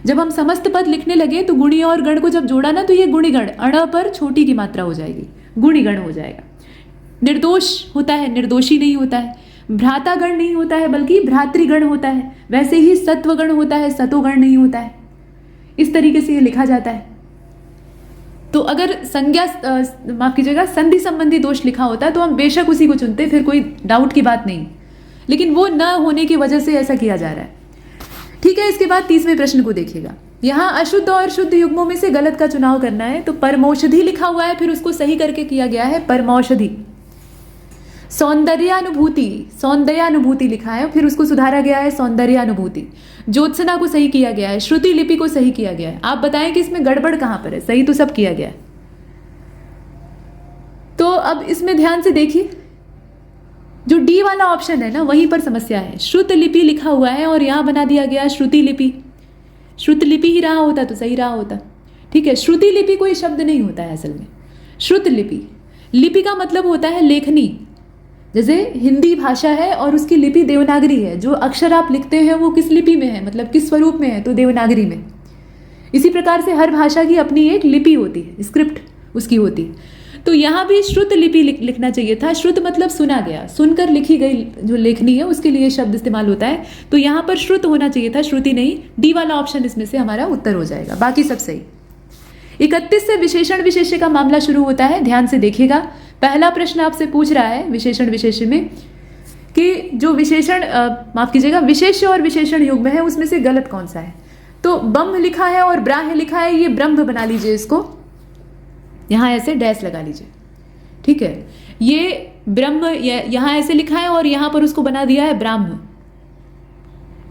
जब हम समस्त पद लिखने लगे तो गुणी और गण को जब जोड़ा ना, तो ये गुणीगण, अण पर छोटी की मात्रा हो जाएगी, गुणीगण हो जाएगा। निर्दोष होता है, निर्दोषी नहीं होता है। भ्रातागण नहीं होता है, बल्कि भ्रातृगण होता है। वैसे ही सत्वगण होता है, सतोगण नहीं होता है। इस तरीके से ये लिखा जाता है। तो अगर संज्ञा माफ कीजिएगा संधि संबंधी दोष लिखा होता है तो हम बेशक उसी को चुनते, फिर कोई डाउट की बात नहीं, लेकिन वो न होने की वजह से ऐसा किया जा रहा है। ठीक है, इसके बाद 30वें प्रश्न को देखिएगा। यहाँ अशुद्ध और शुद्ध युग्मों में से गलत का चुनाव करना है। तो परमौषधि लिखा हुआ है, फिर उसको सही करके किया गया है परमौषधि। सौंदर्यानुभूति, सौंदर्यानुभूति लिखा है, फिर उसको सुधारा गया है सौंदर्यानुभूति। ज्योत्सना को सही किया गया है, श्रुति लिपि को सही किया गया है। आप बताएं कि इसमें गड़बड़ कहां पर है, सही तो सब किया गया है। तो अब इसमें ध्यान से देखिए, जो डी वाला ऑप्शन है ना, वहीं पर समस्या है। श्रुत लिपि लिखा हुआ है और यहां बना दिया गया श्रुति लिपि। श्रुत लिपि ही रहा होता तो सही रहा होता। ठीक है, श्रुति लिपि कोई शब्द नहीं होता है असल में। श्रुत लिपि, लिपि का मतलब होता है लेखनी। जैसे हिंदी भाषा है और उसकी लिपि देवनागरी है, जो अक्षर आप लिखते हैं वो किस लिपि में है, मतलब किस स्वरूप में है, तो देवनागरी में। इसी प्रकार से हर भाषा की अपनी एक लिपि होती है, स्क्रिप्ट उसकी होती है। तो यहाँ भी श्रुत लिपि लिखना चाहिए था। श्रुत मतलब सुना गया, सुनकर लिखी गई जो लेखनी है उसके लिए शब्द इस्तेमाल होता है। तो यहाँ पर श्रुत होना चाहिए था, श्रुति नहीं। डी वाला ऑप्शन इसमें से हमारा उत्तर हो जाएगा, बाकी सब सही। 31 से विशेषण विशेष्य का मामला शुरू होता है, ध्यान से देखिएगा। पहला प्रश्न आपसे पूछ रहा है विशेषण विशेष्य में कि जो विशेषण माफ कीजिएगा विशेष्य और विशेषण युग्म है उसमें से गलत कौन सा है। तो ब्रह्म लिखा है और ब्राह्य लिखा है, ये ब्रह्म बना लीजिए, इसको यहाँ ऐसे डैश लगा लीजिए। ठीक है, ये ब्रह्म यहाँ ऐसे लिखा है और यहाँ पर उसको बना दिया है ब्राह्म,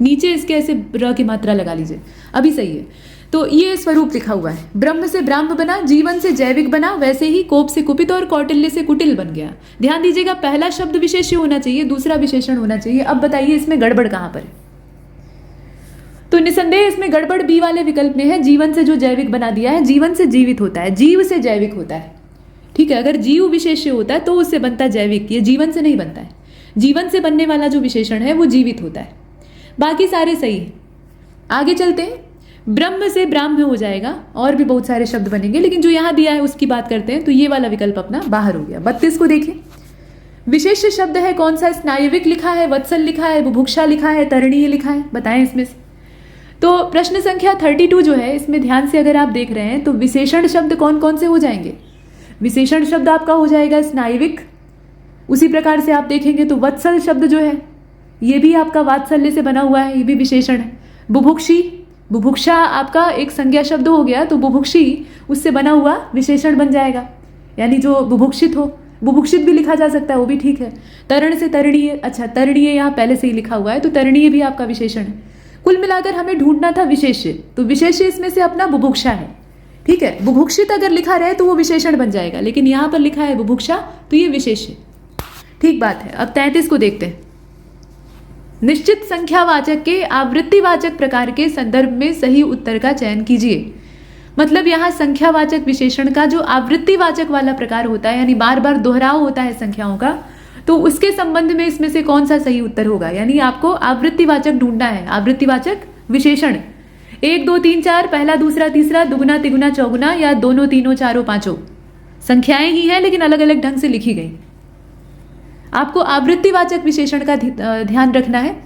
नीचे इसके ऐसे र की मात्रा लगा लीजिए, अभी सही है। तो ये स्वरूप लिखा हुआ है, ब्रह्म से ब्राह्म बना, जीवन से जैविक बना, वैसे ही कोप से कुपित और कौटिल्य से कुटिल बन गया। ध्यान दीजिएगा, पहला शब्द विशेष्य होना चाहिए, दूसरा विशेषण होना चाहिए। अब बताइए इसमें गड़बड़ कहाँ पर है। तो निसंदेह इसमें गड़बड़ बी वाले विकल्प में है। जीवन से जो जैविक बना दिया है, जीवन से जीवित होता है, जीव से जैविक होता है। ठीक है, अगर जीव विशेष्य होता है तो उससे बनता है जैविक, ये जीवन से नहीं बनता है। जीवन से बनने वाला जो विशेषण है वो जीवित होता है। बाकी सारे सही है। आगे चलते हैं, ब्रह्म से ब्राह्म हो जाएगा, और भी बहुत सारे शब्द बनेंगे, लेकिन जो यहाँ दिया है उसकी बात करते हैं। तो ये वाला विकल्प अपना बाहर हो गया। 32 को देखिए, विशेष्य शब्द है कौन सा। स्नायविक लिखा है, वत्सल लिखा है, बुभुक्षा लिखा है, तरणीय लिखा है, बताएं इसमें से। तो प्रश्न संख्या 32 जो है, इसमें ध्यान से अगर आप देख रहे हैं तो विशेषण शब्द कौन कौन से हो जाएंगे। विशेषण शब्द आपका हो जाएगा स्नायविक। उसी प्रकार से आप देखेंगे तो वत्सल शब्द जो है ये भी आपका वात्सल्य से बना हुआ है, ये भी विशेषण है। बुभुक्षी, बुभुक्षा आपका एक संज्ञा शब्द हो गया, तो बुभुक्षी उससे बना हुआ विशेषण बन जाएगा, यानी जो बुभुक्षित हो। बुभुक्षित भी लिखा जा सकता है, वो भी ठीक है। तरण से तरणीय, अच्छा तरणीय यहाँ पहले से ही लिखा हुआ है, तो तरणीय भी आपका विशेषण है। कुल मिलाकर हमें ढूंढना था विशेष्य, तो विशेष्य इसमें से अपना बुभुक्षा है। ठीक है, बुभुक्षित अगर लिखा रहे तो वो विशेषण बन जाएगा, लेकिन यहाँ पर लिखा है बुभुक्षा, तो ये विशेष्य। ठीक बात है। अब 33 को देखते हैं। निश्चित संख्यावाचक के आवृत्तिवाचक प्रकार के संदर्भ में सही उत्तर का चयन कीजिए। मतलब यहाँ संख्यावाचक विशेषण का जो आवृत्तिवाचक वाला प्रकार होता है, यानी बार बार दोहराव होता है संख्याओं का, तो उसके संबंध में इसमें से कौन सा सही उत्तर होगा। यानी आपको आवृत्तिवाचक ढूंढना है, आवृत्तिवाचक विशेषण। 1 2 3 4, पहला दूसरा तीसरा, दुगुना तिगुना चौगुना, या दोनों तीनों चारों पांचों। संख्याएं ही हैं लेकिन अलग अलग ढंग से लिखी गई। आपको आवृत्तिवाचक विशेषण का ध्यान रखना है।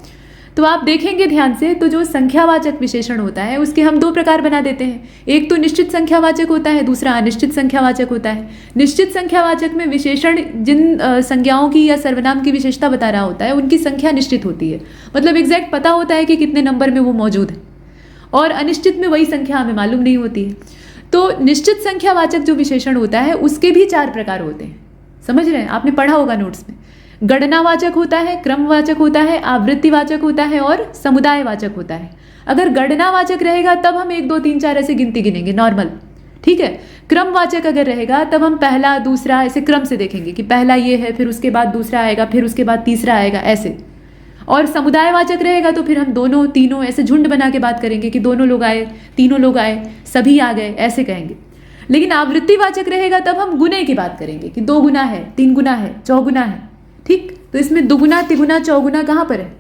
तो आप देखेंगे ध्यान से, तो जो संख्यावाचक विशेषण होता है उसके हम 2 प्रकार बना देते हैं। एक तो निश्चित संख्यावाचक होता है, दूसरा अनिश्चित संख्यावाचक होता है। निश्चित संख्यावाचक में विशेषण जिन संज्ञाओं की या सर्वनाम की विशेषता बता रहा होता है उनकी संख्या निश्चित होती है, मतलब एग्जैक्ट पता होता है कि कितने नंबर में वो मौजूद है। और अनिश्चित में वही संख्या हमें मालूम नहीं होती है। तो निश्चित संख्यावाचक जो विशेषण होता है उसके भी 4 प्रकार होते हैं, समझ रहे हैं, आपने पढ़ा होगा नोट्स में। गणनावाचक होता है, क्रमवाचक होता है, आवृत्तिवाचक होता है और समुदायवाचक होता है। अगर गणनावाचक रहेगा तब हम 1 2 3 4 ऐसे गिनती गिनेंगे नॉर्मल, ठीक है। क्रमवाचक अगर रहेगा तब हम पहला दूसरा ऐसे क्रम से देखेंगे कि पहला ये है, फिर उसके बाद दूसरा आएगा, फिर उसके बाद तीसरा आएगा, ऐसे। और समुदायवाचक रहेगा तो फिर हम दोनों तीनों ऐसे झुंड बना के बात करेंगे कि दोनों लोग आए, तीनों लोग आए, सभी आ गए, ऐसे कहेंगे। लेकिन आवृत्तिवाचक रहेगा तब हम गुने की बात करेंगे कि 2 गुना है, 3 गुना है, 4 गुना है, ठीक। तो इसमें दुगुना, तिगुना, चौगुना कहाँ पर है,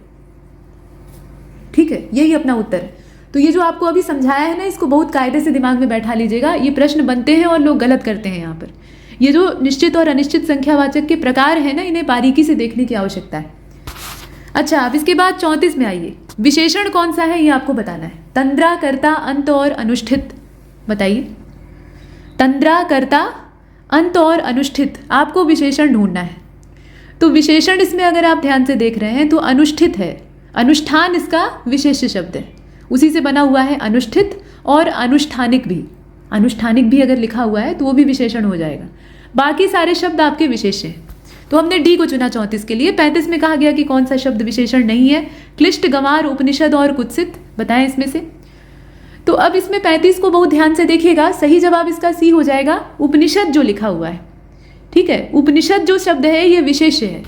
ठीक है, यही अपना उत्तर है। तो ये जो आपको अभी समझाया है ना, इसको बहुत कायदे से दिमाग में बैठा लीजिएगा। ये प्रश्न बनते हैं और लोग गलत करते हैं यहाँ पर। ये जो निश्चित और अनिश्चित संख्यावाचक के प्रकार है ना, इन्हें बारीकी से देखने की आवश्यकता है। अच्छा, अब इसके बाद 34 में आइए। विशेषण कौन सा है ये आपको बताना है। तंद्रा, कर्ता, अंत और अनुष्ठित, बताइए। तंद्रा, कर्ता, अंत और अनुष्ठित, आपको विशेषण ढूंढना है। तो विशेषण इसमें अगर आप ध्यान से देख रहे हैं तो अनुष्ठित है, अनुष्ठान इसका विशेष्य शब्द है, उसी से बना हुआ है अनुष्ठित। और अनुष्ठानिक भी, अनुष्ठानिक भी अगर लिखा हुआ है तो वो भी विशेषण हो जाएगा। बाकी सारे शब्द आपके विशेष्य हैं। तो हमने डी को चुना 34 के लिए। 35 में कहा गया कि कौन सा शब्द विशेषण नहीं है। क्लिष्ट, गंवार, उपनिषद और कुत्सित, बताएं इसमें से। तो अब इसमें 35 को बहुत ध्यान से देखिएगा। सही जवाब इसका सी हो जाएगा, उपनिषद जो लिखा हुआ है, ठीक है। उपनिषद जो शब्द है ये विशेष्य है।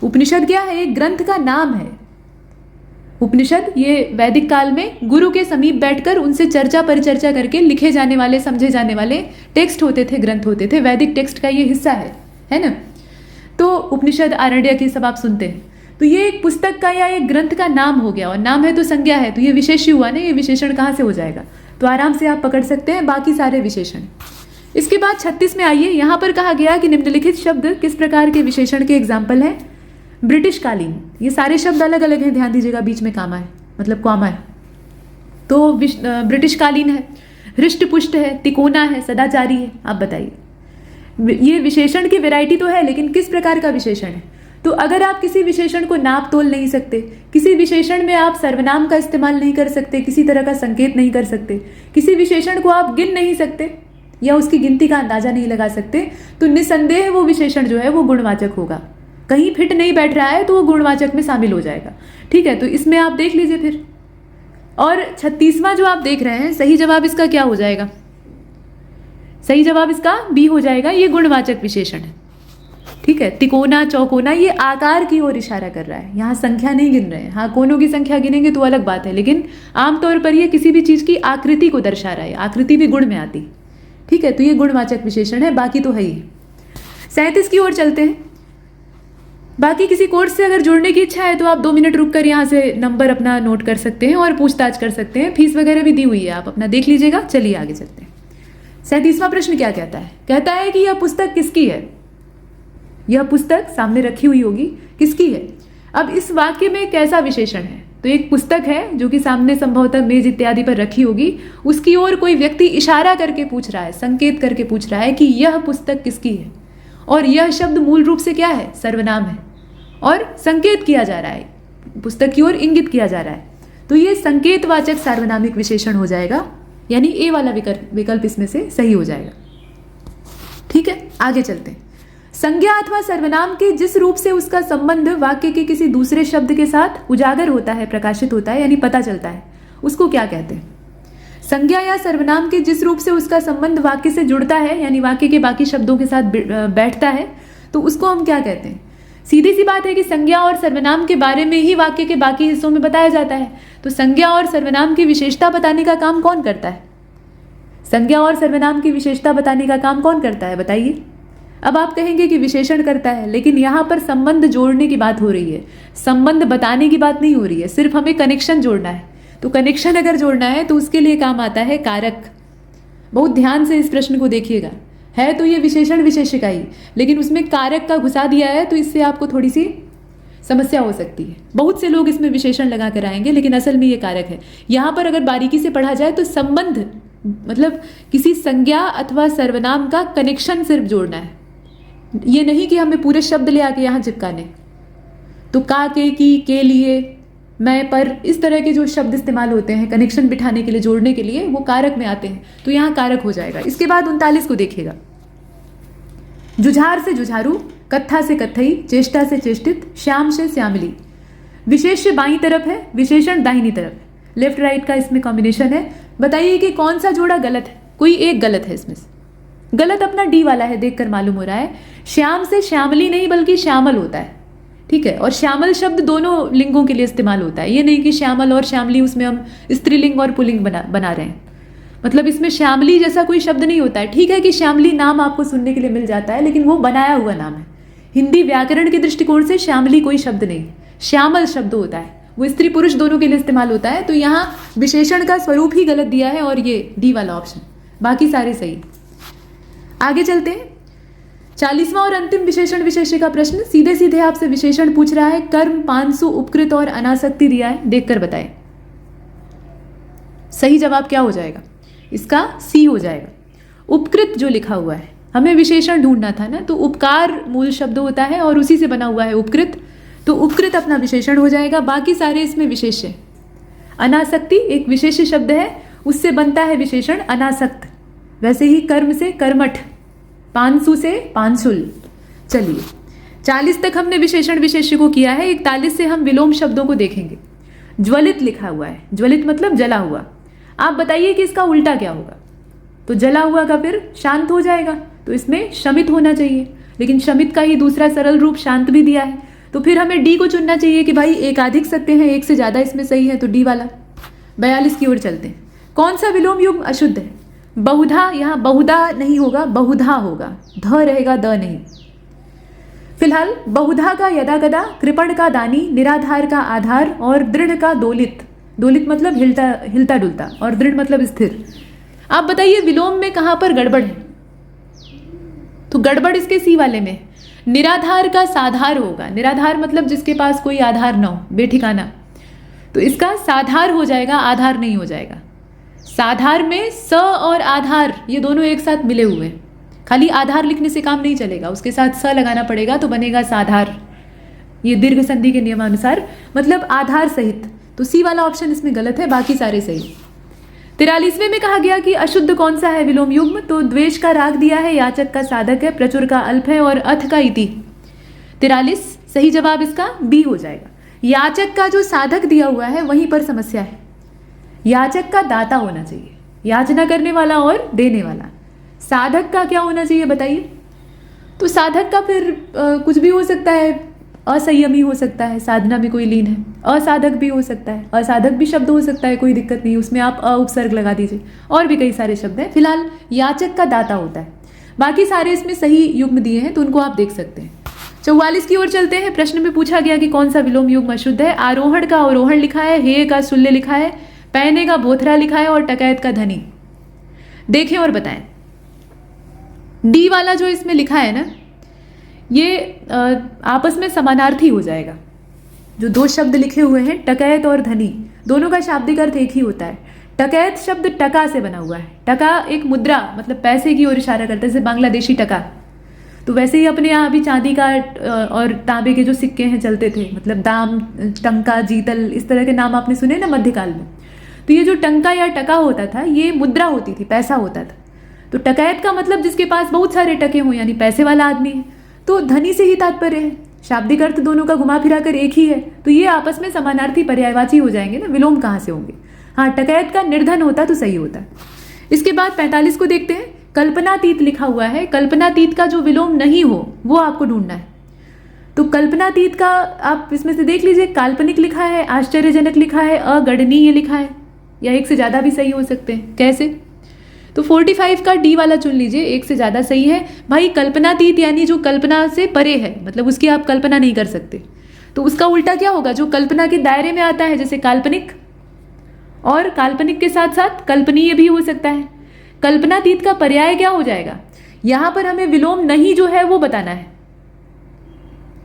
उपनिषद क्या है, एक ग्रंथ का नाम है। उपनिषद ये वैदिक काल में गुरु के समीप बैठकर उनसे चर्चा परिचर्चा करके लिखे जाने वाले, समझे जाने वाले टेक्स्ट होते थे, ग्रंथ होते थे। वैदिक टेक्स्ट का ये हिस्सा है ना। तो उपनिषद, आरण्यक, ये सब आप सुनते हैं। तो ये एक पुस्तक का या एक ग्रंथ का नाम हो गया, और नाम है तो संज्ञा है, तो ये विशेष्य हुआ ना। ये विशेषण कहाँ से हो जाएगा, तो आराम से आप पकड़ सकते हैं बाकी सारे विशेषण। इसके बाद 36 में आइए। यहाँ पर कहा गया कि निम्नलिखित शब्द किस प्रकार के विशेषण के एग्जाम्पल हैं। ब्रिटिश कालीन, ये सारे शब्द अलग अलग हैं, ध्यान दीजिएगा, बीच में कामा है, मतलब क्वामा है। तो ब्रिटिश कालीन है, हृष्ट पुष्ट है, तिकोना है, सदाचारी है। आप बताइए, ये विशेषण की वैरायटी तो है, लेकिन किस प्रकार का विशेषण है। तो अगर आप किसी विशेषण को नाप तोल नहीं सकते, किसी विशेषण में आप सर्वनाम का इस्तेमाल नहीं कर सकते, किसी तरह का संकेत नहीं कर सकते, किसी विशेषण को आप गिन नहीं सकते या उसकी गिनती का अंदाजा नहीं लगा सकते, तो निसंदेह वो विशेषण जो है वो गुणवाचक होगा। कहीं फिट नहीं बैठ रहा है तो वो गुणवाचक में शामिल हो जाएगा, ठीक है। तो इसमें आप देख लीजिए फिर। और 36वां जो आप देख रहे हैं, सही जवाब इसका क्या हो जाएगा, सही जवाब इसका बी हो जाएगा। ये गुणवाचक विशेषण है, ठीक है। तिकोना, चौकोना, ये आकार की ओर इशारा कर रहा है, यहाँ संख्या नहीं गिन रहे हैं। हाँ, कोनों की संख्या गिनेंगे तो अलग बात है, लेकिन आमतौर पर ये किसी भी चीज़ की आकृति को दर्शा रहा है। आकृति भी गुण में आती, ठीक है। तो ये गुणवाचक विशेषण है, बाकी तो है ही। 37 की ओर चलते हैं। बाकी किसी कोर्स से अगर जुड़ने की इच्छा है तो आप 2 मिनट रुक कर यहाँ से नंबर अपना नोट कर सकते हैं और पूछताछ कर सकते हैं। फीस वगैरह भी दी हुई है, आप अपना देख लीजिएगा। चलिए आगे चलते हैं। 37वां प्रश्न क्या कहता है, कहता है कि यह पुस्तक किसकी है। यह पुस्तक सामने रखी हुई होगी, किसकी है। अब इस वाक्य में कैसा विशेषण है, तो एक पुस्तक है जो कि सामने संभवतः मेज इत्यादि पर रखी होगी, उसकी ओर कोई व्यक्ति इशारा करके पूछ रहा है, संकेत करके पूछ रहा है कि यह पुस्तक किसकी है। और यह शब्द मूल रूप से क्या है, सर्वनाम है, और संकेत किया जा रहा है, पुस्तक की ओर इंगित किया जा रहा है। तो ये संकेतवाचक सार्वनामिक विशेषण हो जाएगा, यानी ए वाला विकल्प इसमें से सही हो जाएगा, ठीक है। आगे चलते हैं। संज्ञा अथवा सर्वनाम के जिस रूप से उसका संबंध वाक्य के किसी दूसरे शब्द के साथ उजागर होता है, प्रकाशित होता है, यानी पता चलता है, उसको क्या कहते हैं। संज्ञा या सर्वनाम के जिस रूप से उसका संबंध वाक्य से जुड़ता है, यानी वाक्य के बाकी शब्दों के साथ बैठता है, तो उसको हम क्या कहते हैं। सीधी सी बात है कि संज्ञा और सर्वनाम के बारे में ही वाक्य के बाकी हिस्सों में बताया जाता है। तो संज्ञा और सर्वनाम की विशेषता बताने का काम कौन करता है, संज्ञा और सर्वनाम की विशेषता बताने का काम कौन करता है, बताइए। अब आप कहेंगे कि विशेषण करता है, लेकिन यहाँ पर संबंध जोड़ने की बात हो रही है, संबंध बताने की बात नहीं हो रही है, सिर्फ हमें कनेक्शन जोड़ना है। तो कनेक्शन अगर जोड़ना है तो उसके लिए काम आता है कारक। बहुत ध्यान से इस प्रश्न को देखिएगा, है तो ये विशेषण विशेष्य का ही, लेकिन उसमें कारक का घुसा दिया है, तो इससे आपको थोड़ी सी समस्या हो सकती है। बहुत से लोग इसमें विशेषण लगा कर आएंगे, लेकिन असल में ये कारक है। यहाँ पर अगर बारीकी से पढ़ा जाए तो संबंध मतलब किसी संज्ञा अथवा सर्वनाम का कनेक्शन सिर्फ जोड़ना है, ये नहीं कि हमें पूरे शब्द ले आके यहाँ चिपकाने। तो का, के, की, के लिए, मैं, पर, इस तरह के जो शब्द इस्तेमाल होते हैं कनेक्शन बिठाने के लिए, जोड़ने के लिए, वो कारक में आते हैं, तो यहाँ कारक हो जाएगा। इसके बाद 39 को देखिएगा। जुझार से जुझारू, कत्था से कत्थई, चेष्टा से चेष्टित, श्याम से श्यामली। विशेष्य बाईं तरफ है, विशेषण दाहिनी तरफ है, लेफ्ट राइट का इसमें कॉम्बिनेशन है। बताइए कि कौन सा जोड़ा गलत है? कोई एक गलत है इसमें से। गलत अपना डी वाला है, देखकर मालूम हो रहा है। श्याम से श्यामली नहीं बल्कि श्यामल होता है, ठीक है। और श्यामल शब्द दोनों लिंगों के लिए इस्तेमाल होता है, ये नहीं कि श्यामल और श्यामली उसमें हम स्त्रीलिंग और पुल्लिंग बना रहे हैं। मतलब इसमें श्यामली जैसा कोई शब्द नहीं होता है। ठीक है कि श्यामली नाम आपको सुनने के लिए मिल जाता है, लेकिन वो बनाया हुआ नाम है। हिंदी व्याकरण के दृष्टिकोण से श्यामली कोई शब्द नहीं, श्यामल शब्द होता है, वो स्त्री पुरुष दोनों के लिए इस्तेमाल होता है। तो यहाँ विशेषण का स्वरूप ही गलत दिया है और ये डी वाला ऑप्शन, बाकी सारे सही। आगे चलते हैं। 40वां और अंतिम विशेषण विशेष्य का प्रश्न सीधे सीधे आपसे विशेषण पूछ रहा है। कर्म, पांसु, उपकृत और अनासक्ति दिया है, देखकर बताएं। सही जवाब क्या हो जाएगा? इसका सी हो जाएगा। उपकृत जो लिखा हुआ है, हमें विशेषण ढूंढना था ना, तो उपकार मूल शब्द होता है और उसी से बना हुआ है उपकृत, तो उपकृत अपना विशेषण हो जाएगा। बाकी सारे इसमें विशेष्य। अनासक्ति एक विशेष्य शब्द है, उससे बनता है विशेषण अनासक्त। वैसे ही कर्म से कर्मठ, पांसु से पांसुल। चलिए 40 तक हमने विशेषण विशेष्य को किया है। 41 से हम विलोम शब्दों को देखेंगे। ज्वलित लिखा हुआ है, ज्वलित मतलब जला हुआ। आप बताइए कि इसका उल्टा क्या होगा? तो जला हुआ का फिर शांत हो जाएगा, तो इसमें शमित होना चाहिए, लेकिन शमित का ही दूसरा सरल रूप शांत भी दिया है। तो फिर हमें डी को चुनना चाहिए कि भाई एकाधिक सत्य हैं, एक से ज़्यादा इसमें सही है, तो डी वाला। 42 की ओर चलते हैं। कौन सा विलोम युग्म अशुद्ध है? बहुधा, यहाँ बहुधा नहीं होगा, बहुधा होगा, ध रहेगा, द नहीं। फिलहाल बहुधा का यदा कदा, कृपण का दानी, निराधार का आधार और दृढ़ का दोलित। दोलित मतलब हिलता डुलता और दृढ़ मतलब स्थिर। आप बताइए विलोम में कहाँ पर गड़बड़ है? तो गड़बड़ इसके सी वाले में। निराधार का साधार होगा, निराधार मतलब जिसके पास कोई आधार ना हो, बेठिकाना, तो इसका साधार हो जाएगा, आधार नहीं हो जाएगा। साधार में स और आधार ये दोनों एक साथ मिले हुए हैं। खाली आधार लिखने से काम नहीं चलेगा, उसके साथ स लगाना पड़ेगा, तो बनेगा साधार। ये दीर्घ संधि के नियमानुसार, मतलब आधार सहित। तो सी वाला ऑप्शन इसमें गलत है, बाकी सारे सही। 43वें में कहा गया कि अशुद्ध कौन सा है विलोम युग्म? तो द्वेष का राग दिया है, याचक का साधक है, प्रचुर का अल्प है और अथ का इति। 43 सही जवाब इसका बी हो जाएगा। याचक का जो साधक दिया हुआ है वहीं पर समस्या है। याचक का दाता होना चाहिए, याचना करने वाला और देने वाला। साधक का क्या होना चाहिए बताइए? तो साधक का फिर कुछ भी हो सकता है, असंयमी हो सकता है, साधना में कोई लीन है, असाधक भी हो सकता है, असाधक भी शब्द हो सकता है, कोई दिक्कत नहीं, उसमें आप उपसर्ग लगा दीजिए। और भी कई सारे शब्द हैं। फिलहाल याचक का दाता होता है, बाकी सारे इसमें सही युग्म दिए हैं, तो उनको आप देख सकते हैं। 44 की ओर चलते हैं। प्रश्न में पूछा गया कि कौन सा विलोम युग्म अशुद्ध है? आरोहण का अवरोहण लिखा है, हेय का शूल्य लिखा है, पहने का बोथरा लिखा है और टकैत का धनी। देखें और बताएं। डी वाला जो इसमें लिखा है ना, ये आपस में समानार्थी हो जाएगा। जो दो शब्द लिखे हुए हैं टकैत और धनी, दोनों का शाब्दिक अर्थ एक ही होता है। टकैत शब्द टका से बना हुआ है। टका एक मुद्रा मतलब पैसे की ओर इशारा करता है, जैसे बांग्लादेशी टका। तो वैसे ही अपने यहाँ अभी चांदी का और तांबे के जो सिक्के हैं चलते थे, मतलब दाम, टंका, जीतल, इस तरह के नाम आपने सुने ना मध्यकाल में। तो ये जो टंका या टका होता था, ये मुद्रा होती थी, पैसा होता था। तो टकैत का मतलब जिसके पास बहुत सारे टके हों, यानी पैसे वाला आदमी है। तो धनी से ही तात्पर्य है, शाब्दिक अर्थ दोनों का घुमा फिरा कर एक ही है। तो ये आपस में समानार्थी पर्यायवाची हो जाएंगे ना, विलोम कहाँ से होंगे? हाँ, टकैत का निर्धन होता तो सही होता। इसके बाद 45 को देखते हैं। कल्पनातीत लिखा हुआ है, कल्पनातीत का जो विलोम नहीं हो वो आपको ढूंढना है। तो कल्पनातीत का आप इसमें से देख लीजिए, काल्पनिक लिखा है, आश्चर्यजनक लिखा है, अगणनीय लिखा है, या एक से ज़्यादा भी सही हो सकते हैं। कैसे? तो 45 का डी वाला चुन लीजिए, एक से ज़्यादा सही है। भाई कल्पनातीत यानी जो कल्पना से परे है, मतलब उसकी आप कल्पना नहीं कर सकते। तो उसका उल्टा क्या होगा? जो कल्पना के दायरे में आता है, जैसे काल्पनिक, और काल्पनिक के साथ साथ कल्पनीय भी हो सकता है। कल्पनातीत का पर्याय क्या हो जाएगा? यहां पर हमें विलोम नहीं जो है वो बताना है,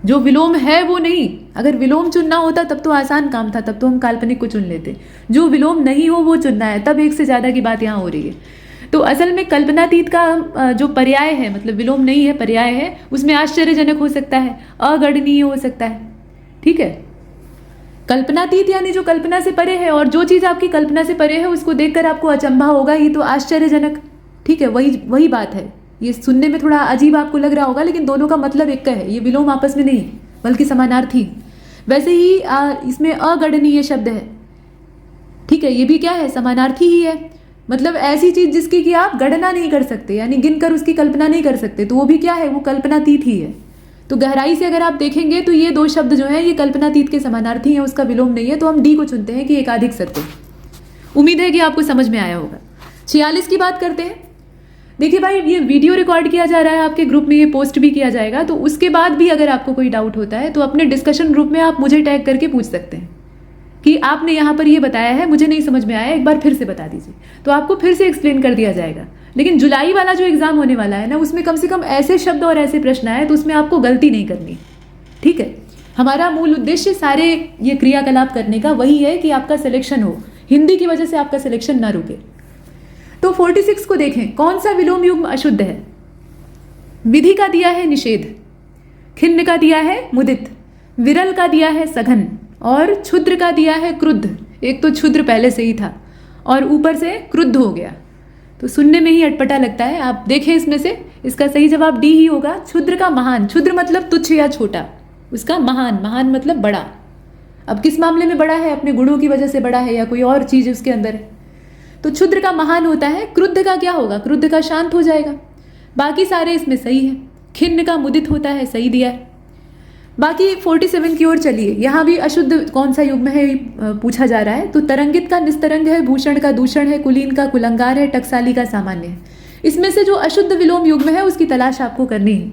जो विलोम है वो नहीं। अगर विलोम चुनना होता तब तो आसान काम था, तब तो हम काल्पनिक को चुन लेते। जो विलोम नहीं हो वो चुनना है, तब एक से ज़्यादा की बात यहाँ हो रही है। तो असल में कल्पनातीत का जो पर्याय है, मतलब विलोम नहीं है, पर्याय है, उसमें आश्चर्यजनक हो सकता है, अगणनीय हो सकता है। ठीक है, कल्पनातीत यानी जो कल्पना से परे है, और जो चीज़ आपकी कल्पना से परे है उसको देखकर आपको अचंभा होगा, ये तो आश्चर्यजनक। ठीक है, वही बात है। ये सुनने में थोड़ा अजीब आपको लग रहा होगा, लेकिन दोनों का मतलब एक का है। ये विलोम आपस में नहीं बल्कि समानार्थी। वैसे ही इसमें अगणनीय शब्द है। ठीक है, ये भी क्या है, समानार्थी ही है। मतलब ऐसी चीज जिसकी कि आप गणना नहीं कर सकते, यानी गिनकर उसकी कल्पना नहीं कर सकते, तो वो भी क्या है, वो कल्पनातीत ही है। तो गहराई से अगर आप देखेंगे तो ये दो शब्द जो हैं ये कल्पनातीत के समानार्थी हैं, उसका विलोम नहीं है। तो हम डी को चुनते हैं कि एकाधिक सत्य। उम्मीद है कि आपको समझ में आया होगा। 46 की बात करते हैं। देखिए भाई, ये वीडियो रिकॉर्ड किया जा रहा है, आपके ग्रुप में ये पोस्ट भी किया जाएगा, तो उसके बाद भी अगर आपको कोई डाउट होता है तो अपने डिस्कशन ग्रुप में आप मुझे टैग करके पूछ सकते हैं कि आपने यहाँ पर ये बताया है, मुझे नहीं समझ में आया, एक बार फिर से बता दीजिए। तो आपको फिर से एक्सप्लेन कर दिया जाएगा। लेकिन जुलाई वाला जो एग्जाम होने वाला है ना, उसमें कम से कम ऐसे शब्द और ऐसे प्रश्न आए तो उसमें आपको गलती नहीं करनी। ठीक है, हमारा मूल उद्देश्य सारे ये क्रियाकलाप करने का वही है कि आपका सिलेक्शन हो, हिंदी की वजह से आपका सिलेक्शन ना रुके। तो 46 को देखें, कौन सा विलोम युग्म अशुद्ध है? विधि का दिया है निषेध, खिन्न का दिया है मुदित, विरल का दिया है सघन, और क्षुद्र का दिया है क्रुद्ध। एक तो क्षुद्र पहले से ही था और ऊपर से क्रुद्ध हो गया, तो सुनने में ही अटपटा लगता है। आप देखें इसमें से, इसका सही जवाब डी ही होगा। क्षुद्र का महान, क्षुद्र मतलब तुच्छ या छोटा, उसका महान, महान मतलब बड़ा। अब किस मामले में बड़ा है, अपने गुणों की वजह से बड़ा है या कोई और चीज उसके अंदर है? तो क्षुद्र का महान होता है। क्रुद्ध का क्या होगा? क्रुद्ध का शांत हो जाएगा। बाकी सारे इसमें सही है। खिन्न का मुदित होता है, सही दिया है। बाकी 47 की ओर चलिए। यहाँ भी अशुद्ध कौन सा युग्म है पूछा जा रहा है। तो तरंगित का निस्तरंग है, भूषण का दूषण है, कुलीन का कुलंगार है, टकसाली का सामान्य है। इसमें से जो अशुद्ध विलोम युग्म है उसकी तलाश आपको करनी है।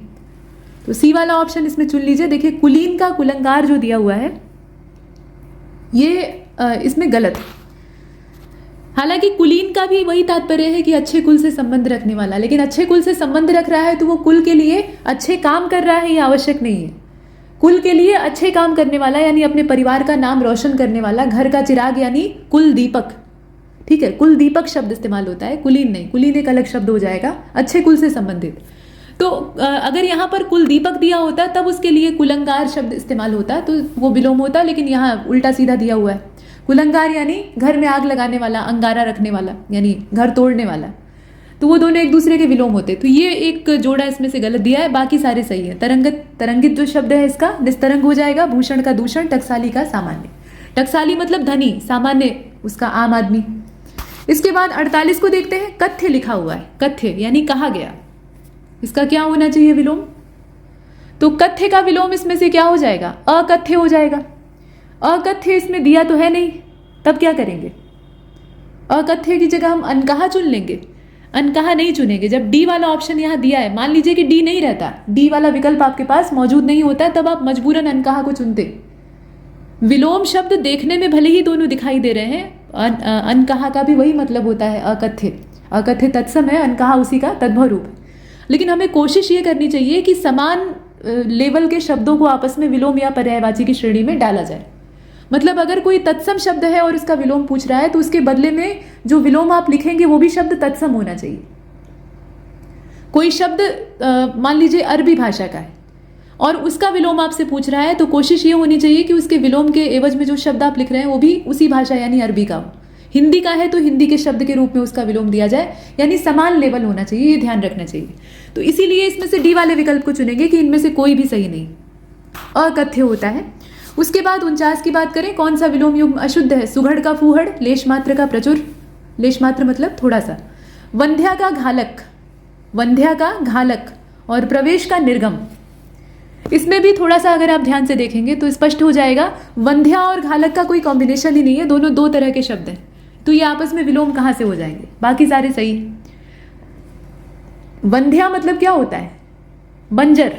तो सी वाला ऑप्शन इसमें चुन लीजिए। देखिए, कुलीन का कुलंगार जो दिया हुआ है ये इसमें गलत है। हालांकि कुलीन का भी वही तात्पर्य है कि अच्छे कुल से संबंध रखने वाला, लेकिन अच्छे कुल से संबंध रख रहा है तो वो कुल के लिए अच्छे काम कर रहा है, ये आवश्यक नहीं है। कुल के लिए अच्छे काम करने वाला यानी अपने परिवार का नाम रोशन करने वाला, घर का चिराग यानी कुल दीपक। ठीक है, कुल दीपक शब्द इस्तेमाल होता है, कुलीन नहीं। कुलीन एक अलग शब्द हो जाएगा, अच्छे कुल से संबंधित। तो अगर यहाँ पर कुल दीपक दिया होता तब उसके लिए कुलंगार शब्द इस्तेमाल होता तो वो विलोम होता, लेकिन यहाँ उल्टा सीधा दिया हुआ है। कुलंगार यानी घर में आग लगाने वाला, अंगारा रखने वाला, यानी घर तोड़ने वाला। तो वो दोनों एक दूसरे के विलोम होते। तो ये एक जोड़ा इसमें से गलत दिया है, बाकी सारे सही है। तरंगित जो शब्द है इसका निस्तरंग हो जाएगा, भूषण का दूषण, टकसाली का सामान्य। टकसाली मतलब धनी, सामान्य उसका आम आदमी। इसके बाद 48 को देखते हैं। कथ्य लिखा हुआ है, कथ्य यानी कहा गया, इसका क्या होना चाहिए विलोम? तो कथ्य का विलोम इसमें से क्या हो जाएगा? अकथ्य हो जाएगा। अकथ्य इसमें दिया तो है नहीं, तब क्या करेंगे? अकथ्य की जगह हम अनकहा चुन लेंगे। अनकहा नहीं चुनेंगे। जब डी वाला ऑप्शन यहाँ दिया है, मान लीजिए कि डी नहीं रहता, डी वाला विकल्प आपके पास मौजूद नहीं होता, तब आप मजबूरन अनकहा को चुनते। विलोम शब्द देखने में भले ही दोनों दिखाई दे रहे हैं, अनकहा का भी वही मतलब होता है अकथ्य। अकथ्य तत्सम है, अनकहा उसी का तद्भव रूप है। लेकिन हमें कोशिश ये करनी चाहिए कि समान लेवल के शब्दों को आपस में विलोम या पर्यायवाची की श्रेणी में डाला जाए। मतलब अगर कोई तत्सम शब्द है और इसका विलोम पूछ रहा है तो उसके बदले में जो विलोम आप लिखेंगे वो भी शब्द तत्सम होना चाहिए। कोई शब्द मान लीजिए अरबी भाषा का है और उसका विलोम आपसे पूछ रहा है, तो कोशिश ये होनी चाहिए कि उसके विलोम के एवज में जो शब्द आप लिख रहे हैं वो भी उसी भाषा यानी अरबी का हो। हिंदी का है तो हिंदी के शब्द के रूप में उसका विलोम दिया जाए, यानी समान लेवल होना चाहिए, ये ध्यान रखना चाहिए। तो इसीलिए इसमें से डी वाले विकल्प को चुनेंगे कि इनमें से कोई भी सही नहीं, अकथ्य होता है। उसके बाद 49 की बात करें। कौन सा विलोम युग्म अशुद्ध है? सुघड़ का फूहड़, लेश मात्र का प्रचुर, लेश मात्र मतलब थोड़ा सा, वंध्या का घालक, वंध्या का घालक, और प्रवेश का निर्गम। इसमें भी थोड़ा सा अगर आप ध्यान से देखेंगे तो स्पष्ट हो जाएगा, वंध्या और घालक का कोई कॉम्बिनेशन ही नहीं है, दोनों दो तरह के शब्द हैं। तो ये आपस में विलोम कहाँ से हो जाएंगे? बाकी सारे सही। वंध्या मतलब क्या होता है? बंजर।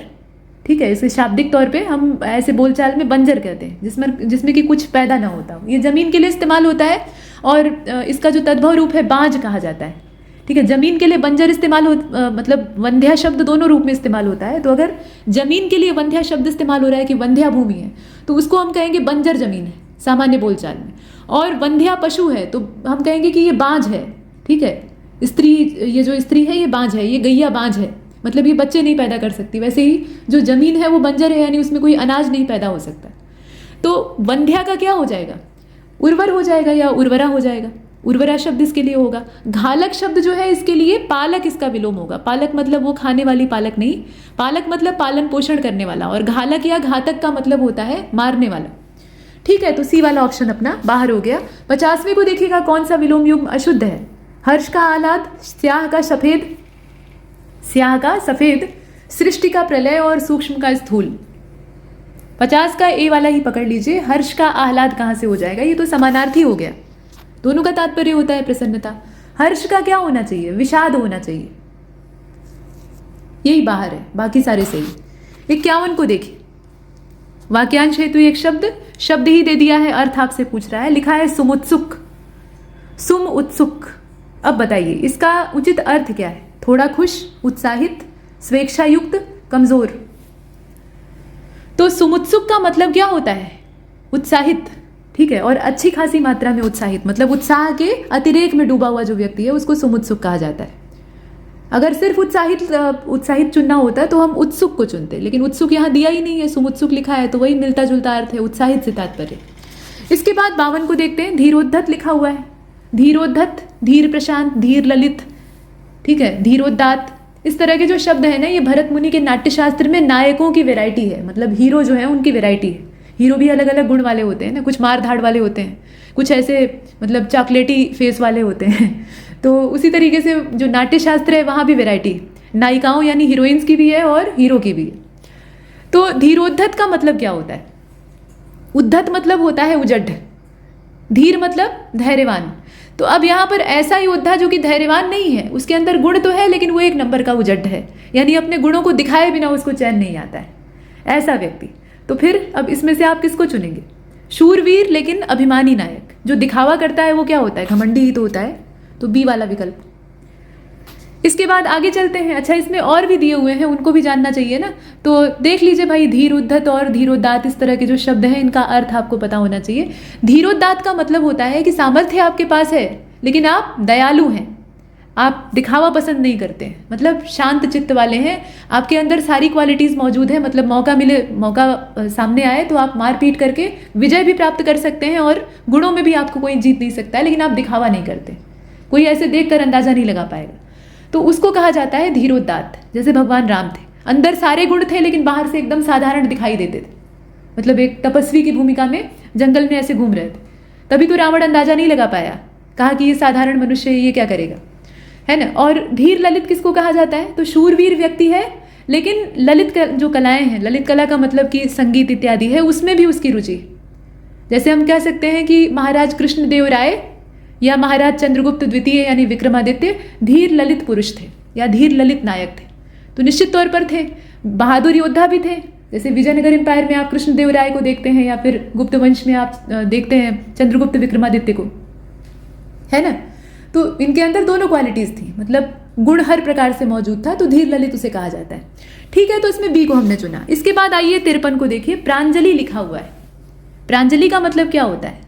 ठीक है, इसे शाब्दिक तौर पे हम ऐसे बोलचाल में बंजर कहते हैं, जिसमें कि कुछ पैदा ना होता हो। ये जमीन के लिए इस्तेमाल होता है और इसका जो तद्भव रूप है बांझ कहा जाता है। ठीक है, जमीन के लिए बंजर इस्तेमाल मतलब वंध्या शब्द दोनों रूप में इस्तेमाल होता है। तो अगर जमीन के लिए वंध्या शब्द इस्तेमाल हो रहा है कि वंध्या भूमि है, तो उसको हम कहेंगे बंजर जमीन है सामान्य बोलचाल में। और वंध्या पशु है तो हम कहेंगे कि ये बांझ है। ठीक है, स्त्री, ये जो स्त्री है ये बांझ है, ये गैया बांझ है, मतलब ये बच्चे नहीं पैदा कर सकती। वैसे ही जो जमीन है वो बंजर है, यानी उसमें कोई अनाज नहीं पैदा हो सकता। तो वंध्या का क्या हो जाएगा? उर्वर हो जाएगा या उर्वरा हो जाएगा। उर्वरा शब्द इसके लिए होगा। घालक शब्द जो है इसके लिए पालक इसका विलोम होगा। पालक मतलब वो खाने वाली पालक नहीं, पालक मतलब पालन पोषण करने वाला, और घालक या घातक का मतलब होता है मारने वाला। ठीक है, तो सी वाला ऑप्शन अपना बाहर हो गया। 50वें को देखिएगा, कौन सा विलोम युग्म अशुद्ध है? हर्ष का आह्लाद, स्याह का सफेद, स्याह का सफेद, सृष्टि का प्रलय और सूक्ष्म का स्थूल। 50 का ए वाला ही पकड़ लीजिए। हर्ष का आह्लाद कहाँ से हो जाएगा? ये तो समानार्थी हो गया, दोनों का तात्पर्य होता है प्रसन्नता। हर्ष का क्या होना चाहिए? विषाद होना चाहिए, यही बाहर है, बाकी सारे सही। 51 को देखिए, वाक्यांश हेतु एक शब्द ही दे दिया है, अर्थ आपसे पूछ रहा है, लिखा है सुमुत्सुक, सुम उत्सुक। अब बताइए इसका उचित अर्थ क्या है? थोड़ा खुश, उत्साहित, स्वेच्छायुक्त, कमजोर। तो सुमुत्सुक का मतलब क्या होता है? उत्साहित, ठीक है, और अच्छी खासी मात्रा में उत्साहित, मतलब उत्साह के अतिरेक में डूबा हुआ जो व्यक्ति है उसको सुमुत्सुक कहा जाता है। अगर सिर्फ उत्साहित चुनना होता तो हम उत्सुक को चुनते, लेकिन उत्सुक यहाँ दिया ही नहीं है, सुमुत्सुक लिखा है, तो वही मिलता जुलता अर्थ है, उत्साहित से तात्पर्य। इसके बाद 52 को देखते हैं, धीरोद्धत लिखा हुआ है। धीरोद्धत, धीर प्रशांत, धीर ललित, ठीक है, धीरोदात, इस तरह के जो शब्द है ना, ये भरत मुनि के नाट्यशास्त्र में नायकों की वैरायटी है, मतलब हीरो जो है उनकी वैरायटी है। हीरो भी अलग अलग गुण वाले होते हैं ना, कुछ मार धाड़ वाले होते हैं, कुछ ऐसे मतलब चॉकलेटी फेस वाले होते हैं। तो उसी तरीके से जो नाट्यशास्त्र है वहाँ भी वैरायटी है, नायिकाओं यानी हीरोइंस की भी है और हीरो की भी है। तो धीरोद्धत का मतलब क्या होता है? उद्धत मतलब होता है उजड़, धीर मतलब धैर्यवान। तो अब यहाँ पर ऐसा योद्धा जो कि धैर्यवान नहीं है, उसके अंदर गुण तो है लेकिन वो एक नंबर का उजड़ है, यानी अपने गुणों को दिखाए बिना उसको चैन नहीं आता है, ऐसा व्यक्ति। तो फिर अब इसमें से आप किसको चुनेंगे? शूरवीर लेकिन अभिमानी नायक, जो दिखावा करता है वो क्या होता है? घमंडी ही तो होता है, तो बी वाला विकल्प। इसके बाद आगे चलते हैं। अच्छा, इसमें और भी दिए हुए हैं, उनको भी जानना चाहिए ना, तो देख लीजिए भाई, धीरोद्धत और धीरोदात, इस तरह के जो शब्द हैं इनका अर्थ आपको पता होना चाहिए। धीरोदात का मतलब होता है कि सामर्थ्य आपके पास है लेकिन आप दयालु हैं, आप दिखावा पसंद नहीं करते हैं, मतलब शांत चित्त वाले हैं, आपके अंदर सारी क्वालिटीज़ मौजूद है, मतलब मौका सामने आए तो आप मारपीट करके विजय भी प्राप्त कर सकते हैं, और गुणों में भी आपको कोई जीत नहीं सकता है, लेकिन आप दिखावा नहीं करते, कोई ऐसे देख कर अंदाजा नहीं लगा पाएगा, तो उसको कहा जाता है धीरोदात। जैसे भगवान राम थे, अंदर सारे गुण थे लेकिन बाहर से एकदम साधारण दिखाई देते थे, मतलब एक तपस्वी की भूमिका में जंगल में ऐसे घूम रहे थे, तभी तो रावण अंदाजा नहीं लगा पाया, कहा कि ये साधारण मनुष्य ये क्या करेगा, है ना। और धीर ललित किसको कहा जाता है? तो शूरवीर व्यक्ति है लेकिन ललित जो कलाएं हैं, ललित कला का मतलब कि संगीत इत्यादि है, उसमें भी उसकी रुचि। जैसे हम कह सकते हैं कि महाराज कृष्णदेव राय या महाराज चंद्रगुप्त द्वितीय यानी विक्रमादित्य धीर ललित पुरुष थे या धीर ललित नायक थे, तो निश्चित तौर पर थे। बहादुर योद्धा भी थे, जैसे विजयनगर एम्पायर में आप कृष्णदेव राय को देखते हैं, या फिर गुप्त वंश में आप देखते हैं चंद्रगुप्त विक्रमादित्य को, है ना। तो इनके अंदर दोनों क्वालिटीज थी, मतलब गुण हर प्रकार से मौजूद था, तो धीर ललित उसे कहा जाता है। ठीक है, तो इसमें बी को हमने चुना। इसके बाद आइए 53 को देखिए, प्रांजलि लिखा हुआ है। प्रांजलि का मतलब क्या होता है?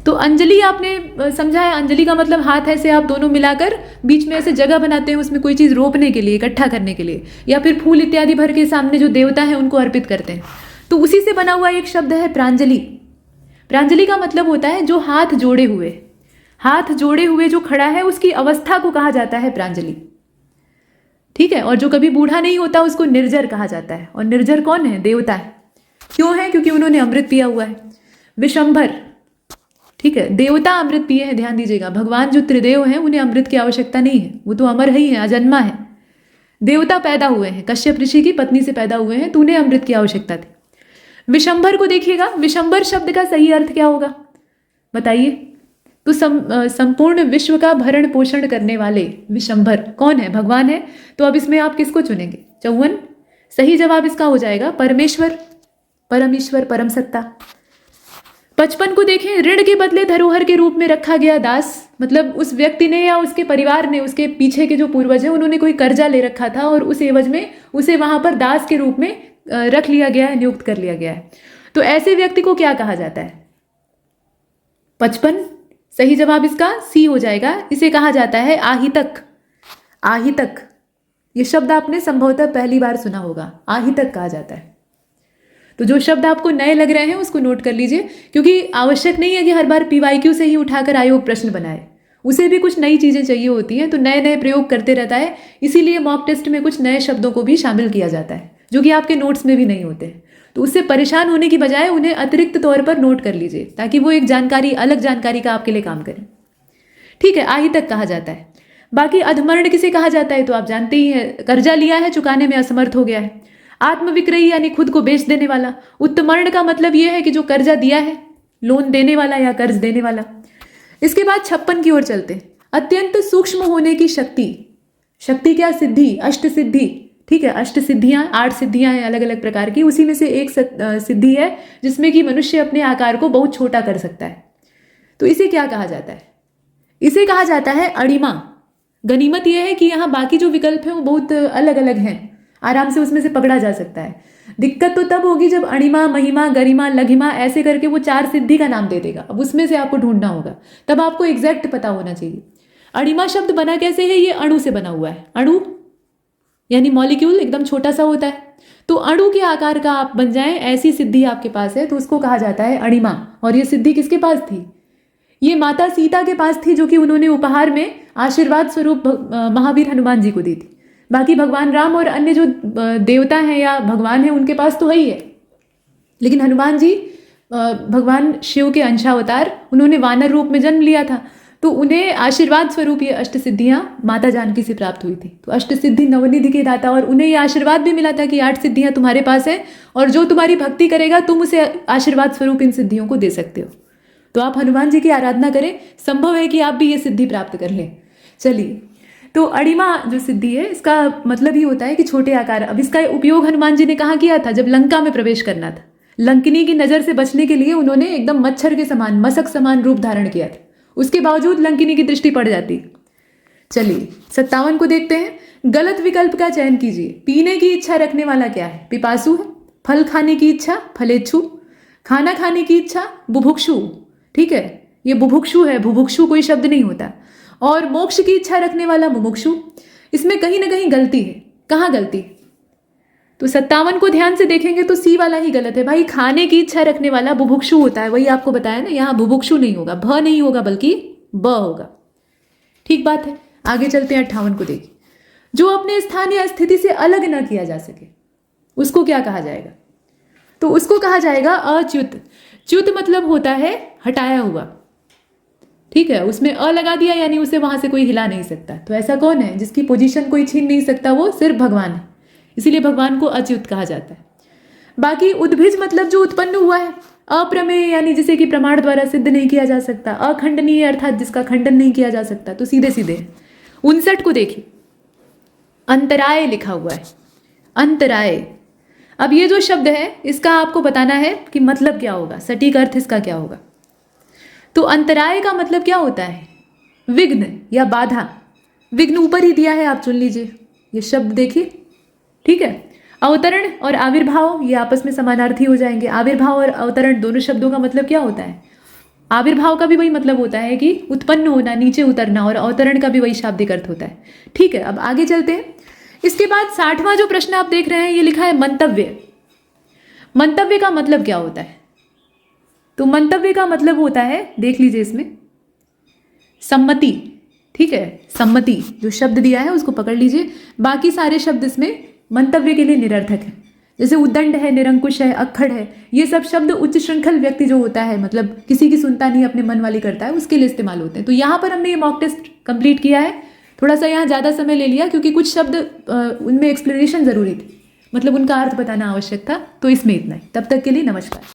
तो अंजलि आपने समझा है, अंजलि का मतलब हाथ ऐसे आप दोनों मिलाकर बीच में ऐसे जगह बनाते हैं, उसमें कोई चीज़ रोपने के लिए, इकट्ठा करने के लिए, या फिर फूल इत्यादि भर के सामने जो देवता है उनको अर्पित करते हैं, तो उसी से बना हुआ एक शब्द है प्रांजलि। प्रांजलि का मतलब होता है जो हाथ जोड़े हुए, हाथ जोड़े हुए जो खड़ा है उसकी अवस्था को कहा जाता है प्रांजलि, ठीक है। और जो कभी बूढ़ा नहीं होता उसको निर्जर कहा जाता है, और निर्जर कौन है? देवता है। क्यों है? क्योंकि उन्होंने अमृत पिया हुआ है। विशंभर, ठीक है, देवता अमृत पिए हैं, ध्यान दीजिएगा। भगवान जो त्रिदेव हैं उन्हें अमृत की आवश्यकता नहीं है, वो तो अमर ही है, अजन्मा है। देवता पैदा हुए हैं, कश्यप ऋषि की पत्नी से पैदा हुए हैं, तो उन्हें अमृत की आवश्यकता थी। विशंभर को देखिएगा, विशंभर शब्द का सही अर्थ क्या होगा बताइए? तो संपूर्ण विश्व का भरण पोषण करने वाले विशंभर कौन है? भगवान है। तो अब इसमें आप किसको चुनेंगे? 54 सही जवाब इसका हो जाएगा परमेश्वर, परमेश्वर, परम सत्ता। 55 को देखें, ऋण के बदले धरोहर के रूप में रखा गया दास, मतलब उस व्यक्ति ने या उसके परिवार ने, उसके पीछे के जो पूर्वज हैं उन्होंने कोई कर्जा ले रखा था और उस एवज में उसे वहां पर दास के रूप में रख लिया गया है, नियुक्त कर लिया गया है। तो ऐसे व्यक्ति को क्या कहा जाता है? 55 सही जवाब इसका सी हो जाएगा। इसे कहा जाता है आहितक। आहितक ये शब्द आपने संभवतः पहली बार सुना होगा, आहितक कहा जाता है। तो जो शब्द आपको नए लग रहे हैं उसको नोट कर लीजिए, क्योंकि आवश्यक नहीं है कि हर बार PYQ से ही उठाकर आयोग प्रश्न बनाए, उसे भी कुछ नई चीज़ें चाहिए होती हैं, तो नए नए प्रयोग करते रहता है। इसीलिए मॉक टेस्ट में कुछ नए शब्दों को भी शामिल किया जाता है जो कि आपके नोट्स में भी नहीं होते हैं। तो उससे परेशान होने की बजाय उन्हें अतिरिक्त तौर पर नोट कर लीजिए, ताकि वो एक जानकारी, अलग जानकारी का आपके लिए काम करें। ठीक है, आही तक कहा जाता है। बाकी अधमर्ण किसे कहा जाता है तो आप जानते ही हैं, कर्जा लिया है, चुकाने में असमर्थ हो गया है। आत्मविक्रयी यानी खुद को बेच देने वाला। उत्तमर्ण का मतलब यह है कि जो कर्जा दिया है, लोन देने वाला या कर्ज देने वाला। इसके बाद 56 की ओर चलते हैं। अत्यंत सूक्ष्म होने की शक्ति। शक्ति क्या? सिद्धि, अष्ट सिद्धि। ठीक है, अष्ट सिद्धियां, 8 सिद्धियां हैं अलग अलग प्रकार की, उसी में से एक सिद्धि है जिसमें कि मनुष्य अपने आकार को बहुत छोटा कर सकता है। तो इसे क्या कहा जाता है? इसे कहा जाता है अणिमा। गनीमत यह है कि यहाँ बाकी जो विकल्प हैं वो बहुत अलग अलग हैं, आराम से उसमें से पकड़ा जा सकता है। दिक्कत तो तब होगी जब अणिमा, महिमा, गरिमा, लघिमा ऐसे करके वो 4 सिद्धि का नाम दे देगा। अब उसमें से आपको ढूंढना होगा, तब आपको एग्जैक्ट पता होना चाहिए। अणिमा शब्द बना कैसे है? ये अणु से बना हुआ है। अणु यानी मॉलिक्यूल एकदम छोटा सा होता है, तो अणु के आकार का आप बन जाएं, ऐसी सिद्धि आपके पास है तो उसको कहा जाता है अणिमा। और ये सिद्धि किसके पास थी? ये माता सीता के पास थी, जो कि उन्होंने उपहार में आशीर्वाद स्वरूप महावीर हनुमान जी को दी थी। बाकी भगवान राम और अन्य जो देवता हैं या भगवान हैं उनके पास तो वही है, लेकिन हनुमान जी भगवान शिव के अंशावतार, उन्होंने वानर रूप में जन्म लिया था, तो उन्हें आशीर्वाद स्वरूप ये अष्ट सिद्धियां माता जानकी से प्राप्त हुई थी। तो अष्ट सिद्धि नवनिधि के दाता, और उन्हें ये आशीर्वाद भी मिला था कि 8 सिद्धियां तुम्हारे पास हैं और जो तुम्हारी भक्ति करेगा तुम उसे आशीर्वाद स्वरूप इन सिद्धियों को दे सकते हो। तो आप हनुमान जी की आराधना करें, संभव है कि आप भी ये सिद्धि प्राप्त कर लें। चलिए, तो अणिमा जो सिद्धि है इसका मतलब ही होता है कि छोटे आकार। अब इसका उपयोग हनुमान जी ने कहाँ किया था? जब लंका में प्रवेश करना था, लंकिनी की नजर से बचने के लिए उन्होंने एकदम मच्छर के समान, मशक समान रूप धारण किया था। उसके बावजूद लंकिनी की दृष्टि पड़ जाती। चलिए 57 को देखते हैं। गलत विकल्प का चयन कीजिए। पीने की इच्छा रखने वाला क्या है? पिपासु है। फल खाने की इच्छा, फलेच्छु। खाना खाने की इच्छा, बुभुक्षु। ठीक है, ये बुभुक्षु है, बुभुक्षु कोई शब्द नहीं होता। और मोक्ष की इच्छा रखने वाला मुमुक्षु। इसमें कहीं ना कहीं गलती है। कहाँ गलती? तो 57 को ध्यान से देखेंगे तो सी वाला ही गलत है भाई। खाने की इच्छा रखने वाला बुभुक्षु होता है, वही आपको बताया ना, यहाँ बुभुक्षु नहीं होगा, भ नहीं होगा बल्कि ब होगा। ठीक बात है, आगे चलते हैं। 58 को देखिए। जो अपने स्थान या स्थिति से अलग ना किया जा सके उसको क्या कहा जाएगा? तो उसको कहा जाएगा अच्युत। च्युत मतलब होता है हटाया हुआ। ठीक है, उसमें अ लगा दिया यानी उसे वहां से कोई हिला नहीं सकता। तो ऐसा कौन है जिसकी पोजीशन कोई छीन नहीं सकता? वो सिर्फ भगवान है, इसीलिए भगवान को अच्युत कहा जाता है। बाकी उद्भिज मतलब जो उत्पन्न हुआ है। अप्रमेय यानी जिसे कि प्रमाण द्वारा सिद्ध नहीं किया जा सकता। अखंडनीय अर्थात जिसका खंडन नहीं किया जा सकता। तो सीधे सीधे 59 को देखिए, अंतराय लिखा हुआ है। अंतराय। अब ये जो शब्द है इसका आपको बताना है कि मतलब क्या होगा, सटीक अर्थ इसका क्या होगा। तो अंतराय का मतलब क्या होता है? विघ्न या बाधा। विघ्न ऊपर ही दिया है, आप चुन लीजिए। ये शब्द देखिए, ठीक है। अवतरण और आविर्भाव ये आपस में समानार्थी हो जाएंगे। आविर्भाव और अवतरण दोनों शब्दों का मतलब क्या होता है? आविर्भाव का भी वही मतलब होता है कि उत्पन्न होना, नीचे उतरना, और अवतरण का भी वही शाब्दिक अर्थ होता है। ठीक है, अब आगे चलते हैं। इसके बाद 60वां जो प्रश्न आप देख रहे हैं ये लिखा है मंतव्य। मंतव्य का मतलब क्या होता है? तो मंतव्य का मतलब होता है, देख लीजिए इसमें, सम्मति। ठीक है, सम्मति जो शब्द दिया है उसको पकड़ लीजिए। बाकी सारे शब्द इसमें मंतव्य के लिए निरर्थक है। जैसे उद्दंड है, निरंकुश है, अक्खड़ है, ये सब शब्द उच्च श्रृंखल व्यक्ति जो होता है, मतलब किसी की सुनता नहीं अपने मन वाली करता है, उसके लिए इस्तेमाल होते हैं। तो यहाँ पर हमने ये मॉक टेस्ट कंप्लीट किया है। थोड़ा सा यहाँ ज़्यादा समय ले लिया क्योंकि कुछ शब्द उनमें एक्सप्लेनेशन ज़रूरी थी, मतलब उनका अर्थ बताना आवश्यक था। तो इसमें इतना ही। तब तक के लिए नमस्कार।